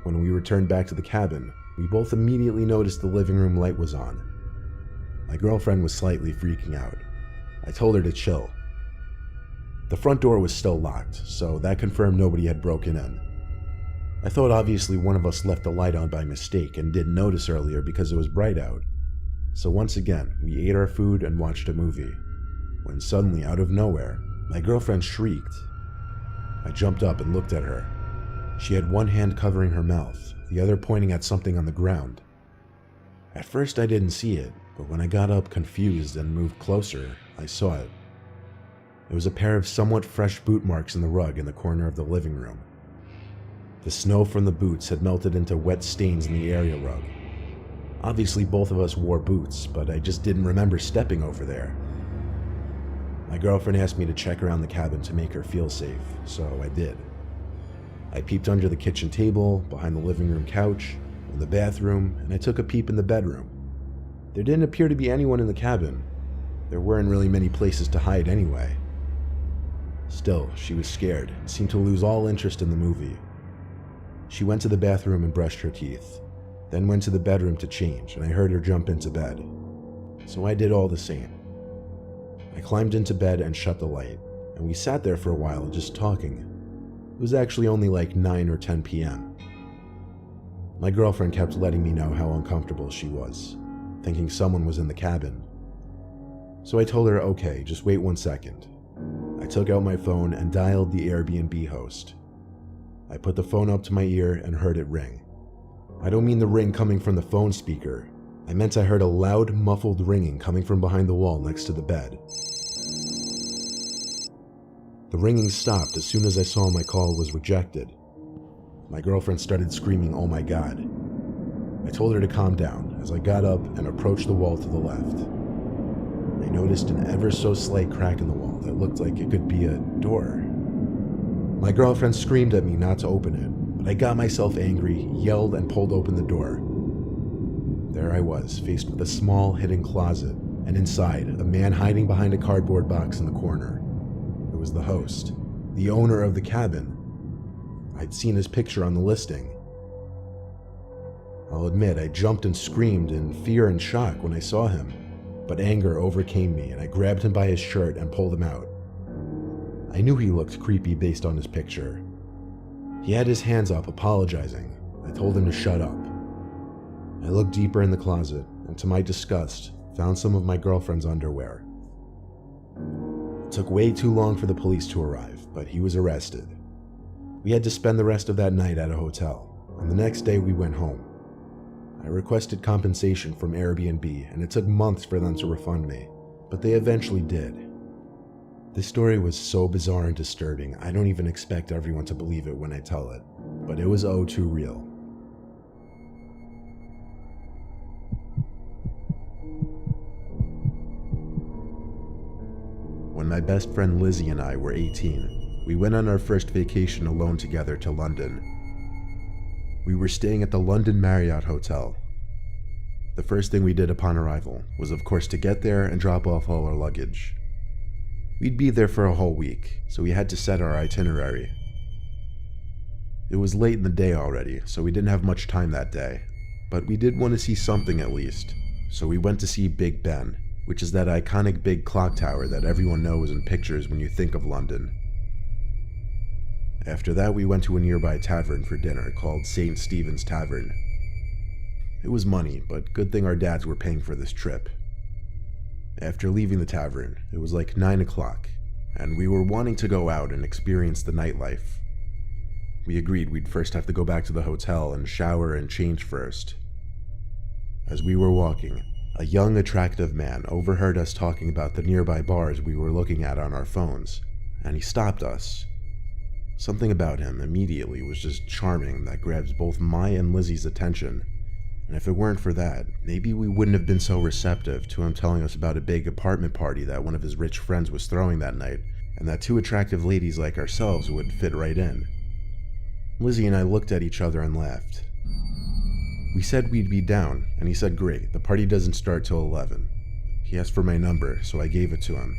When we returned back to the cabin, we both immediately noticed the living room light was on. My girlfriend was slightly freaking out. I told her to chill. The front door was still locked, so that confirmed nobody had broken in. I thought obviously one of us left the light on by mistake and didn't notice earlier because it was bright out. So once again, we ate our food and watched a movie, when suddenly, out of nowhere, my girlfriend shrieked. I jumped up and looked at her. She had one hand covering her mouth, the other pointing at something on the ground. At first I didn't see it, but when I got up confused and moved closer, I saw it. It was a pair of somewhat fresh boot marks in the rug in the corner of the living room. The snow from the boots had melted into wet stains in the area rug. Obviously both of us wore boots, but I just didn't remember stepping over there. My girlfriend asked me to check around the cabin to make her feel safe, so I did. I peeped under the kitchen table, behind the living room couch, in the bathroom, and I took a peep in the bedroom. There didn't appear to be anyone in the cabin. There weren't really many places to hide anyway. Still, she was scared and seemed to lose all interest in the movie. She went to the bathroom and brushed her teeth, then went to the bedroom to change, and I heard her jump into bed. So I did all the same. I climbed into bed and shut the light, and we sat there for a while just talking. It was actually only like 9 or 10 p.m. My girlfriend kept letting me know how uncomfortable she was, thinking someone was in the cabin. So I told her, okay, just wait 1 second. I took out my phone and dialed the Airbnb host. I put the phone up to my ear and heard it ring. I don't mean the ring coming from the phone speaker. I meant I heard a loud, muffled ringing coming from behind the wall next to the bed. The ringing stopped as soon as I saw my call was rejected. My girlfriend started screaming, "Oh my God." I told her to calm down as I got up and approached the wall to the left. I noticed an ever so slight crack in the wall that looked like it could be a door. My girlfriend screamed at me not to open it, but I got myself angry, yelled, and pulled open the door. There I was, faced with a small, hidden closet, and inside, a man hiding behind a cardboard box in the corner. It was the host, the owner of the cabin. I'd seen his picture on the listing. I'll admit, I jumped and screamed in fear and shock when I saw him, but anger overcame me and I grabbed him by his shirt and pulled him out. I knew he looked creepy based on his picture. He had his hands up, apologizing. I told him to shut up. I looked deeper in the closet, and to my disgust, found some of my girlfriend's underwear. It took way too long for the police to arrive, but he was arrested. We had to spend the rest of that night at a hotel, and the next day we went home. I requested compensation from Airbnb, and it took months for them to refund me, but they eventually did. This story was so bizarre and disturbing, I don't even expect everyone to believe it when I tell it, but it was oh too real. When my best friend Lizzie and I were 18, we went on our first vacation alone together to London. We were staying at the London Marriott Hotel. The first thing we did upon arrival was of course to get there and drop off all our luggage. We'd be there for a whole week, so we had to set our itinerary. It was late in the day already, so we didn't have much time that day, but we did want to see something at least, so we went to see Big Ben, which is that iconic big clock tower that everyone knows in pictures when you think of London. After that, we went to a nearby tavern for dinner called St. Stephen's Tavern. It was money, but good thing our dads were paying for this trip. After leaving the tavern, it was like 9 o'clock, and we were wanting to go out and experience the nightlife. We agreed we'd first have to go back to the hotel and shower and change first. As we were walking, a young, attractive man overheard us talking about the nearby bars we were looking at on our phones, and he stopped us. Something about him immediately was just charming that grabs both my and Lizzie's attention, and if it weren't for that, maybe we wouldn't have been so receptive to him telling us about a big apartment party that one of his rich friends was throwing that night, and that two attractive ladies like ourselves would fit right in. Lizzie and I looked at each other and laughed. We said we'd be down, and he said great, the party doesn't start till 11. He asked for my number, so I gave it to him.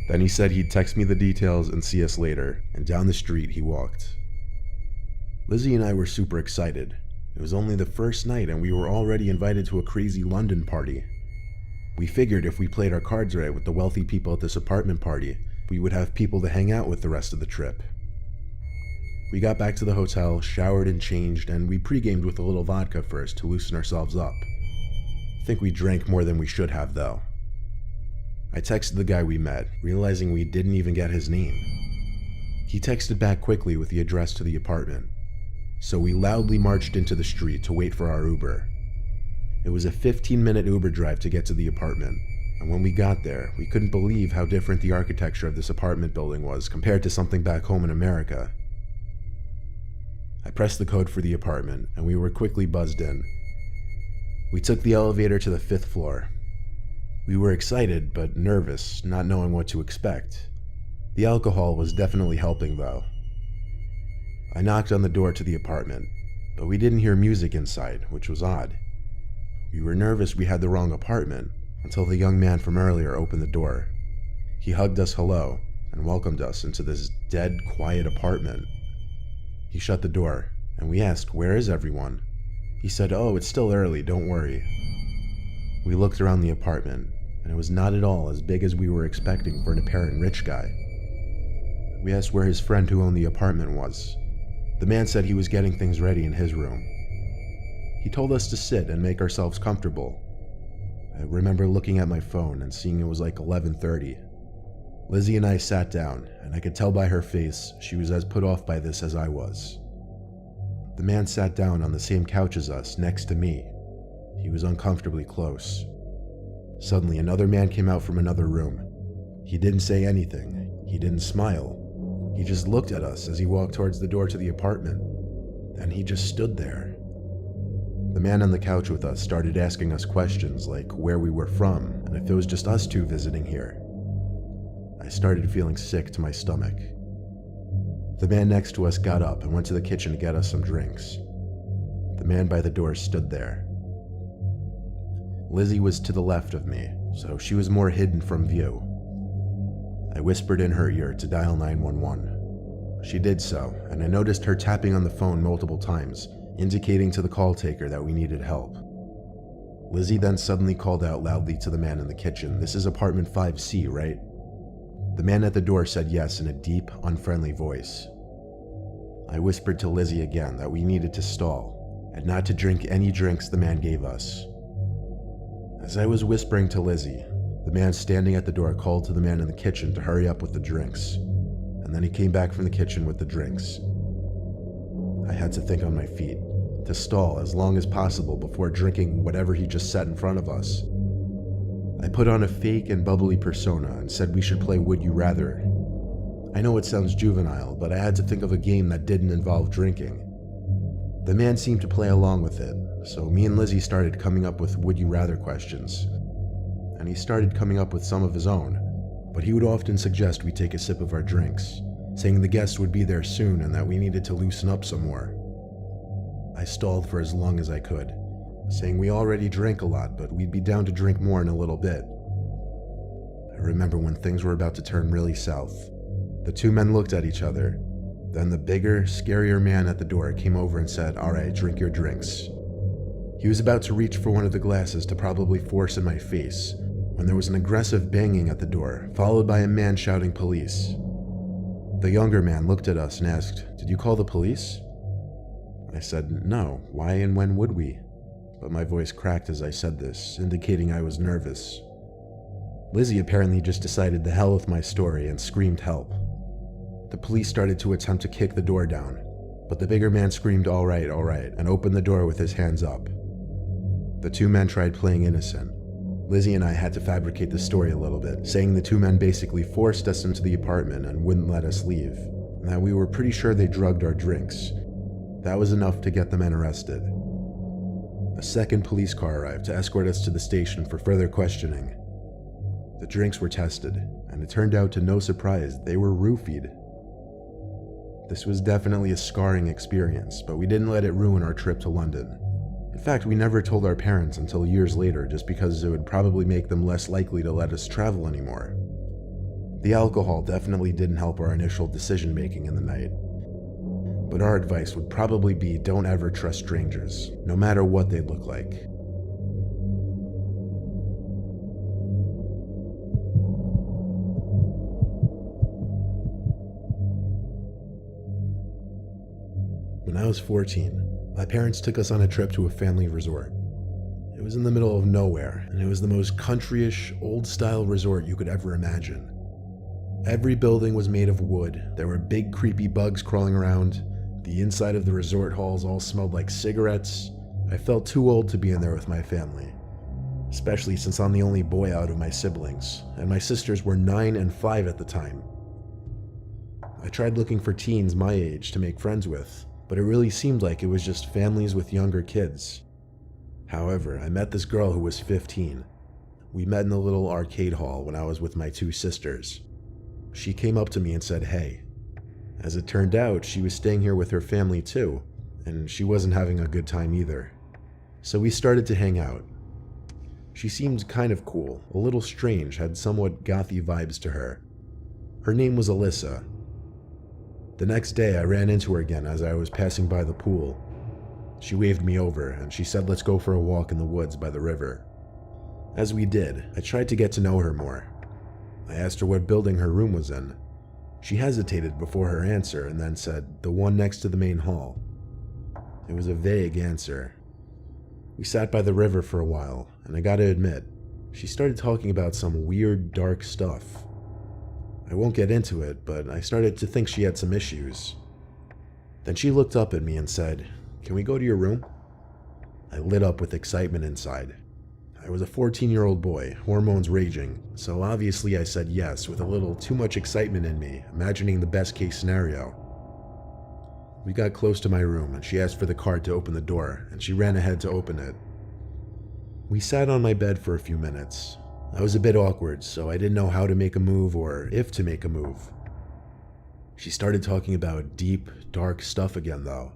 Then he said he'd text me the details and see us later, and down the street he walked. Lizzie and I were super excited. It was only the first night and we were already invited to a crazy London party. We figured if we played our cards right with the wealthy people at this apartment party, we would have people to hang out with the rest of the trip. We got back to the hotel, showered and changed, and we pre-gamed with a little vodka first to loosen ourselves up. I think we drank more than we should have though. I texted the guy we met, realizing we didn't even get his name. He texted back quickly with the address to the apartment. So we loudly marched into the street to wait for our Uber. It was a 15-minute Uber drive to get to the apartment, and when we got there, we couldn't believe how different the architecture of this apartment building was compared to something back home in America. I pressed the code for the apartment, and we were quickly buzzed in. We took the elevator to the 5th floor. We were excited, but nervous, not knowing what to expect. The alcohol was definitely helping, though. I knocked on the door to the apartment, but we didn't hear music inside, which was odd. We were nervous we had the wrong apartment, until the young man from earlier opened the door. He hugged us hello, and welcomed us into this dead, quiet apartment. He shut the door, and we asked, "Where is everyone?" He said, "Oh, it's still early, don't worry." We looked around the apartment, and it was not at all as big as we were expecting for an apparent rich guy. We asked where his friend who owned the apartment was. The man said he was getting things ready in his room. He told us to sit and make ourselves comfortable. I remember looking at my phone and seeing it was like 11:30. Lizzie and I sat down, and I could tell by her face she was as put off by this as I was. The man sat down on the same couch as us, next to me. He was uncomfortably close. Suddenly, another man came out from another room. He didn't say anything. He didn't smile. He just looked at us as he walked towards the door to the apartment. Then he just stood there. The man on the couch with us started asking us questions like where we were from and if it was just us two visiting here. I started feeling sick to my stomach. The man next to us got up and went to the kitchen to get us some drinks. The man by the door stood there. Lizzie was to the left of me, so she was more hidden from view. I whispered in her ear to dial 911. She did so, and I noticed her tapping on the phone multiple times, indicating to the call taker that we needed help. Lizzie then suddenly called out loudly to the man in the kitchen, "This is apartment 5C, right?" The man at the door said yes in a deep, unfriendly voice. I whispered to Lizzie again that we needed to stall, and not to drink any drinks the man gave us. As I was whispering to Lizzie, the man standing at the door called to the man in the kitchen to hurry up with the drinks, and then he came back from the kitchen with the drinks. I had to think on my feet, to stall as long as possible before drinking whatever he just set in front of us. I put on a fake and bubbly persona and said we should play Would You Rather. I know it sounds juvenile, but I had to think of a game that didn't involve drinking. The man seemed to play along with it, so me and Lizzie started coming up with Would You Rather questions. And he started coming up with some of his own, but he would often suggest we take a sip of our drinks, saying the guest would be there soon and that we needed to loosen up some more. I stalled for as long as I could, saying we already drank a lot, but we'd be down to drink more in a little bit. I remember when things were about to turn really south. The two men looked at each other. Then the bigger, scarier man at the door came over and said, "All right, drink your drinks." He was about to reach for one of the glasses to probably force in my face, when there was an aggressive banging at the door, followed by a man shouting police. The younger man looked at us and asked, "Did you call the police?" I said, "No, why and when would we?" But my voice cracked as I said this, indicating I was nervous. Lizzie apparently just decided the hell with my story and screamed help. The police started to attempt to kick the door down, but the bigger man screamed, all right, and opened the door with his hands up. The two men tried playing innocent. Lizzie and I had to fabricate the story a little bit, saying the two men basically forced us into the apartment and wouldn't let us leave, and that we were pretty sure they drugged our drinks. That was enough to get the men arrested. A second police car arrived to escort us to the station for further questioning. The drinks were tested, and it turned out to no surprise they were roofied. This was definitely a scarring experience, but we didn't let it ruin our trip to London. In fact, we never told our parents until years later, just because it would probably make them less likely to let us travel anymore. The alcohol definitely didn't help our initial decision making in the night. But our advice would probably be don't ever trust strangers, no matter what they look like. When I was 14, my parents took us on a trip to a family resort. It was in the middle of nowhere, and it was the most country-ish, old-style resort you could ever imagine. Every building was made of wood, there were big creepy bugs crawling around, the inside of the resort halls all smelled like cigarettes. I felt too old to be in there with my family, especially since I'm the only boy out of my siblings, and my sisters were 9 and 5 at the time. I tried looking for teens my age to make friends with, but it really seemed like it was just families with younger kids. However, I met this girl who was 15. We met in the little arcade hall when I was with my 2 sisters. She came up to me and said, "Hey." As it turned out, she was staying here with her family too, and she wasn't having a good time either. So we started to hang out. She seemed kind of cool, a little strange, had somewhat gothy vibes to her. Her name was Alyssa. The next day, I ran into her again as I was passing by the pool. She waved me over, and she said let's go for a walk in the woods by the river. As we did, I tried to get to know her more. I asked her what building her room was in. She hesitated before her answer and then said, "The one next to the main hall." It was a vague answer. We sat by the river for a while, and I gotta admit, she started talking about some weird, dark stuff. I won't get into it, but I started to think she had some issues. Then she looked up at me and said, "Can we go to your room?" I lit up with excitement inside. I was a 14-year-old boy, hormones raging, so obviously I said yes with a little too much excitement in me, imagining the best case scenario. We got close to my room and she asked for the card to open the door, and she ran ahead to open it. We sat on my bed for a few minutes. I was a bit awkward, so I didn't know how to make a move or if to make a move. She started talking about deep, dark stuff again though.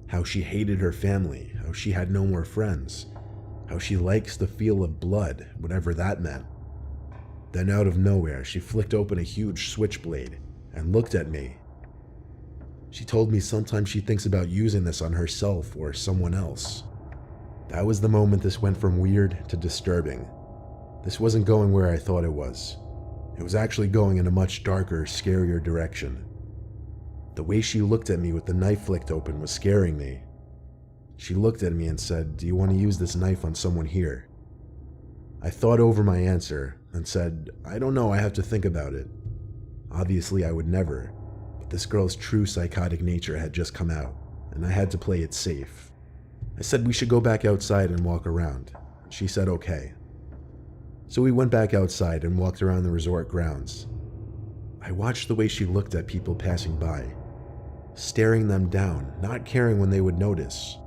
How she hated her family, how she had no more friends, how she likes the feel of blood, whatever that meant. Then out of nowhere, she flicked open a huge switchblade and looked at me. She told me sometimes she thinks about using this on herself or someone else. That was the moment this went from weird to disturbing. This wasn't going where I thought it was. It was actually going in a much darker, scarier direction. The way she looked at me with the knife flicked open was scaring me. She looked at me and said, "Do you want to use this knife on someone here?" I thought over my answer and said, "I don't know, I have to think about it." Obviously I would never, but this girl's true psychotic nature had just come out, and I had to play it safe. I said we should go back outside and walk around. She said okay. So we went back outside and walked around the resort grounds. I watched the way she looked at people passing by, staring them down, not caring when they would notice.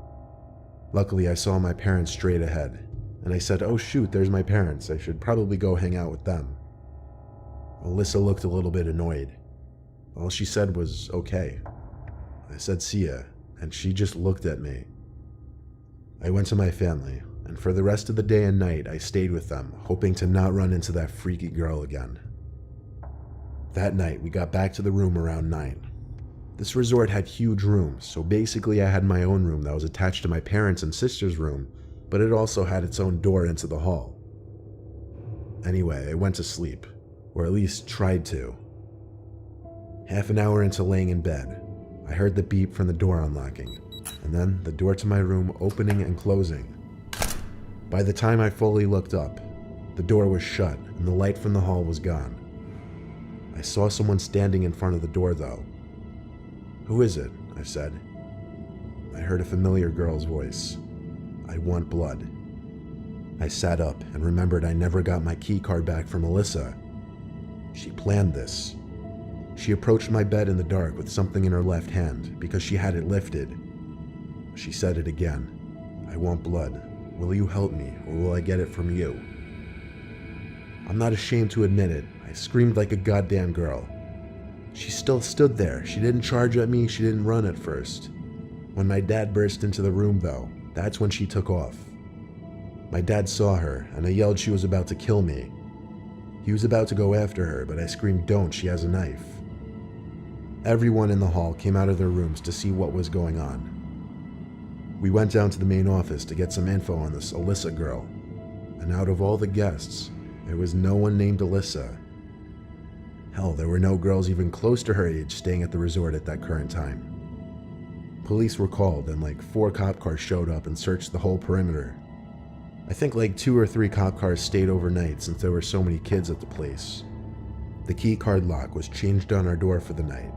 Luckily, I saw my parents straight ahead, and I said, "Oh shoot, there's my parents. I should probably go hang out with them." Alyssa looked a little bit annoyed. All she said was, "Okay." I said, "See ya," and she just looked at me. I went to my family, and for the rest of the day and night, I stayed with them, hoping to not run into that freaky girl again. That night, we got back to the room around 9. This resort had huge rooms, so basically I had my own room that was attached to my parents' and sister's room, but it also had its own door into the hall. Anyway, I went to sleep, or at least tried to. Half an hour into laying in bed, I heard the beep from the door unlocking, and then the door to my room opening and closing. By the time I fully looked up, the door was shut and the light from the hall was gone. I saw someone standing in front of the door though. "Who is it?" I said. I heard a familiar girl's voice. "I want blood." I sat up and remembered I never got my key card back from Alyssa. She planned this. She approached my bed in the dark with something in her left hand because she had it lifted. She said it again. "I want blood. Will you help me, or will I get it from you?" I'm not ashamed to admit it. I screamed like a goddamn girl. She still stood there. She didn't charge at me. She didn't run at first. When my dad burst into the room, though, that's when she took off. My dad saw her, and I yelled she was about to kill me. He was about to go after her, but I screamed, "Don't, she has a knife." Everyone in the hall came out of their rooms to see what was going on. We went down to the main office to get some info on this Alyssa girl, and out of all the guests, there was no one named Alyssa. Hell, there were no girls even close to her age staying at the resort at that current time. Police were called, and like 4 cop cars showed up and searched the whole perimeter. I think like 2 or 3 cop cars stayed overnight since there were so many kids at the place. The key card lock was changed on our door for the night.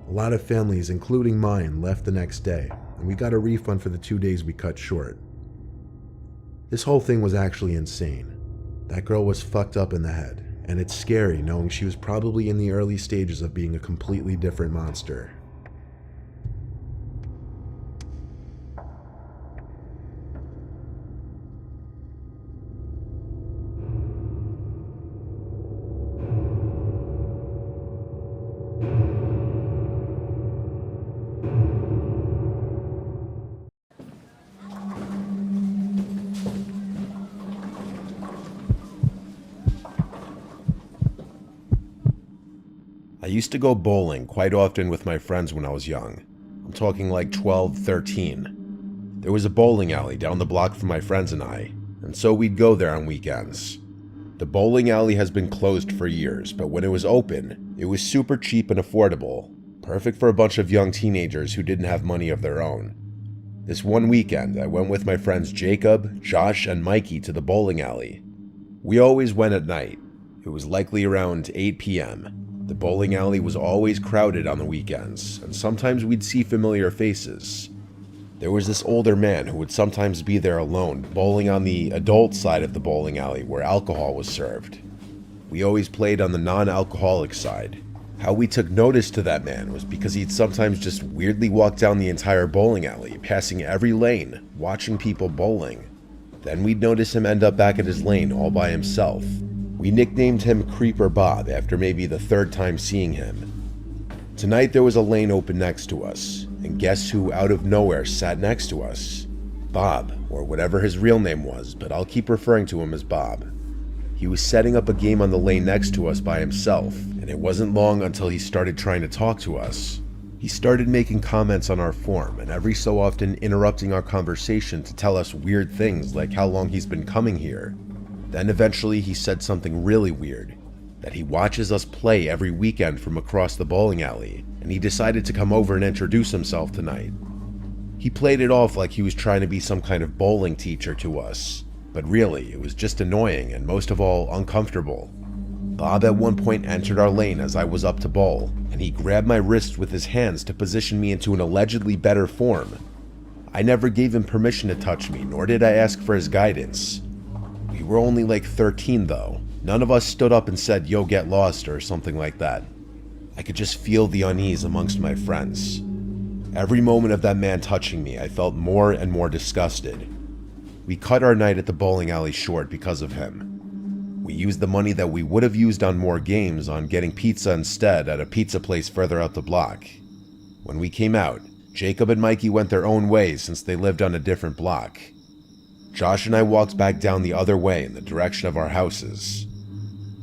A lot of families, including mine, left the next day, and we got a refund for the 2 days we cut short. This whole thing was actually insane. That girl was fucked up in the head, and it's scary knowing she was probably in the early stages of being a completely different monster. I used to go bowling quite often with my friends when I was young. I'm talking like 12, 13. There was a bowling alley down the block from my friends and I, and so we'd go there on weekends. The bowling alley has been closed for years, but when it was open, it was super cheap and affordable, perfect for a bunch of young teenagers who didn't have money of their own. This one weekend, I went with my friends Jacob, Josh, and Mikey to the bowling alley. We always went at night. It was likely around 8 p.m. The bowling alley was always crowded on the weekends, and sometimes we'd see familiar faces. There was this older man who would sometimes be there alone, bowling on the adult side of the bowling alley where alcohol was served. We always played on the non-alcoholic side. How we took notice to that man was because he'd sometimes just weirdly walk down the entire bowling alley, passing every lane, watching people bowling. Then we'd notice him end up back at his lane all by himself. We nicknamed him Creeper Bob after maybe the 3rd time seeing him. Tonight there was a lane open next to us, and guess who out of nowhere sat next to us? Bob, or whatever his real name was, but I'll keep referring to him as Bob. He was setting up a game on the lane next to us by himself, and it wasn't long until he started trying to talk to us. He started making comments on our form, and every so often interrupting our conversation to tell us weird things like how long he's been coming here. Then eventually he said something really weird, that he watches us play every weekend from across the bowling alley, and he decided to come over and introduce himself tonight. He played it off like he was trying to be some kind of bowling teacher to us, but really it was just annoying and most of all uncomfortable. Bob at one point entered our lane as I was up to bowl, and he grabbed my wrist with his hands to position me into an allegedly better form. I never gave him permission to touch me, nor did I ask for his guidance. We were only like 13 though. None of us stood up and said, "Yo, get lost," or something like that. I could just feel the unease amongst my friends. Every moment of that man touching me, I felt more and more disgusted. We cut our night at the bowling alley short because of him. We used the money that we would have used on more games on getting pizza instead at a pizza place further out the block. When we came out, Jacob and Mikey went their own ways since they lived on a different block. Josh and I walked back down the other way in the direction of our houses.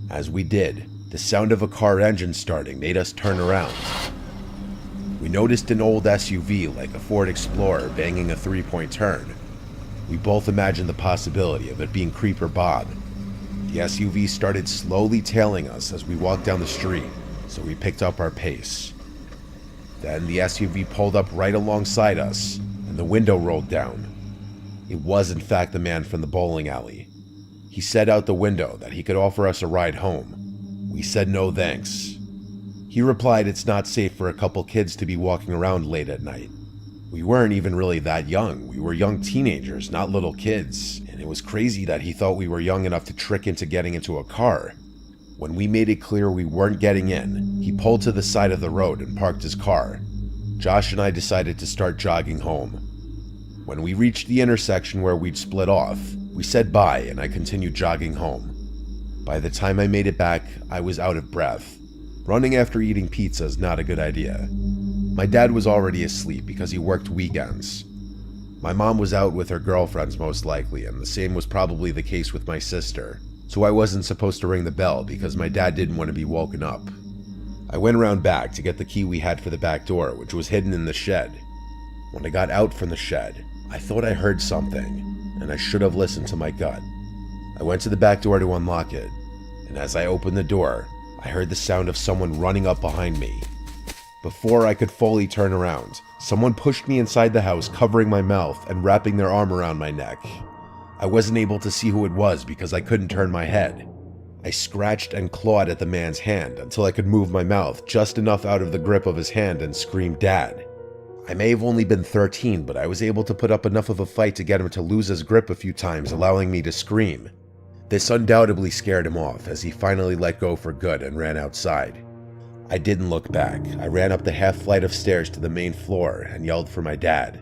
As we did, the sound of a car engine starting made us turn around. We noticed an old SUV like a Ford Explorer banging a 3-point turn. We both imagined the possibility of it being Creeper Bob. The SUV started slowly tailing us as we walked down the street, so we picked up our pace. Then the SUV pulled up right alongside us, and the window rolled down. It was in fact the man from the bowling alley. He said out the window that he could offer us a ride home. We said no thanks. He replied it's not safe for a couple kids to be walking around late at night. We weren't even really that young. We were young teenagers, not little kids, and it was crazy that he thought we were young enough to trick into getting into a car. When we made it clear we weren't getting in, he pulled to the side of the road and parked his car. Josh and I decided to start jogging home. When we reached the intersection where we'd split off, we said bye and I continued jogging home. By the time I made it back, I was out of breath. Running after eating pizza is not a good idea. My dad was already asleep because he worked weekends. My mom was out with her girlfriends most likely, and the same was probably the case with my sister, so I wasn't supposed to ring the bell because my dad didn't want to be woken up. I went around back to get the key we had for the back door, which was hidden in the shed. When I got out from the shed, I thought I heard something, and I should have listened to my gut. I went to the back door to unlock it, and as I opened the door, I heard the sound of someone running up behind me. Before I could fully turn around, someone pushed me inside the house, covering my mouth and wrapping their arm around my neck. I wasn't able to see who it was because I couldn't turn my head. I scratched and clawed at the man's hand until I could move my mouth just enough out of the grip of his hand and scream, "Dad." I may have only been 13, but I was able to put up enough of a fight to get him to lose his grip a few times, allowing me to scream. This undoubtedly scared him off as he finally let go for good and ran outside. I didn't look back. I ran up the half flight of stairs to the main floor and yelled for my dad.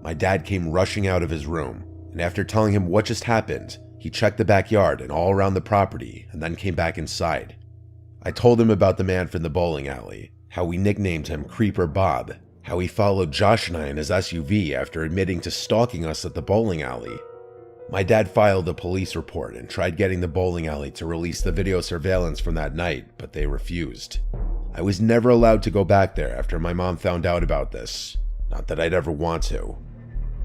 My dad came rushing out of his room, and after telling him what just happened, he checked the backyard and all around the property and then came back inside. I told him about the man from the bowling alley, how we nicknamed him Creeper Bob, how he followed Josh and I in his SUV after admitting to stalking us at the bowling alley. My dad filed a police report and tried getting the bowling alley to release the video surveillance from that night, but they refused. I was never allowed to go back there after my mom found out about this. Not that I'd ever want to.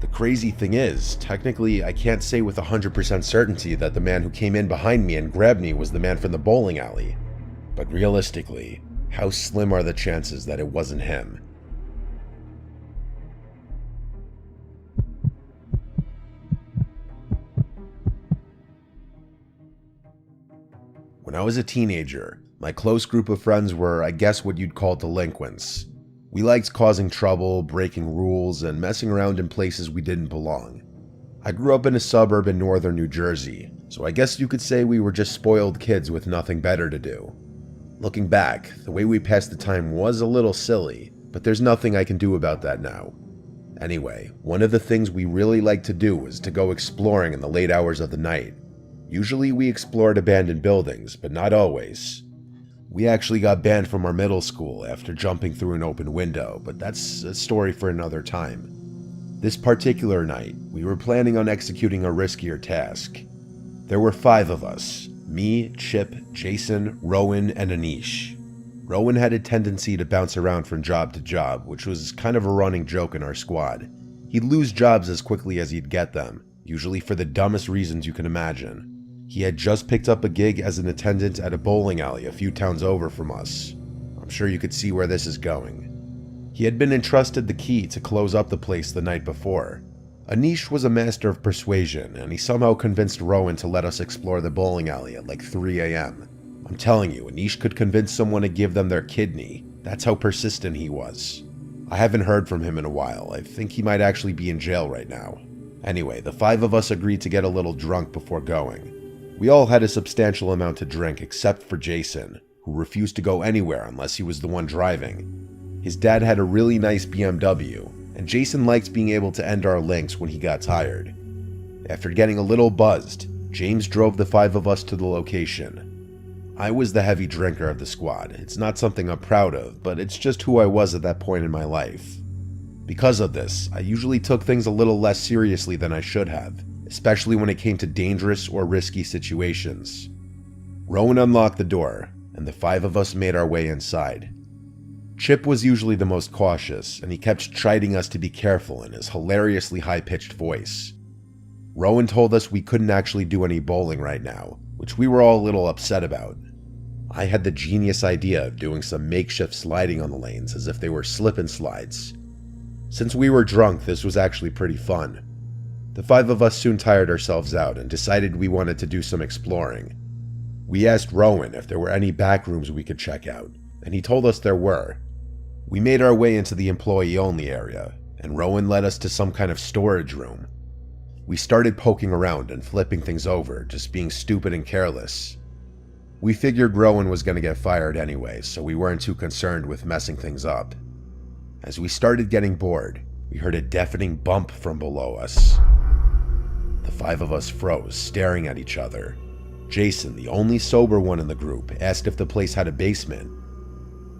The crazy thing is, technically I can't say with 100% certainty that the man who came in behind me and grabbed me was the man from the bowling alley. But realistically, how slim are the chances that it wasn't him? When I was a teenager, my close group of friends were, I guess, what you'd call delinquents. We liked causing trouble, breaking rules, and messing around in places we didn't belong. I grew up in a suburb in northern New Jersey, so I guess you could say we were just spoiled kids with nothing better to do. Looking back, the way we passed the time was a little silly, but there's nothing I can do about that now. Anyway, one of the things we really liked to do was to go exploring in the late hours of the night. Usually we explored abandoned buildings, but not always. We actually got banned from our middle school after jumping through an open window, but that's a story for another time. This particular night, we were planning on executing a riskier task. There were 5 of us: me, Chip, Jason, Rowan, and Anish. Rowan had a tendency to bounce around from job to job, which was kind of a running joke in our squad. He'd lose jobs as quickly as he'd get them, usually for the dumbest reasons you can imagine. He had just picked up a gig as an attendant at a bowling alley a few towns over from us. I'm sure you could see where this is going. He had been entrusted the key to close up the place the night before. Anish was a master of persuasion, and he somehow convinced Rowan to let us explore the bowling alley at like 3 a.m. I'm telling you, Anish could convince someone to give them their kidney. That's how persistent he was. I haven't heard from him in a while. I think he might actually be in jail right now. Anyway, the 5 of us agreed to get a little drunk before going. We all had a substantial amount to drink except for Jason, who refused to go anywhere unless he was the one driving. His dad had a really nice BMW, and Jason liked being able to end our links when he got tired. After getting a little buzzed, James drove the 5 of us to the location. I was the heavy drinker of the squad. It's not something I'm proud of, but it's just who I was at that point in my life. Because of this, I usually took things a little less seriously than I should have, especially when it came to dangerous or risky situations. Rowan unlocked the door, and the 5 of us made our way inside. Chip was usually the most cautious, and he kept chiding us to be careful in his hilariously high-pitched voice. Rowan told us we couldn't actually do any bowling right now, which we were all a little upset about. I had the genius idea of doing some makeshift sliding on the lanes as if they were slip and slides. Since we were drunk, this was actually pretty fun. The 5 of us soon tired ourselves out and decided we wanted to do some exploring. We asked Rowan if there were any back rooms we could check out, and he told us there were. We made our way into the employee-only area, and Rowan led us to some kind of storage room. We started poking around and flipping things over, just being stupid and careless. We figured Rowan was going to get fired anyway, so we weren't too concerned with messing things up. As we started getting bored, we heard a deafening bump from below us. The 5 of us froze, staring at each other. Jason, the only sober one in the group, asked if the place had a basement.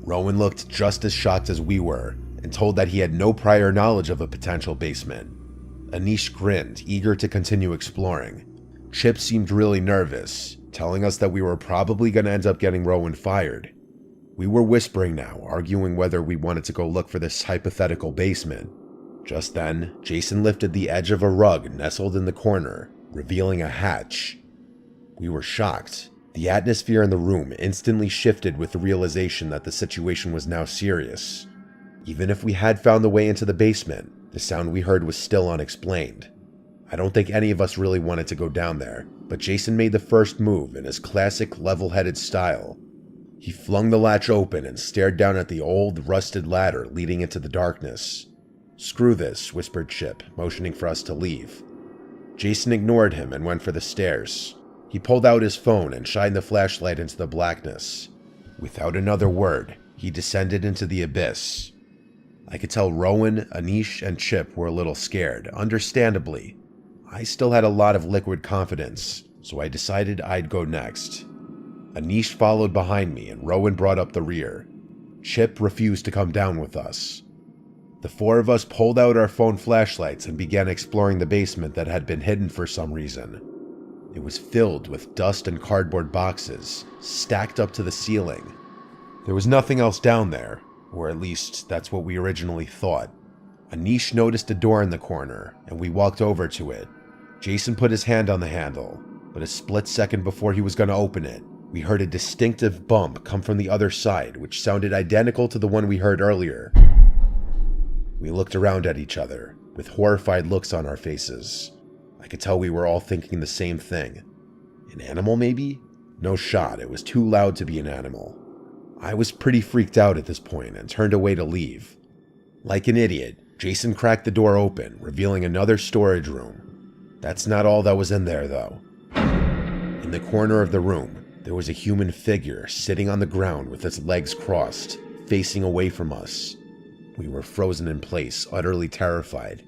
Rowan looked just as shocked as we were, and told that he had no prior knowledge of a potential basement. Anish grinned, eager to continue exploring. Chip seemed really nervous, telling us that we were probably going to end up getting Rowan fired. We were whispering now, arguing whether we wanted to go look for this hypothetical basement. Just then, Jason lifted the edge of a rug nestled in the corner, revealing a hatch. We were shocked. The atmosphere in the room instantly shifted with the realization that the situation was now serious. Even if we had found the way into the basement, the sound we heard was still unexplained. I don't think any of us really wanted to go down there, but Jason made the first move in his classic level-headed style. He flung the latch open and stared down at the old, rusted ladder leading into the darkness. "Screw this," whispered Chip, motioning for us to leave. Jason ignored him and went for the stairs. He pulled out his phone and shined the flashlight into the blackness. Without another word, he descended into the abyss. I could tell Rowan, Anish, and Chip were a little scared, understandably. I still had a lot of liquid confidence, so I decided I'd go next. Anish followed behind me and Rowan brought up the rear. Chip refused to come down with us. The 4 of us pulled out our phone flashlights and began exploring the basement that had been hidden for some reason. It was filled with dust and cardboard boxes, stacked up to the ceiling. There was nothing else down there, or at least that's what we originally thought. Anish noticed a door in the corner, and we walked over to it. Jason put his hand on the handle, but a split second before he was going to open it, we heard a distinctive bump come from the other side, which sounded identical to the one we heard earlier. We looked around at each other, with horrified looks on our faces. I could tell we were all thinking the same thing. An animal, maybe? No shot, it was too loud to be an animal. I was pretty freaked out at this point and turned away to leave. Like an idiot, Jason cracked the door open, revealing another storage room. That's not all that was in there, though. In the corner of the room, there was a human figure sitting on the ground with its legs crossed, facing away from us. We were frozen in place, utterly terrified.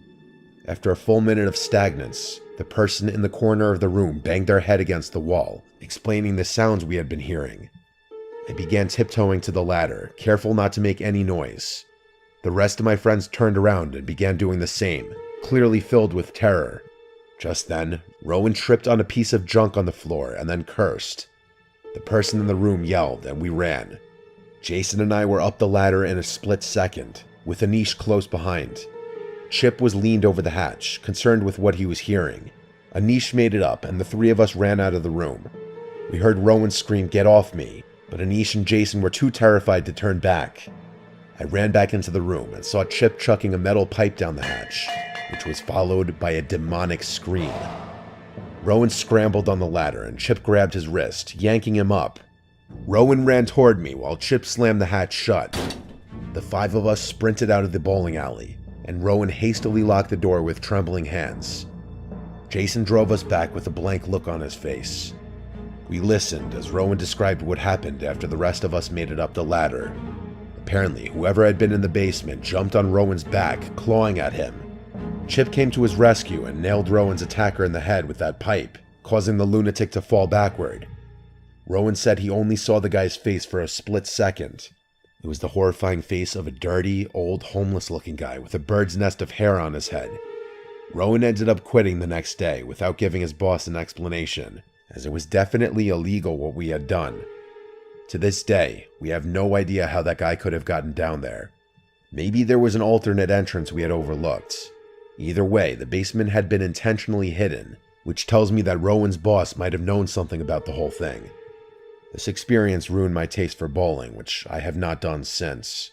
After a full minute of stagnance, the person in the corner of the room banged their head against the wall, explaining the sounds we had been hearing. I began tiptoeing to the ladder, careful not to make any noise. The rest of my friends turned around and began doing the same, clearly filled with terror. Just then, Rowan tripped on a piece of junk on the floor and then cursed. The person in the room yelled and we ran. Jason and I were up the ladder in a split second, with Anish close behind. Chip was leaned over the hatch, concerned with what he was hearing. Anish made it up, and the 3 of us ran out of the room. We heard Rowan scream, "Get off me," but Anish and Jason were too terrified to turn back. I ran back into the room and saw Chip chucking a metal pipe down the hatch, which was followed by a demonic scream. Rowan scrambled on the ladder, and Chip grabbed his wrist, yanking him up. Rowan ran toward me while Chip slammed the hatch shut. The 5 of us sprinted out of the bowling alley, and Rowan hastily locked the door with trembling hands. Jason drove us back with a blank look on his face. We listened as Rowan described what happened after the rest of us made it up the ladder. Apparently, whoever had been in the basement jumped on Rowan's back, clawing at him. Chip came to his rescue and nailed Rowan's attacker in the head with that pipe, causing the lunatic to fall backward. Rowan said he only saw the guy's face for a split second. It was the horrifying face of a dirty, old, homeless-looking guy with a bird's nest of hair on his head. Rowan ended up quitting the next day without giving his boss an explanation, as it was definitely illegal what we had done. To this day, we have no idea how that guy could have gotten down there. Maybe there was an alternate entrance we had overlooked. Either way, the basement had been intentionally hidden, which tells me that Rowan's boss might have known something about the whole thing. This experience ruined my taste for bowling, which I have not done since.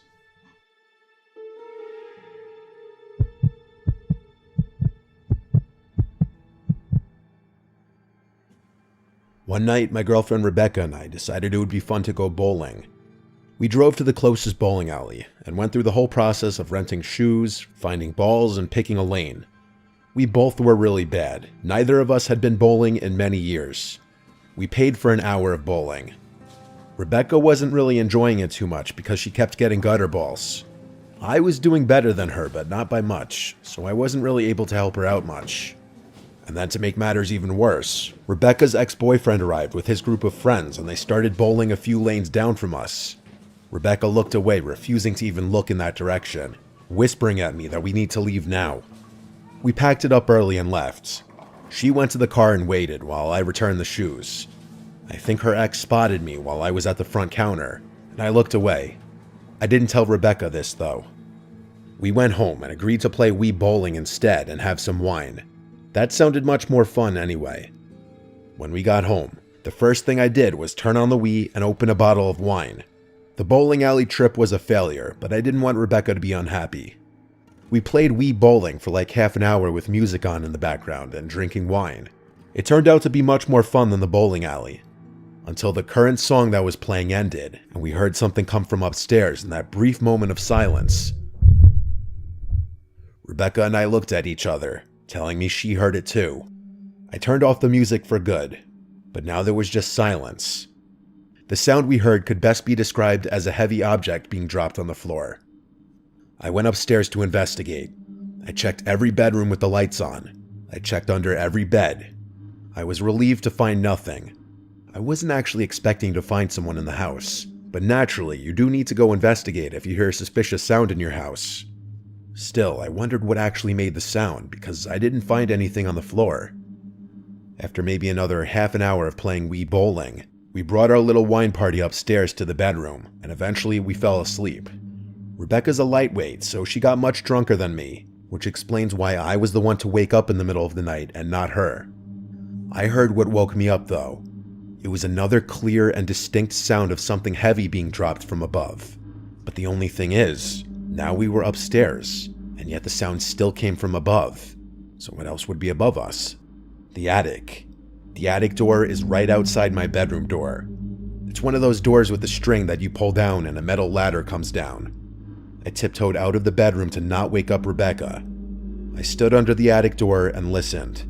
One night, my girlfriend Rebecca and I decided it would be fun to go bowling. We drove to the closest bowling alley and went through the whole process of renting shoes, finding balls, and picking a lane. We both were really bad. Neither of us had been bowling in many years. We paid for an hour of bowling. Rebecca wasn't really enjoying it too much because she kept getting gutter balls. I was doing better than her, but not by much, so I wasn't really able to help her out much. And then to make matters even worse, Rebecca's ex-boyfriend arrived with his group of friends and they started bowling a few lanes down from us. Rebecca looked away, refusing to even look in that direction, whispering at me that we need to leave now. We packed it up early and left. She went to the car and waited while I returned the shoes. I think her ex spotted me while I was at the front counter, and I looked away. I didn't tell Rebecca this, though. We went home and agreed to play Wii bowling instead and have some wine. That sounded much more fun anyway. When we got home, the first thing I did was turn on the Wii and open a bottle of wine. The bowling alley trip was a failure, but I didn't want Rebecca to be unhappy. We played Wii bowling for like half an hour with music on in the background and drinking wine. It turned out to be much more fun than the bowling alley. Until the current song that was playing ended, and we heard something come from upstairs in that brief moment of silence. Rebecca and I looked at each other, telling me she heard it too. I turned off the music for good, but now there was just silence. The sound we heard could best be described as a heavy object being dropped on the floor. I went upstairs to investigate. I checked every bedroom with the lights on. I checked under every bed. I was relieved to find nothing. I wasn't actually expecting to find someone in the house, but naturally you do need to go investigate if you hear a suspicious sound in your house. Still, I wondered what actually made the sound because I didn't find anything on the floor. After maybe another half an hour of playing Wii bowling, we brought our little wine party upstairs to the bedroom, and eventually we fell asleep. Rebecca's a lightweight, so she got much drunker than me, which explains why I was the one to wake up in the middle of the night and not her. I heard what woke me up though. It was another clear and distinct sound of something heavy being dropped from above. But the only thing is, now we were upstairs, and yet the sound still came from above. So what else would be above us? The attic. The attic door is right outside my bedroom door. It's one of those doors with a string that you pull down and a metal ladder comes down. I tiptoed out of the bedroom to not wake up Rebecca. I stood under the attic door and listened.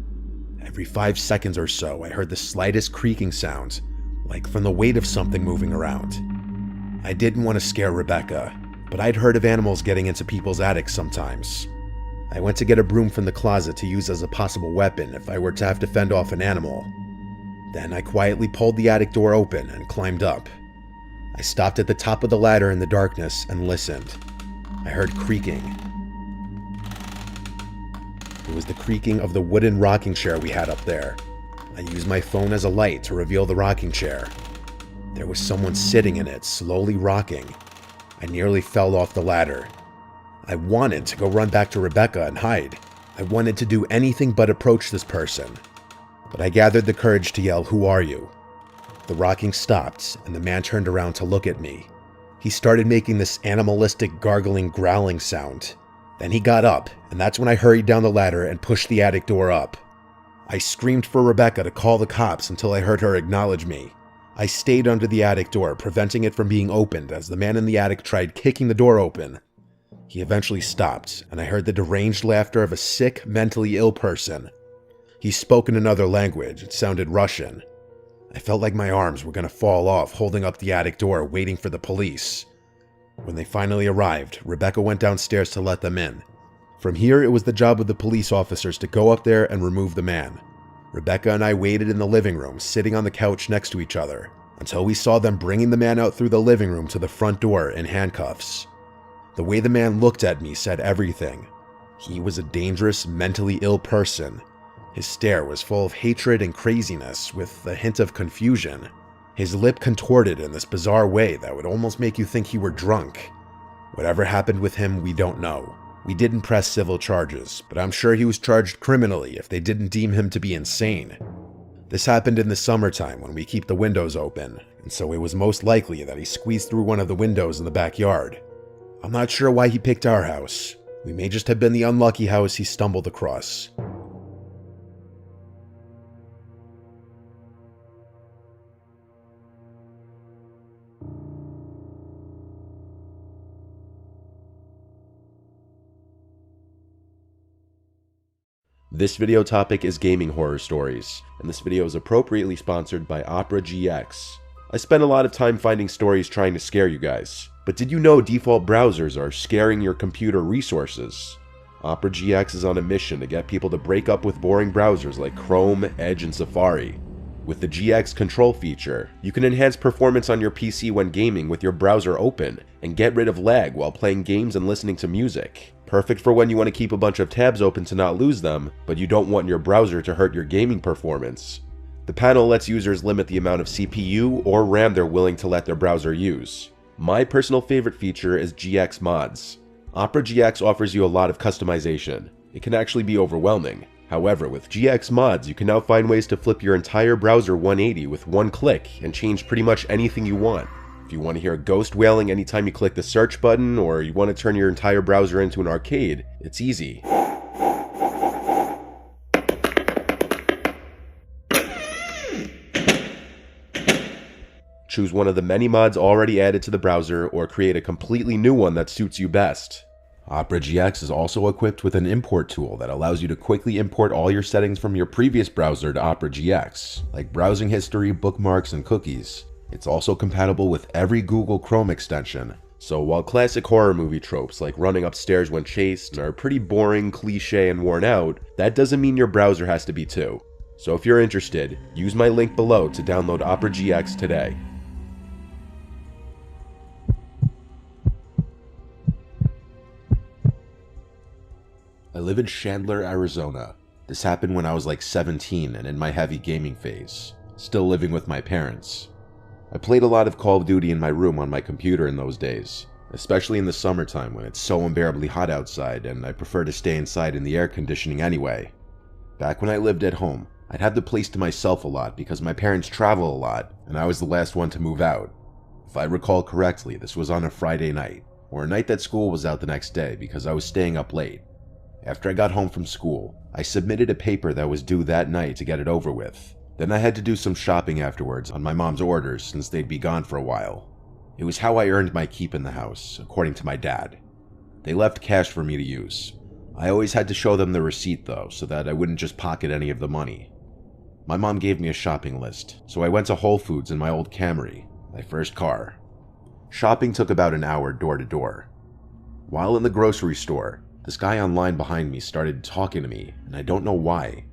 Every 5 seconds or so, I heard the slightest creaking sound, like from the weight of something moving around. I didn't want to scare Rebecca, but I'd heard of animals getting into people's attics sometimes. I went to get a broom from the closet to use as a possible weapon if I were to have to fend off an animal. Then I quietly pulled the attic door open and climbed up. I stopped at the top of the ladder in the darkness and listened. I heard creaking. It was the creaking of the wooden rocking chair we had up there. I used my phone as a light to reveal the rocking chair. There was someone sitting in it, slowly rocking. I nearly fell off the ladder. I wanted to go run back to Rebecca and hide. I wanted to do anything but approach this person. But I gathered the courage to yell, "Who are you?" The rocking stopped, and the man turned around to look at me. He started making this animalistic gargling, growling sound. Then he got up, and that's when I hurried down the ladder and pushed the attic door up. I screamed for Rebecca to call the cops until I heard her acknowledge me. I stayed under the attic door, preventing it from being opened as the man in the attic tried kicking the door open. He eventually stopped, and I heard the deranged laughter of a sick, mentally ill person. He spoke in another language. It sounded Russian. I felt like my arms were going to fall off, holding up the attic door, waiting for the police. When they finally arrived, Rebecca went downstairs to let them in. From here, it was the job of the police officers to go up there and remove the man. Rebecca and I waited in the living room, sitting on the couch next to each other, until we saw them bringing the man out through the living room to the front door in handcuffs. The way the man looked at me said everything. He was a dangerous, mentally ill person. His stare was full of hatred and craziness, with a hint of confusion. His lip contorted in this bizarre way that would almost make you think he were drunk. Whatever happened with him, we don't know. We didn't press civil charges, but I'm sure he was charged criminally if they didn't deem him to be insane. This happened in the summertime when we keep the windows open, and so it was most likely that he squeezed through one of the windows in the backyard. I'm not sure why he picked our house. We may just have been the unlucky house he stumbled across. This video topic is gaming horror stories, and this video is appropriately sponsored by Opera GX. I spent a lot of time finding stories trying to scare you guys, but did you know default browsers are scaring your computer resources? Opera GX is on a mission to get people to break up with boring browsers like Chrome, Edge, and Safari. With the GX control feature, you can enhance performance on your PC when gaming with your browser open, and get rid of lag while playing games and listening to music. Perfect for when you want to keep a bunch of tabs open to not lose them, but you don't want your browser to hurt your gaming performance. The panel lets users limit the amount of CPU or RAM they're willing to let their browser use. My personal favorite feature is GX Mods. Opera GX offers you a lot of customization. It can actually be overwhelming. However, with GX Mods, you can now find ways to flip your entire browser 180 with one click and change pretty much anything you want. If you want to hear a ghost wailing anytime you click the search button, or you want to turn your entire browser into an arcade, it's easy. Choose one of the many mods already added to the browser, or create a completely new one that suits you best. Opera GX is also equipped with an import tool that allows you to quickly import all your settings from your previous browser to Opera GX, like browsing history, bookmarks, and cookies. It's also compatible with every Google Chrome extension, so while classic horror movie tropes like running upstairs when chased are pretty boring, cliche, and worn out, that doesn't mean your browser has to be too. So if you're interested, use my link below to download Opera GX today. I live in Chandler, Arizona. This happened when I was like 17 and in my heavy gaming phase, still living with my parents. I played a lot of Call of Duty in my room on my computer in those days, especially in the summertime when it's so unbearably hot outside and I prefer to stay inside in the air conditioning anyway. Back when I lived at home, I'd have the place to myself a lot because my parents travel a lot and I was the last one to move out. If I recall correctly, this was on a Friday night, or a night that school was out the next day because I was staying up late. After I got home from school, I submitted a paper that was due that night to get it over with. Then I had to do some shopping afterwards on my mom's orders since they'd be gone for a while. It was how I earned my keep in the house, according to my dad. They left cash for me to use. I always had to show them the receipt though, so that I wouldn't just pocket any of the money. My mom gave me a shopping list, so I went to Whole Foods in my old Camry, my first car. Shopping took about an hour door to door. While in the grocery store, this guy online behind me started talking to me, and I don't know why.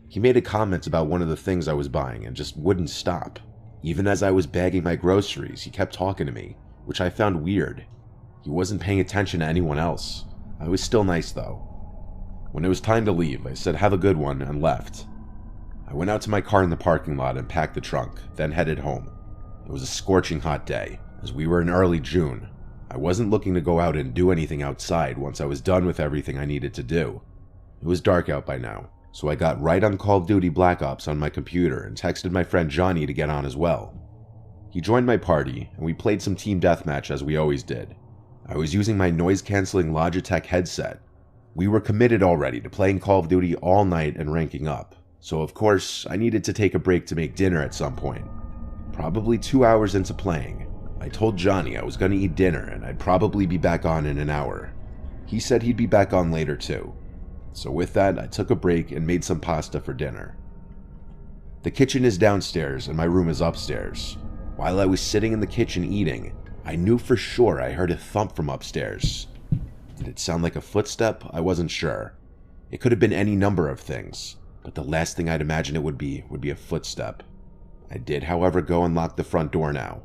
He made a comment about one of the things I was buying and just wouldn't stop. Even as I was bagging my groceries, he kept talking to me, which I found weird. He wasn't paying attention to anyone else. I was still nice though. When it was time to leave, I said have a good one and left. I went out to my car in the parking lot and packed the trunk, then headed home. It was a scorching hot day, as we were in early June. I wasn't looking to go out and do anything outside once I was done with everything I needed to do. It was dark out by now, so I got right on Call of Duty Black Ops on my computer and texted my friend Johnny to get on as well. He joined my party, and we played some team deathmatch as we always did. I was using my noise-canceling Logitech headset. We were committed already to playing Call of Duty all night and ranking up, so of course I needed to take a break to make dinner at some point. Probably 2 hours into playing, I told Johnny I was going to eat dinner and I'd probably be back on in an hour. He said he'd be back on later too. So with that, I took a break and made some pasta for dinner. The kitchen is downstairs and my room is upstairs. While I was sitting in the kitchen eating, I knew for sure I heard a thump from upstairs. Did it sound like a footstep? I wasn't sure. It could have been any number of things, but the last thing I'd imagine it would be a footstep. I did, however, go and lock the front door now.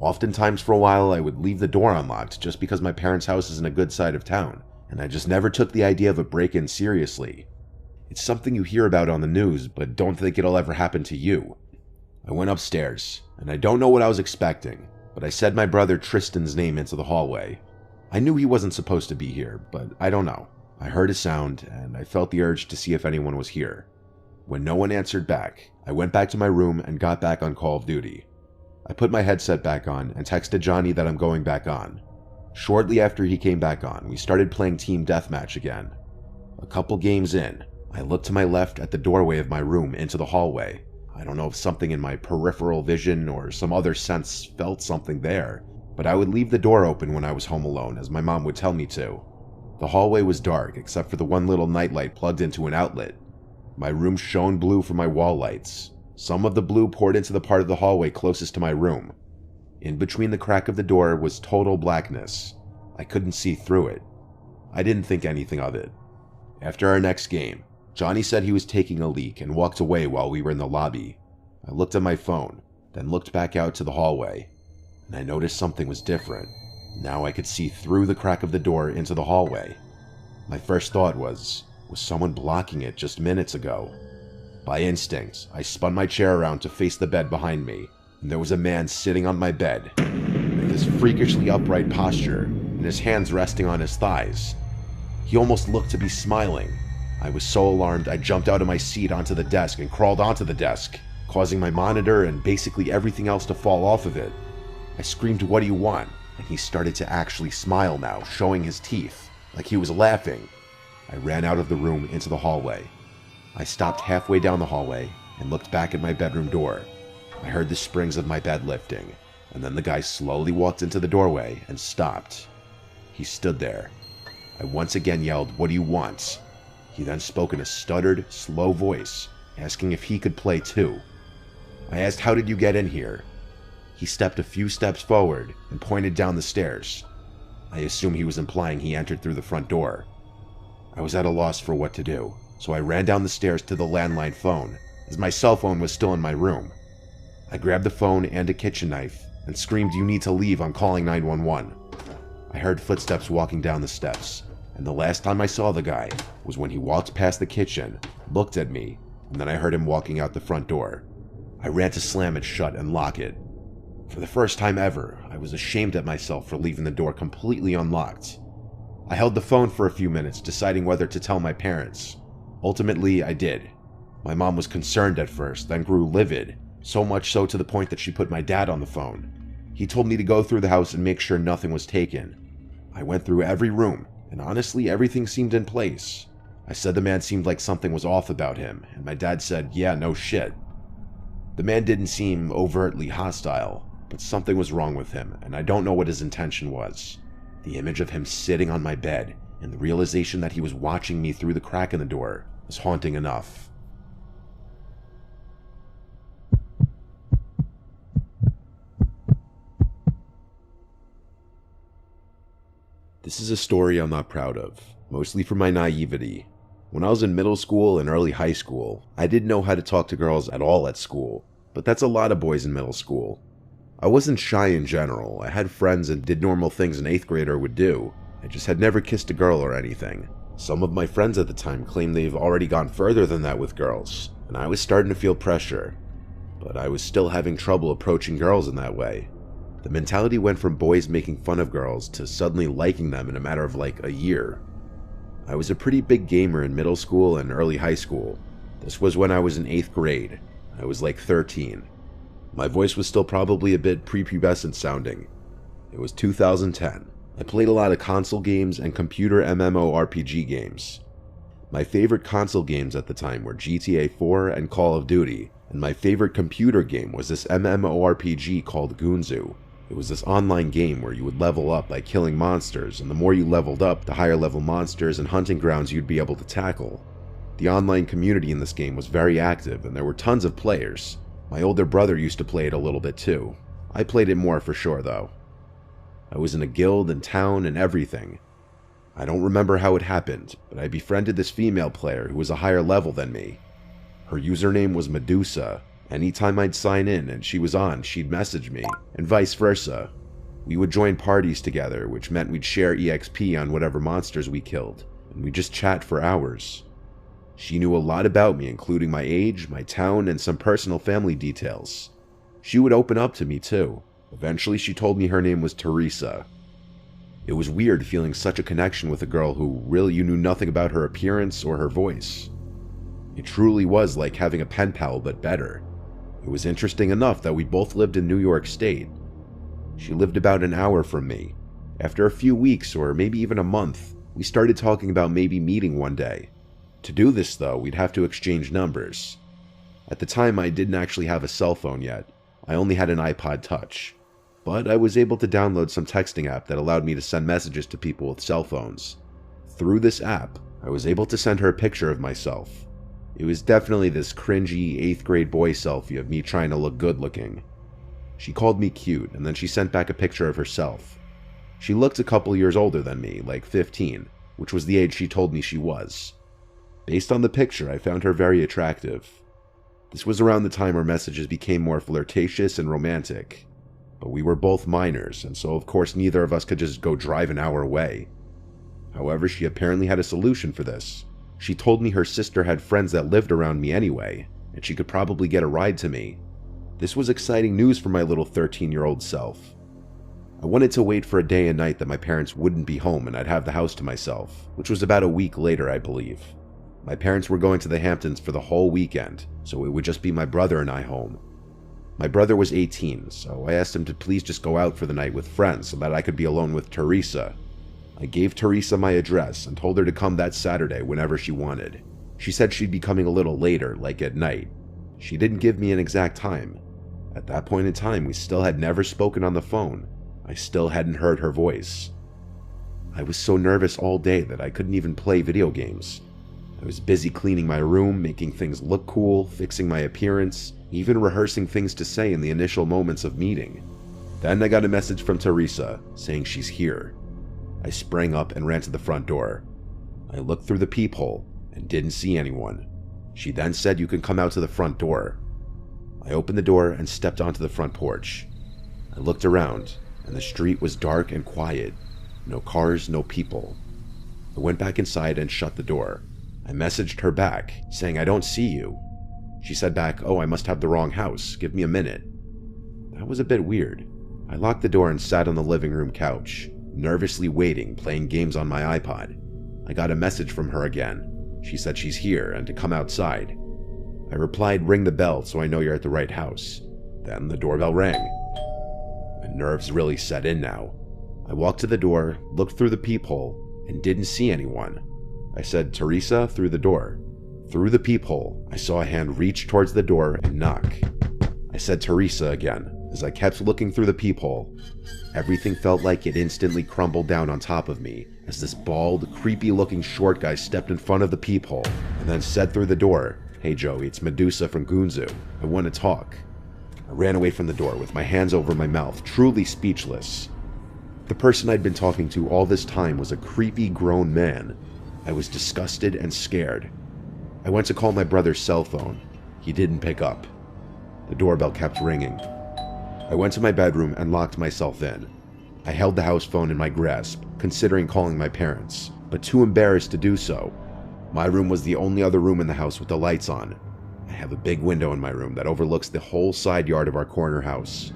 Oftentimes for a while I would leave the door unlocked just because my parents' house is in a good side of town, and I just never took the idea of a break-in seriously. It's something you hear about on the news, but don't think it'll ever happen to you. I went upstairs, and I don't know what I was expecting, but I said my brother Tristan's name into the hallway. I knew he wasn't supposed to be here, but I don't know. I heard a sound, and I felt the urge to see if anyone was here. When no one answered back, I went back to my room and got back on Call of Duty. I put my headset back on and texted Johnny that I'm going back on. Shortly after he came back on, we started playing Team Deathmatch again. A couple games in, I looked to my left at the doorway of my room into the hallway. I don't know if something in my peripheral vision or some other sense felt something there, but I would leave the door open when I was home alone, as my mom would tell me to. The hallway was dark except for the one little nightlight plugged into an outlet. My room shone blue from my wall lights. Some of the blue poured into the part of the hallway closest to my room. In between the crack of the door was total blackness. I couldn't see through it. I didn't think anything of it. After our next game, Johnny said he was taking a leak and walked away while we were in the lobby. I looked at my phone, then looked back out to the hallway, and I noticed something was different. Now I could see through the crack of the door into the hallway. My first thought was someone blocking it just minutes ago? By instinct, I spun my chair around to face the bed behind me, and there was a man sitting on my bed, with his freakishly upright posture, and his hands resting on his thighs. He almost looked to be smiling. I was so alarmed I jumped out of my seat onto the desk and crawled onto the desk, causing my monitor and basically everything else to fall off of it. I screamed, "What do you want?" And he started to actually smile now, showing his teeth, like he was laughing. I ran out of the room into the hallway. I stopped halfway down the hallway and looked back at my bedroom door. I heard the springs of my bed lifting, and then the guy slowly walked into the doorway and stopped. He stood there. I once again yelled, "What do you want?" He then spoke in a stuttered, slow voice, asking if he could play too. I asked, "How did you get in here?" He stepped a few steps forward and pointed down the stairs. I assume he was implying he entered through the front door. I was at a loss for what to do, so I ran down the stairs to the landline phone, as my cell phone was still in my room. I grabbed the phone and a kitchen knife and screamed, "You need to leave, I'm calling 911. I heard footsteps walking down the steps, and the last time I saw the guy was when he walked past the kitchen, looked at me, and then I heard him walking out the front door. I ran to slam it shut and lock it. For the first time ever, I was ashamed at myself for leaving the door completely unlocked. I held the phone for a few minutes, deciding whether to tell my parents. Ultimately, I did. My mom was concerned at first, then grew livid, so much so to the point that she put my dad on the phone. He told me to go through the house and make sure nothing was taken. I went through every room, and honestly, everything seemed in place. I said the man seemed like something was off about him, and my dad said, "Yeah, no shit." The man didn't seem overtly hostile, but something was wrong with him, and I don't know what his intention was. The image of him sitting on my bed and the realization that he was watching me through the crack in the door was haunting enough. This is a story I'm not proud of, mostly for my naivety. When I was in middle school and early high school, I didn't know how to talk to girls at all at school, but that's a lot of boys in middle school. I wasn't shy in general. I had friends and did normal things an 8th grader would do. I just had never kissed a girl or anything. Some of my friends at the time claimed they've already gone further than that with girls, and I was starting to feel pressure. But I was still having trouble approaching girls in that way. The mentality went from boys making fun of girls to suddenly liking them in a matter of like a year. I was a pretty big gamer in middle school and early high school. This was when I was in 8th grade. I was like 13. My voice was still probably a bit prepubescent sounding. It was 2010. I played a lot of console games and computer MMORPG games. My favorite console games at the time were GTA 4 and Call of Duty, and my favorite computer game was this MMORPG called Gunzu. It was this online game where you would level up by killing monsters, and the more you leveled up, the higher level monsters and hunting grounds you'd be able to tackle. The online community in this game was very active, and there were tons of players. My older brother used to play it a little bit too. I played it more for sure though. I was in a guild and town and everything. I don't remember how it happened, but I befriended this female player who was a higher level than me. Her username was Medusa. Anytime I'd sign in and she was on, she'd message me, and vice versa. We would join parties together, which meant we'd share EXP on whatever monsters we killed, and we'd just chat for hours. She knew a lot about me, including my age, my town, and some personal family details. She would open up to me too. Eventually she told me her name was Teresa. It was weird feeling such a connection with a girl who really you knew nothing about her appearance or her voice. It truly was like having a pen pal, but better. It was interesting enough that we both lived in New York State. She lived about an hour from me. After a few weeks, or maybe even a month, we started talking about maybe meeting one day. To do this though, we'd have to exchange numbers. At the time, I didn't actually have a cell phone yet. I only had an iPod Touch. But I was able to download some texting app that allowed me to send messages to people with cell phones. Through this app, I was able to send her a picture of myself. It was definitely this cringy 8th grade boy selfie of me trying to look good looking. She called me cute, and then she sent back a picture of herself. She looked a couple years older than me, like 15, which was the age she told me she was. Based on the picture, I found her very attractive. This was around the time our messages became more flirtatious and romantic. But we were both minors, and so of course neither of us could just go drive an hour away. However, she apparently had a solution for this. She told me her sister had friends that lived around me anyway, and she could probably get a ride to me. This was exciting news for my little 13-year-old self. I wanted to wait for a day and night that my parents wouldn't be home and I'd have the house to myself, which was about a week later, I believe. My parents were going to the Hamptons for the whole weekend, so it would just be my brother and I home. My brother was 18, so I asked him to please just go out for the night with friends so that I could be alone with Teresa. I gave Teresa my address and told her to come that Saturday whenever she wanted. She said she'd be coming a little later, like at night. She didn't give me an exact time. At that point in time, we still had never spoken on the phone. I still hadn't heard her voice. I was so nervous all day that I couldn't even play video games. I was busy cleaning my room, making things look cool, fixing my appearance, even rehearsing things to say in the initial moments of meeting. Then I got a message from Teresa saying she's here. I sprang up and ran to the front door. I looked through the peephole and didn't see anyone. She then said you can come out to the front door. I opened the door and stepped onto the front porch. I looked around and the street was dark and quiet. No cars, no people. I went back inside and shut the door. I messaged her back, saying I don't see you. She said back, oh, I must have the wrong house, give me a minute. That was a bit weird. I locked the door and sat on the living room couch, nervously waiting, playing games on my iPod. I got a message from her again. She said she's here and to come outside. I replied, ring the bell so I know you're at the right house. Then the doorbell rang. My nerves really set in now. I walked to the door, looked through the peephole, and didn't see anyone. I said, Teresa, through the door. Through the peephole, I saw a hand reach towards the door and knock. I said, Teresa, again, as I kept looking through the peephole. Everything felt like it instantly crumbled down on top of me as this bald, creepy-looking short guy stepped in front of the peephole and then said through the door, hey Joey, it's Medusa from Gunzu. I want to talk. I ran away from the door with my hands over my mouth, truly speechless. The person I'd been talking to all this time was a creepy grown man. I was disgusted and scared. I went to call my brother's cell phone. He didn't pick up. The doorbell kept ringing. I went to my bedroom and locked myself in. I held the house phone in my grasp, considering calling my parents, but too embarrassed to do so. My room was the only other room in the house with the lights on. I have a big window in my room that overlooks the whole side yard of our corner house.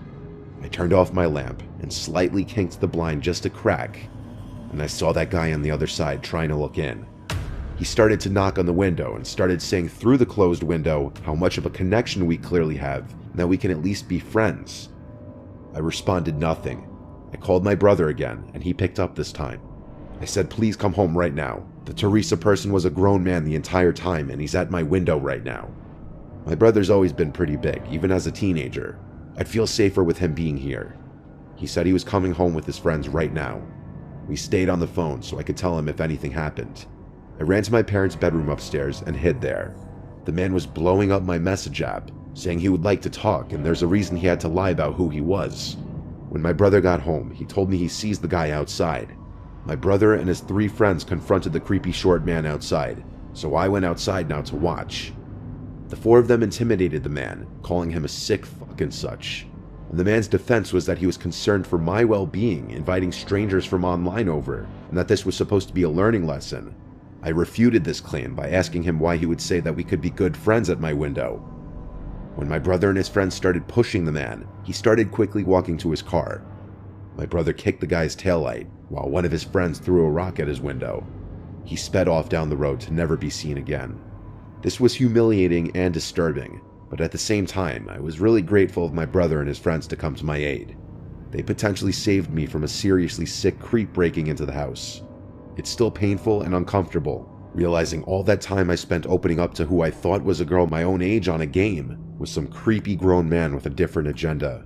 I turned off my lamp and slightly kinked the blind just a crack, and I saw that guy on the other side trying to look in. He started to knock on the window and started saying through the closed window how much of a connection we clearly have and that we can at least be friends. I responded nothing. I called my brother again and he picked up this time. I said, please come home right now. The Teresa person was a grown man the entire time and he's at my window right now. My brother's always been pretty big, even as a teenager. I'd feel safer with him being here. He said he was coming home with his friends right now. We stayed on the phone so I could tell him if anything happened. I ran to my parents' bedroom upstairs and hid there. The man was blowing up my message app, saying he would like to talk and there's a reason he had to lie about who he was. When my brother got home, he told me he sees the guy outside. My brother and his 3 friends confronted the creepy short man outside, so I went outside now to watch. The 4 of them intimidated the man, calling him a sick fuck and such. And the man's defense was that he was concerned for my well-being, inviting strangers from online over, and that this was supposed to be a learning lesson. I refuted this claim by asking him why he would say that we could be good friends at my window. When my brother and his friends started pushing the man, he started quickly walking to his car. My brother kicked the guy's taillight, while one of his friends threw a rock at his window. He sped off down the road to never be seen again. This was humiliating and disturbing, but at the same time, I was really grateful of my brother and his friends to come to my aid. They potentially saved me from a seriously sick creep breaking into the house. It's still painful and uncomfortable, realizing all that time I spent opening up to who I thought was a girl my own age on a game was some creepy grown man with a different agenda.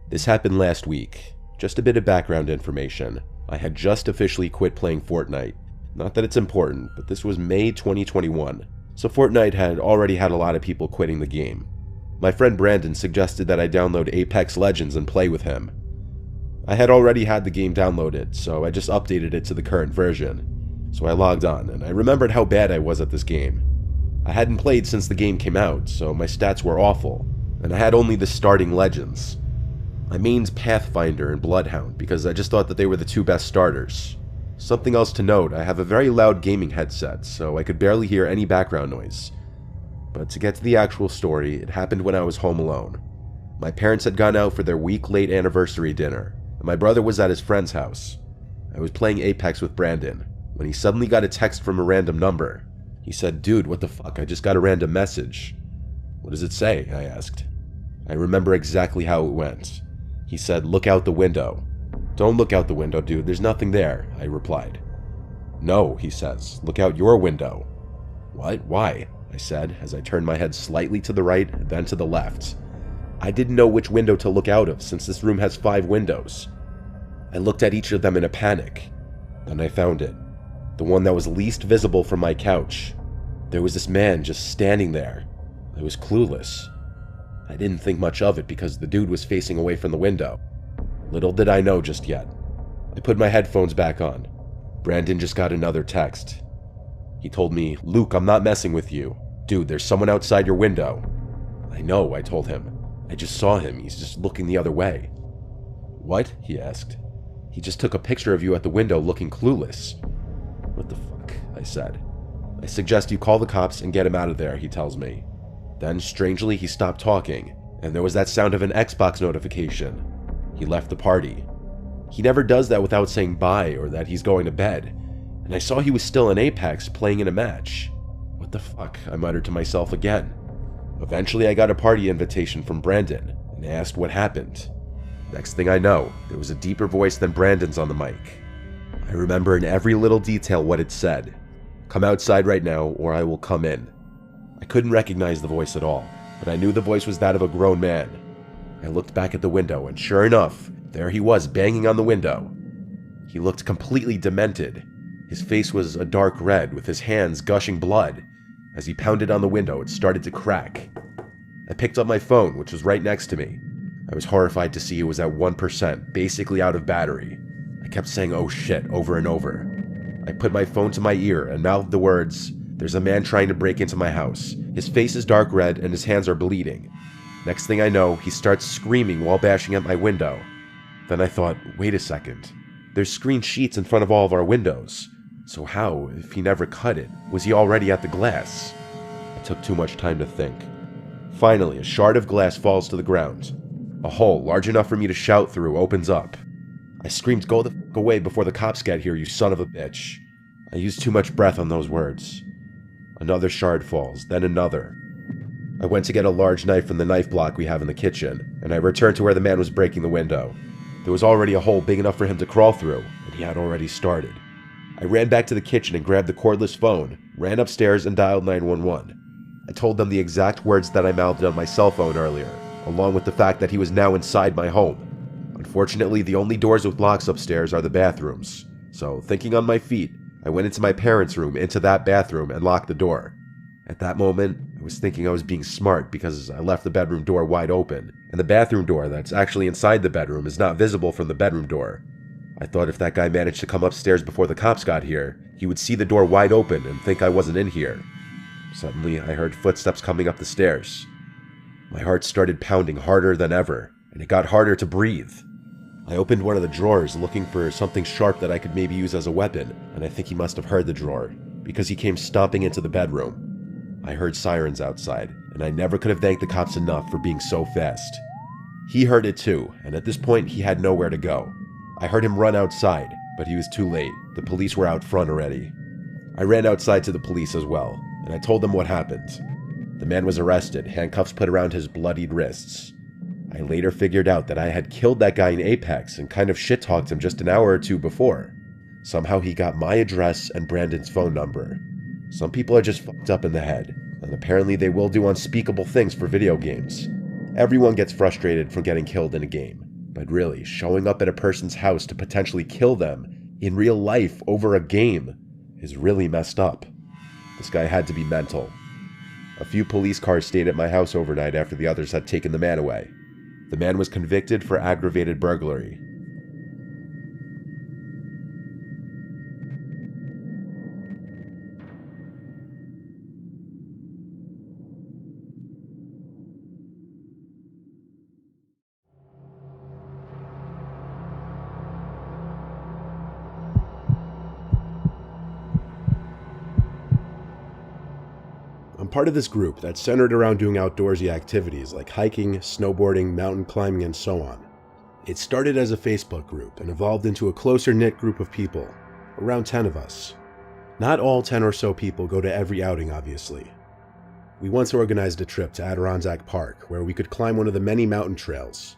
This happened last week. Just a bit of background information. I had just officially quit playing Fortnite. Not that it's important, but this was May 2021, so Fortnite had already had a lot of people quitting the game. My friend Brandon suggested that I download Apex Legends and play with him. I had already had the game downloaded, so I just updated it to the current version. So I logged on, and I remembered how bad I was at this game. I hadn't played since the game came out, so my stats were awful, and I had only the starting Legends. I mained Pathfinder and Bloodhound because I just thought that they were the two best starters. Something else to note, I have a very loud gaming headset, so I could barely hear any background noise. But to get to the actual story, it happened when I was home alone. My parents had gone out for their week-late anniversary dinner, and my brother was at his friend's house. I was playing Apex with Brandon, when he suddenly got a text from a random number. He said, "Dude, what the fuck, I just got a random message." "What does it say?" I asked. I remember exactly how it went. He said, "Look out the window." "Don't look out the window, dude, there's nothing there," I replied. "No," he says, "look out your window." "What? Why?" I said, as I turned my head slightly to the right, then to the left. I didn't know which window to look out of, since this room has 5 windows. I looked at each of them in a panic. Then I found it. The one that was least visible from my couch. There was this man just standing there. I was clueless. I didn't think much of it because the dude was facing away from the window. Little did I know just yet. I put my headphones back on. Brandon just got another text. He told me, "Luke, I'm not messing with you. Dude, there's someone outside your window." "I know," I told him. "I just saw him. He's just looking the other way." "What?" he asked. "He just took a picture of you at the window looking clueless." "What the fuck?" I said. "I suggest you call the cops and get him out of there," he tells me. Then, strangely, he stopped talking, and there was that sound of an Xbox notification. He left the party. He never does that without saying bye or that he's going to bed, and I saw he was still in Apex playing in a match. What the fuck, I muttered to myself again. Eventually I got a party invitation from Brandon, and asked what happened. Next thing I know, there was a deeper voice than Brandon's on the mic. I remember in every little detail what it said. "Come outside right now, or I will come in." I couldn't recognize the voice at all, but I knew the voice was that of a grown man. I looked back at the window, and sure enough, there he was banging on the window. He looked completely demented. His face was a dark red, with his hands gushing blood. As he pounded on the window, it started to crack. I picked up my phone, which was right next to me. I was horrified to see it was at 1%, basically out of battery. I kept saying, "Oh shit," over and over. I put my phone to my ear and mouthed the words, "There's a man trying to break into my house. His face is dark red and his hands are bleeding." Next thing I know, he starts screaming while bashing at my window. Then I thought, wait a second. There's screen sheets in front of all of our windows. So how, if he never cut it, was he already at the glass? I took too much time to think. Finally, a shard of glass falls to the ground. A hole large enough for me to shout through opens up. I screamed, "Go the fuck away before the cops get here, you son of a bitch." I used too much breath on those words. Another shard falls, then another. I went to get a large knife from the knife block we have in the kitchen, and I returned to where the man was breaking the window. There was already a hole big enough for him to crawl through, and he had already started. I ran back to the kitchen and grabbed the cordless phone, ran upstairs and dialed 911. I told them the exact words that I mouthed on my cell phone earlier, along with the fact that he was now inside my home. Unfortunately, the only doors with locks upstairs are the bathrooms, so thinking on my feet, I went into my parents' room, into that bathroom, and locked the door. At that moment, I was thinking I was being smart because I left the bedroom door wide open, and the bathroom door that's actually inside the bedroom is not visible from the bedroom door. I thought if that guy managed to come upstairs before the cops got here, he would see the door wide open and think I wasn't in here. Suddenly, I heard footsteps coming up the stairs. My heart started pounding harder than ever, and it got harder to breathe. I opened one of the drawers looking for something sharp that I could maybe use as a weapon, and I think he must have heard the drawer. because he came stomping into the bedroom. I heard sirens outside, and I never could have thanked the cops enough for being so fast. He heard it too, and at this point he had nowhere to go. I heard him run outside, but he was too late. The police were out front already. I ran outside to the police as well, and I told them what happened. The man was arrested, handcuffs put around his bloodied wrists. I later figured out that I had killed that guy in Apex and kind of shit-talked him just an hour or two before. Somehow he got my address and Brandon's phone number. Some people are just fucked up in the head, and apparently they will do unspeakable things for video games. Everyone gets frustrated from getting killed in a game, but really, showing up at a person's house to potentially kill them in real life over a game is really messed up. This guy had to be mental. A few police cars stayed at my house overnight after the others had taken the man away. The man was convicted for aggravated burglary. I'm part of this group that's centered around doing outdoorsy activities like hiking, snowboarding, mountain climbing, and so on. It started as a Facebook group and evolved into a closer-knit group of people, around 10 of us. Not all 10 or so people go to every outing, obviously. We once organized a trip to Adirondack Park where we could climb one of the many mountain trails.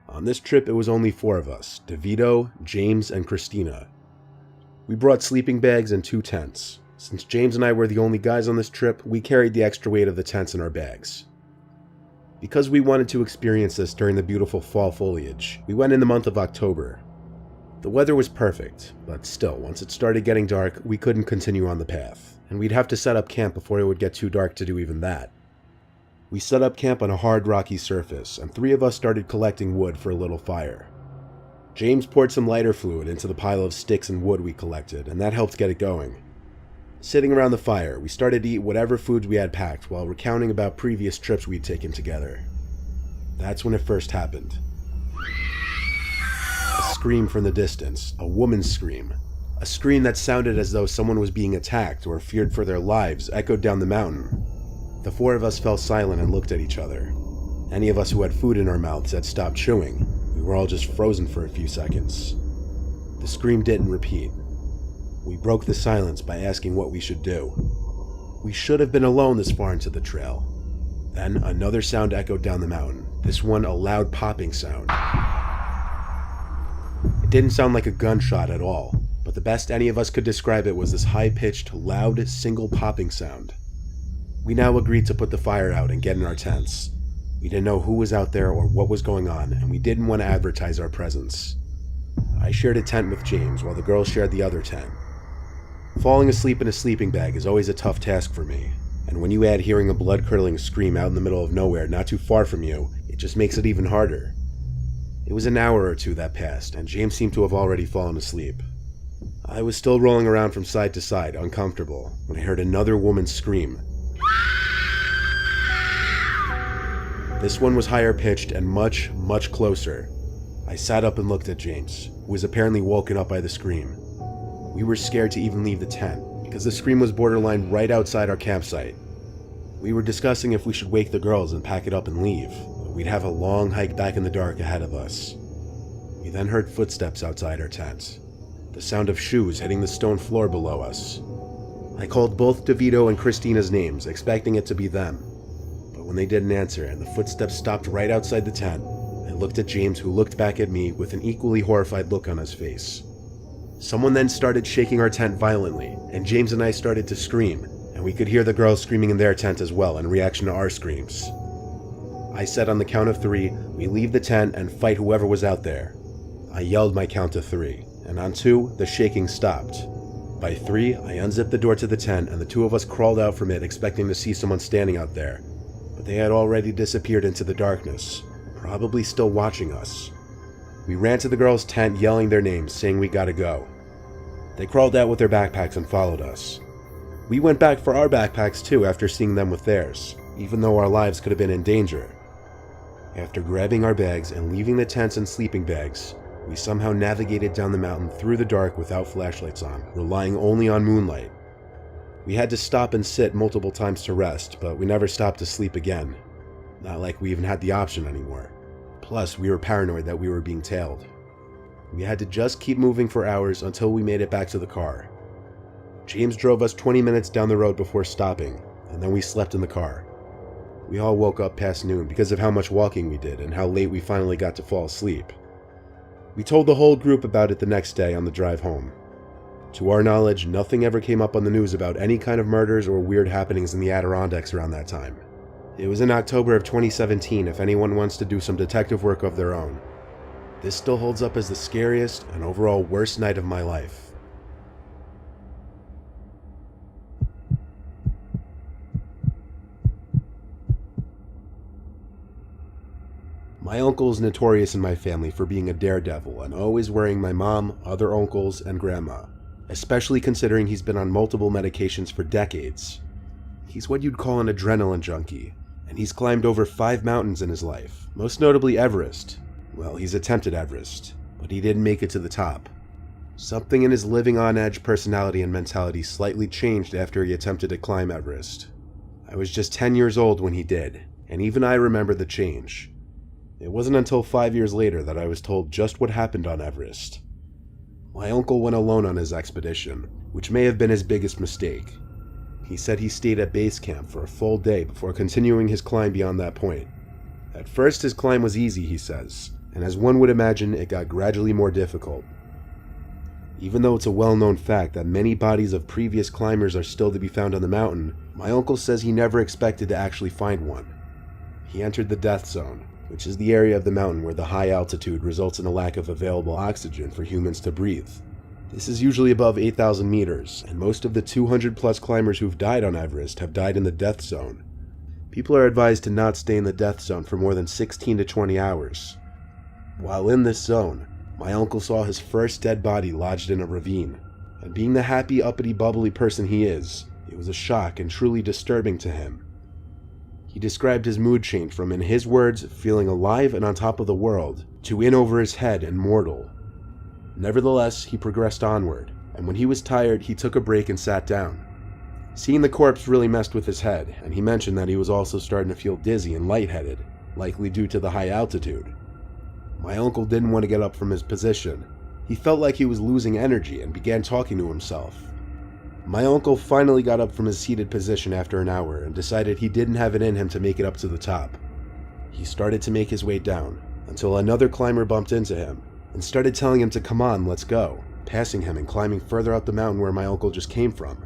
On this trip, it was only 4 of us, DeVito, James, and Christina. We brought sleeping bags and 2 tents. Since James and I were the only guys on this trip, we carried the extra weight of the tents in our bags. Because we wanted to experience this during the beautiful fall foliage, we went in the month of October. The weather was perfect, but still, once it started getting dark, we couldn't continue on the path, and we'd have to set up camp before it would get too dark to do even that. We set up camp on a hard rocky surface, and 3 of us started collecting wood for a little fire. James poured some lighter fluid into the pile of sticks and wood we collected, and that helped get it going. Sitting around the fire, we started to eat whatever foods we had packed while recounting about previous trips we'd taken together. That's when it first happened. A scream from the distance, a woman's scream. A scream that sounded as though someone was being attacked or feared for their lives echoed down the mountain. The 4 of us fell silent and looked at each other. Any of us who had food in our mouths had stopped chewing. We were all just frozen for a few seconds. The scream didn't repeat. We broke the silence by asking what we should do. We should have been alone this far into the trail. Then another sound echoed down the mountain, this one a loud popping sound. It didn't sound like a gunshot at all, but the best any of us could describe it was this high-pitched, loud, single popping sound. We now agreed to put the fire out and get in our tents. We didn't know who was out there or what was going on, and we didn't want to advertise our presence. I shared a tent with James while the girls shared the other tent. Falling asleep in a sleeping bag is always a tough task for me, and when you add hearing a blood-curdling scream out in the middle of nowhere not too far from you, it just makes it even harder. It was an hour or two that passed, and James seemed to have already fallen asleep. I was still rolling around from side to side, uncomfortable, when I heard another woman scream. This one was higher pitched and much, much closer. I sat up and looked at James, who was apparently woken up by the scream. We were scared to even leave the tent, because the scream was borderline right outside our campsite. We were discussing if we should wake the girls and pack it up and leave, but we'd have a long hike back in the dark ahead of us. We then heard footsteps outside our tent, the sound of shoes hitting the stone floor below us. I called both DeVito and Christina's names, expecting it to be them, but when they didn't answer and the footsteps stopped right outside the tent, I looked at James, who looked back at me with an equally horrified look on his face. Someone then started shaking our tent violently, and James and I started to scream, and we could hear the girls screaming in their tent as well in reaction to our screams. I said on the count of 3, we leave the tent and fight whoever was out there. I yelled my count to 3, and on 2, the shaking stopped. By 3, I unzipped the door to the tent, and the 2 of us crawled out from it expecting to see someone standing out there, but they had already disappeared into the darkness, probably still watching us. We ran to the girls' tent yelling their names, saying we gotta go. They crawled out with their backpacks and followed us. We went back for our backpacks too after seeing them with theirs, even though our lives could have been in danger. After grabbing our bags and leaving the tents and sleeping bags, we somehow navigated down the mountain through the dark without flashlights on, relying only on moonlight. We had to stop and sit multiple times to rest, but we never stopped to sleep again. Not like we even had the option anymore. Plus, we were paranoid that we were being tailed. We had to just keep moving for hours until we made it back to the car. James drove us 20 minutes down the road before stopping, and then we slept in the car. We all woke up past noon because of how much walking we did and how late we finally got to fall asleep. We told the whole group about it the next day on the drive home. To our knowledge, nothing ever came up on the news about any kind of murders or weird happenings in the Adirondacks around that time. It was in October of 2017 if anyone wants to do some detective work of their own. This still holds up as the scariest and overall worst night of my life. My uncle is notorious in my family for being a daredevil and always worrying my mom, other uncles, and grandma, especially considering he's been on multiple medications for decades. He's what you'd call an adrenaline junkie, and he's climbed over 5 mountains in his life, most notably Everest. Well, he's attempted Everest, but he didn't make it to the top. Something in his living on edge personality and mentality slightly changed after he attempted to climb Everest. I was just 10 years old when he did, and even I remember the change. It wasn't until 5 years later that I was told just what happened on Everest. My uncle went alone on his expedition, which may have been his biggest mistake. He said he stayed at base camp for a full day before continuing his climb beyond that point. At first his climb was easy, he says, and as one would imagine, it got gradually more difficult. Even though it's a well-known fact that many bodies of previous climbers are still to be found on the mountain, my uncle says he never expected to actually find one. He entered the death zone, which is the area of the mountain where the high altitude results in a lack of available oxygen for humans to breathe. This is usually above 8,000 meters, and most of the 200-plus climbers who've died on Everest have died in the death zone. People are advised to not stay in the death zone for more than 16 to 20 hours. While in this zone, my uncle saw his first dead body lodged in a ravine, and being the happy, uppity, bubbly person he is, it was a shock and truly disturbing to him. He described his mood change from, in his words, feeling alive and on top of the world, to in over his head and mortal. Nevertheless, he progressed onward, and when he was tired, he took a break and sat down. Seeing the corpse really messed with his head, and he mentioned that he was also starting to feel dizzy and lightheaded, likely due to the high altitude. My uncle didn't want to get up from his position. He felt like he was losing energy and began talking to himself. My uncle finally got up from his seated position after an hour and decided he didn't have it in him to make it up to the top. He started to make his way down, until another climber bumped into him and started telling him to come on, let's go, passing him and climbing further up the mountain where my uncle just came from.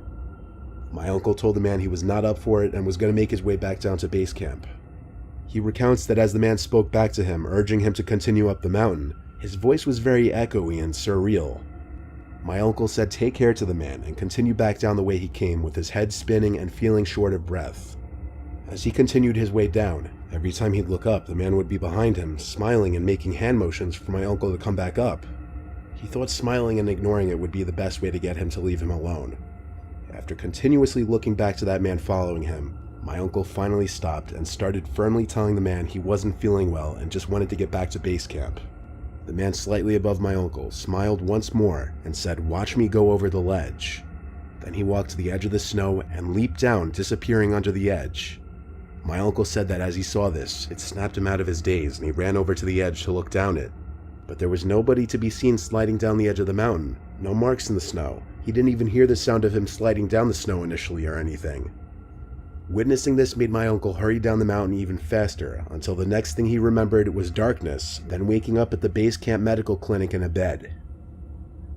My uncle told the man he was not up for it and was going to make his way back down to base camp. He recounts that as the man spoke back to him, urging him to continue up the mountain, his voice was very echoey and surreal. My uncle said take care to the man and continue back down the way he came with his head spinning and feeling short of breath. As he continued his way down, every time he'd look up, the man would be behind him, smiling and making hand motions for my uncle to come back up. He thought smiling and ignoring it would be the best way to get him to leave him alone. After continuously looking back to that man following him, my uncle finally stopped and started firmly telling the man he wasn't feeling well and just wanted to get back to base camp. The man slightly above my uncle smiled once more and said, "Watch me go over the ledge." Then he walked to the edge of the snow and leaped down, disappearing under the edge. My uncle said that as he saw this, it snapped him out of his daze and he ran over to the edge to look down it. But there was nobody to be seen sliding down the edge of the mountain, no marks in the snow. He didn't even hear the sound of him sliding down the snow initially or anything. Witnessing this made my uncle hurry down the mountain even faster, until the next thing he remembered was darkness, then waking up at the base camp medical clinic in a bed.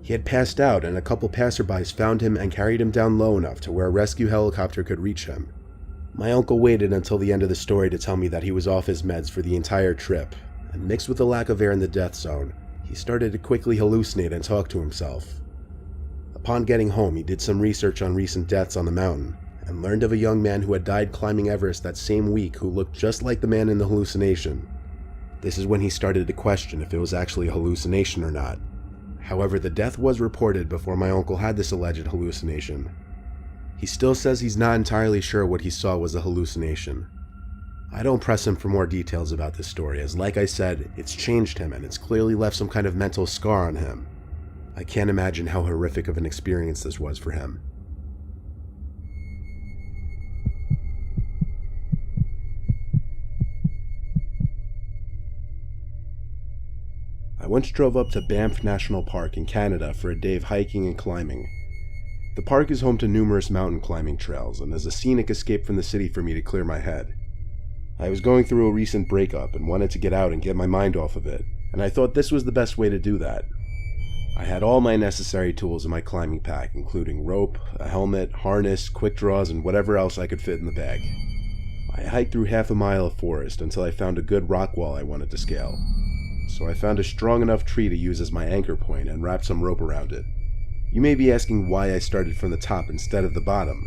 He had passed out and a couple passerbys found him and carried him down low enough to where a rescue helicopter could reach him. My uncle waited until the end of the story to tell me that he was off his meds for the entire trip, and mixed with the lack of air in the death zone, he started to quickly hallucinate and talk to himself. Upon getting home, he did some research on recent deaths on the mountain, and learned of a young man who had died climbing Everest that same week who looked just like the man in the hallucination. This is when he started to question if it was actually a hallucination or not. However, the death was reported before my uncle had this alleged hallucination. He still says he's not entirely sure what he saw was a hallucination. I don't press him for more details about this story, as like I said, it's changed him and it's clearly left some kind of mental scar on him. I can't imagine how horrific of an experience this was for him. I once drove up to Banff National Park in Canada for a day of hiking and climbing. The park is home to numerous mountain climbing trails and is a scenic escape from the city for me to clear my head. I was going through a recent breakup and wanted to get out and get my mind off of it, and I thought this was the best way to do that. I had all my necessary tools in my climbing pack, including rope, a helmet, harness, quick draws, and whatever else I could fit in the bag. I hiked through half a mile of forest until I found a good rock wall I wanted to scale. So I found a strong enough tree to use as my anchor point and wrapped some rope around it. You may be asking why I started from the top instead of the bottom.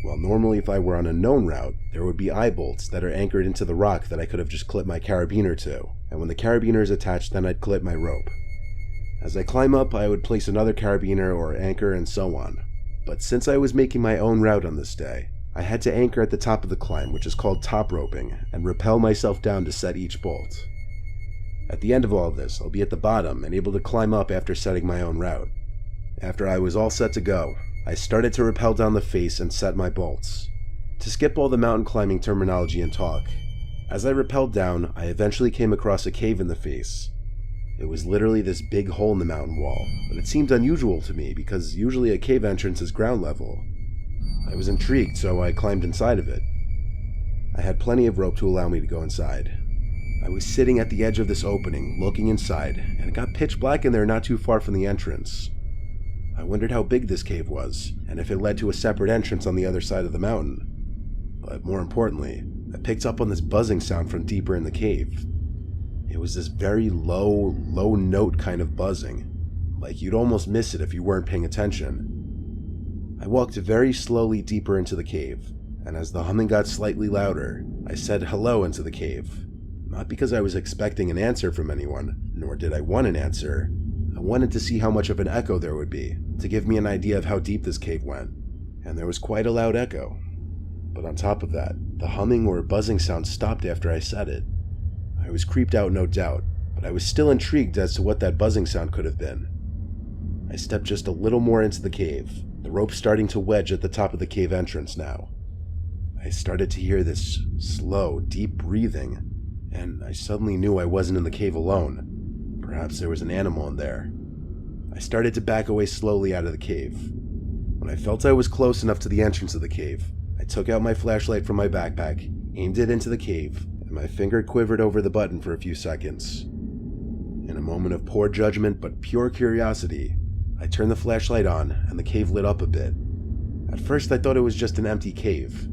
Well, normally if I were on a known route, there would be eye bolts that are anchored into the rock that I could have just clipped my carabiner to, and when the carabiner is attached, then I'd clip my rope. As I climb up, I would place another carabiner or anchor and so on. But since I was making my own route on this day, I had to anchor at the top of the climb, which is called top roping, and rappel myself down to set each bolt. At the end of all of this, I'll be at the bottom and able to climb up after setting my own route. After I was all set to go, I started to rappel down the face and set my bolts. To skip all the mountain climbing terminology and talk, as I rappelled down, I eventually came across a cave in the face. It was literally this big hole in the mountain wall, but it seemed unusual to me because usually a cave entrance is ground level. I was intrigued, so I climbed inside of it. I had plenty of rope to allow me to go inside. I was sitting at the edge of this opening, looking inside, and it got pitch black in there not too far from the entrance. I wondered how big this cave was, and if it led to a separate entrance on the other side of the mountain. But more importantly, I picked up on this buzzing sound from deeper in the cave. It was this very low note kind of buzzing, like you'd almost miss it if you weren't paying attention. I walked very slowly deeper into the cave, and as the humming got slightly louder, I said hello into the cave. Not because I was expecting an answer from anyone, nor did I want an answer. I wanted to see how much of an echo there would be, to give me an idea of how deep this cave went, and there was quite a loud echo. But on top of that, the humming or buzzing sound stopped after I said it. I was creeped out, no doubt, but I was still intrigued as to what that buzzing sound could have been. I stepped just a little more into the cave, the rope starting to wedge at the top of the cave entrance now. I started to hear this slow, deep breathing, and I suddenly knew I wasn't in the cave alone. Perhaps there was an animal in there. I started to back away slowly out of the cave. When I felt I was close enough to the entrance of the cave, I took out my flashlight from my backpack, aimed it into the cave, and my finger quivered over the button for a few seconds. In a moment of poor judgment but pure curiosity, I turned the flashlight on and the cave lit up a bit. At first I thought it was just an empty cave,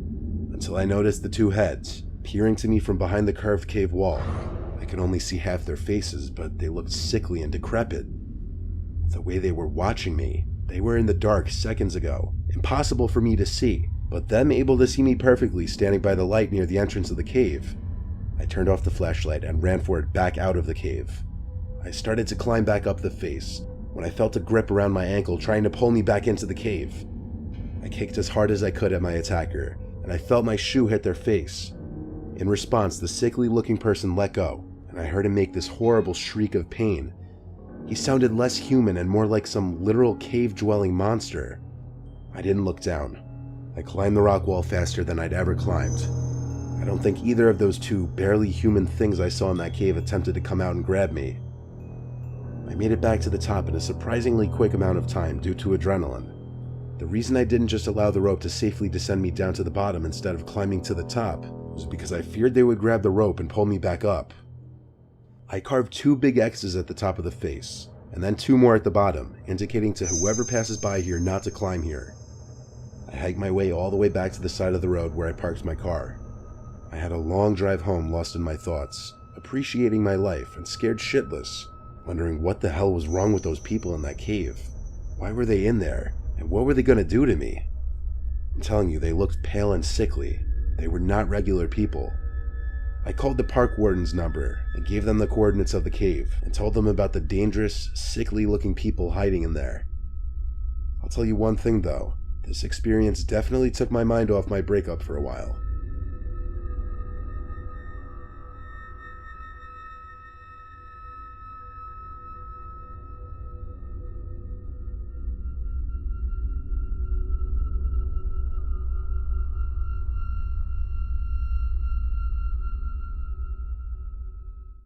until I noticed the two heads peering to me from behind the curved cave wall. I could only see half their faces, but they looked sickly and decrepit. The way they were watching me, they were in the dark seconds ago, impossible for me to see, but them able to see me perfectly standing by the light near the entrance of the cave. I turned off the flashlight and ran for it back out of the cave. I started to climb back up the face when I felt a grip around my ankle trying to pull me back into the cave. I kicked as hard as I could at my attacker, and I felt my shoe hit their face. In response, the sickly-looking person let go, and I heard him make this horrible shriek of pain. He sounded less human and more like some literal cave-dwelling monster. I didn't look down. I climbed the rock wall faster than I'd ever climbed. I don't think either of those two barely human things I saw in that cave attempted to come out and grab me. I made it back to the top in a surprisingly quick amount of time due to adrenaline. The reason I didn't just allow the rope to safely descend me down to the bottom instead of climbing to the top was because I feared they would grab the rope and pull me back up. I carved 2 big X's at the top of the face, and then 2 more at the bottom, indicating to whoever passes by here not to climb here. I hiked my way all the way back to the side of the road where I parked my car. I had a long drive home lost in my thoughts, appreciating my life and scared shitless, wondering what the hell was wrong with those people in that cave. Why were they in there, and what were they going to do to me? I'm telling you, they looked pale and sickly. They were not regular people. I called the park warden's number and gave them the coordinates of the cave and told them about the dangerous, sickly-looking people hiding in there. I'll tell you one thing though, this experience definitely took my mind off my breakup for a while.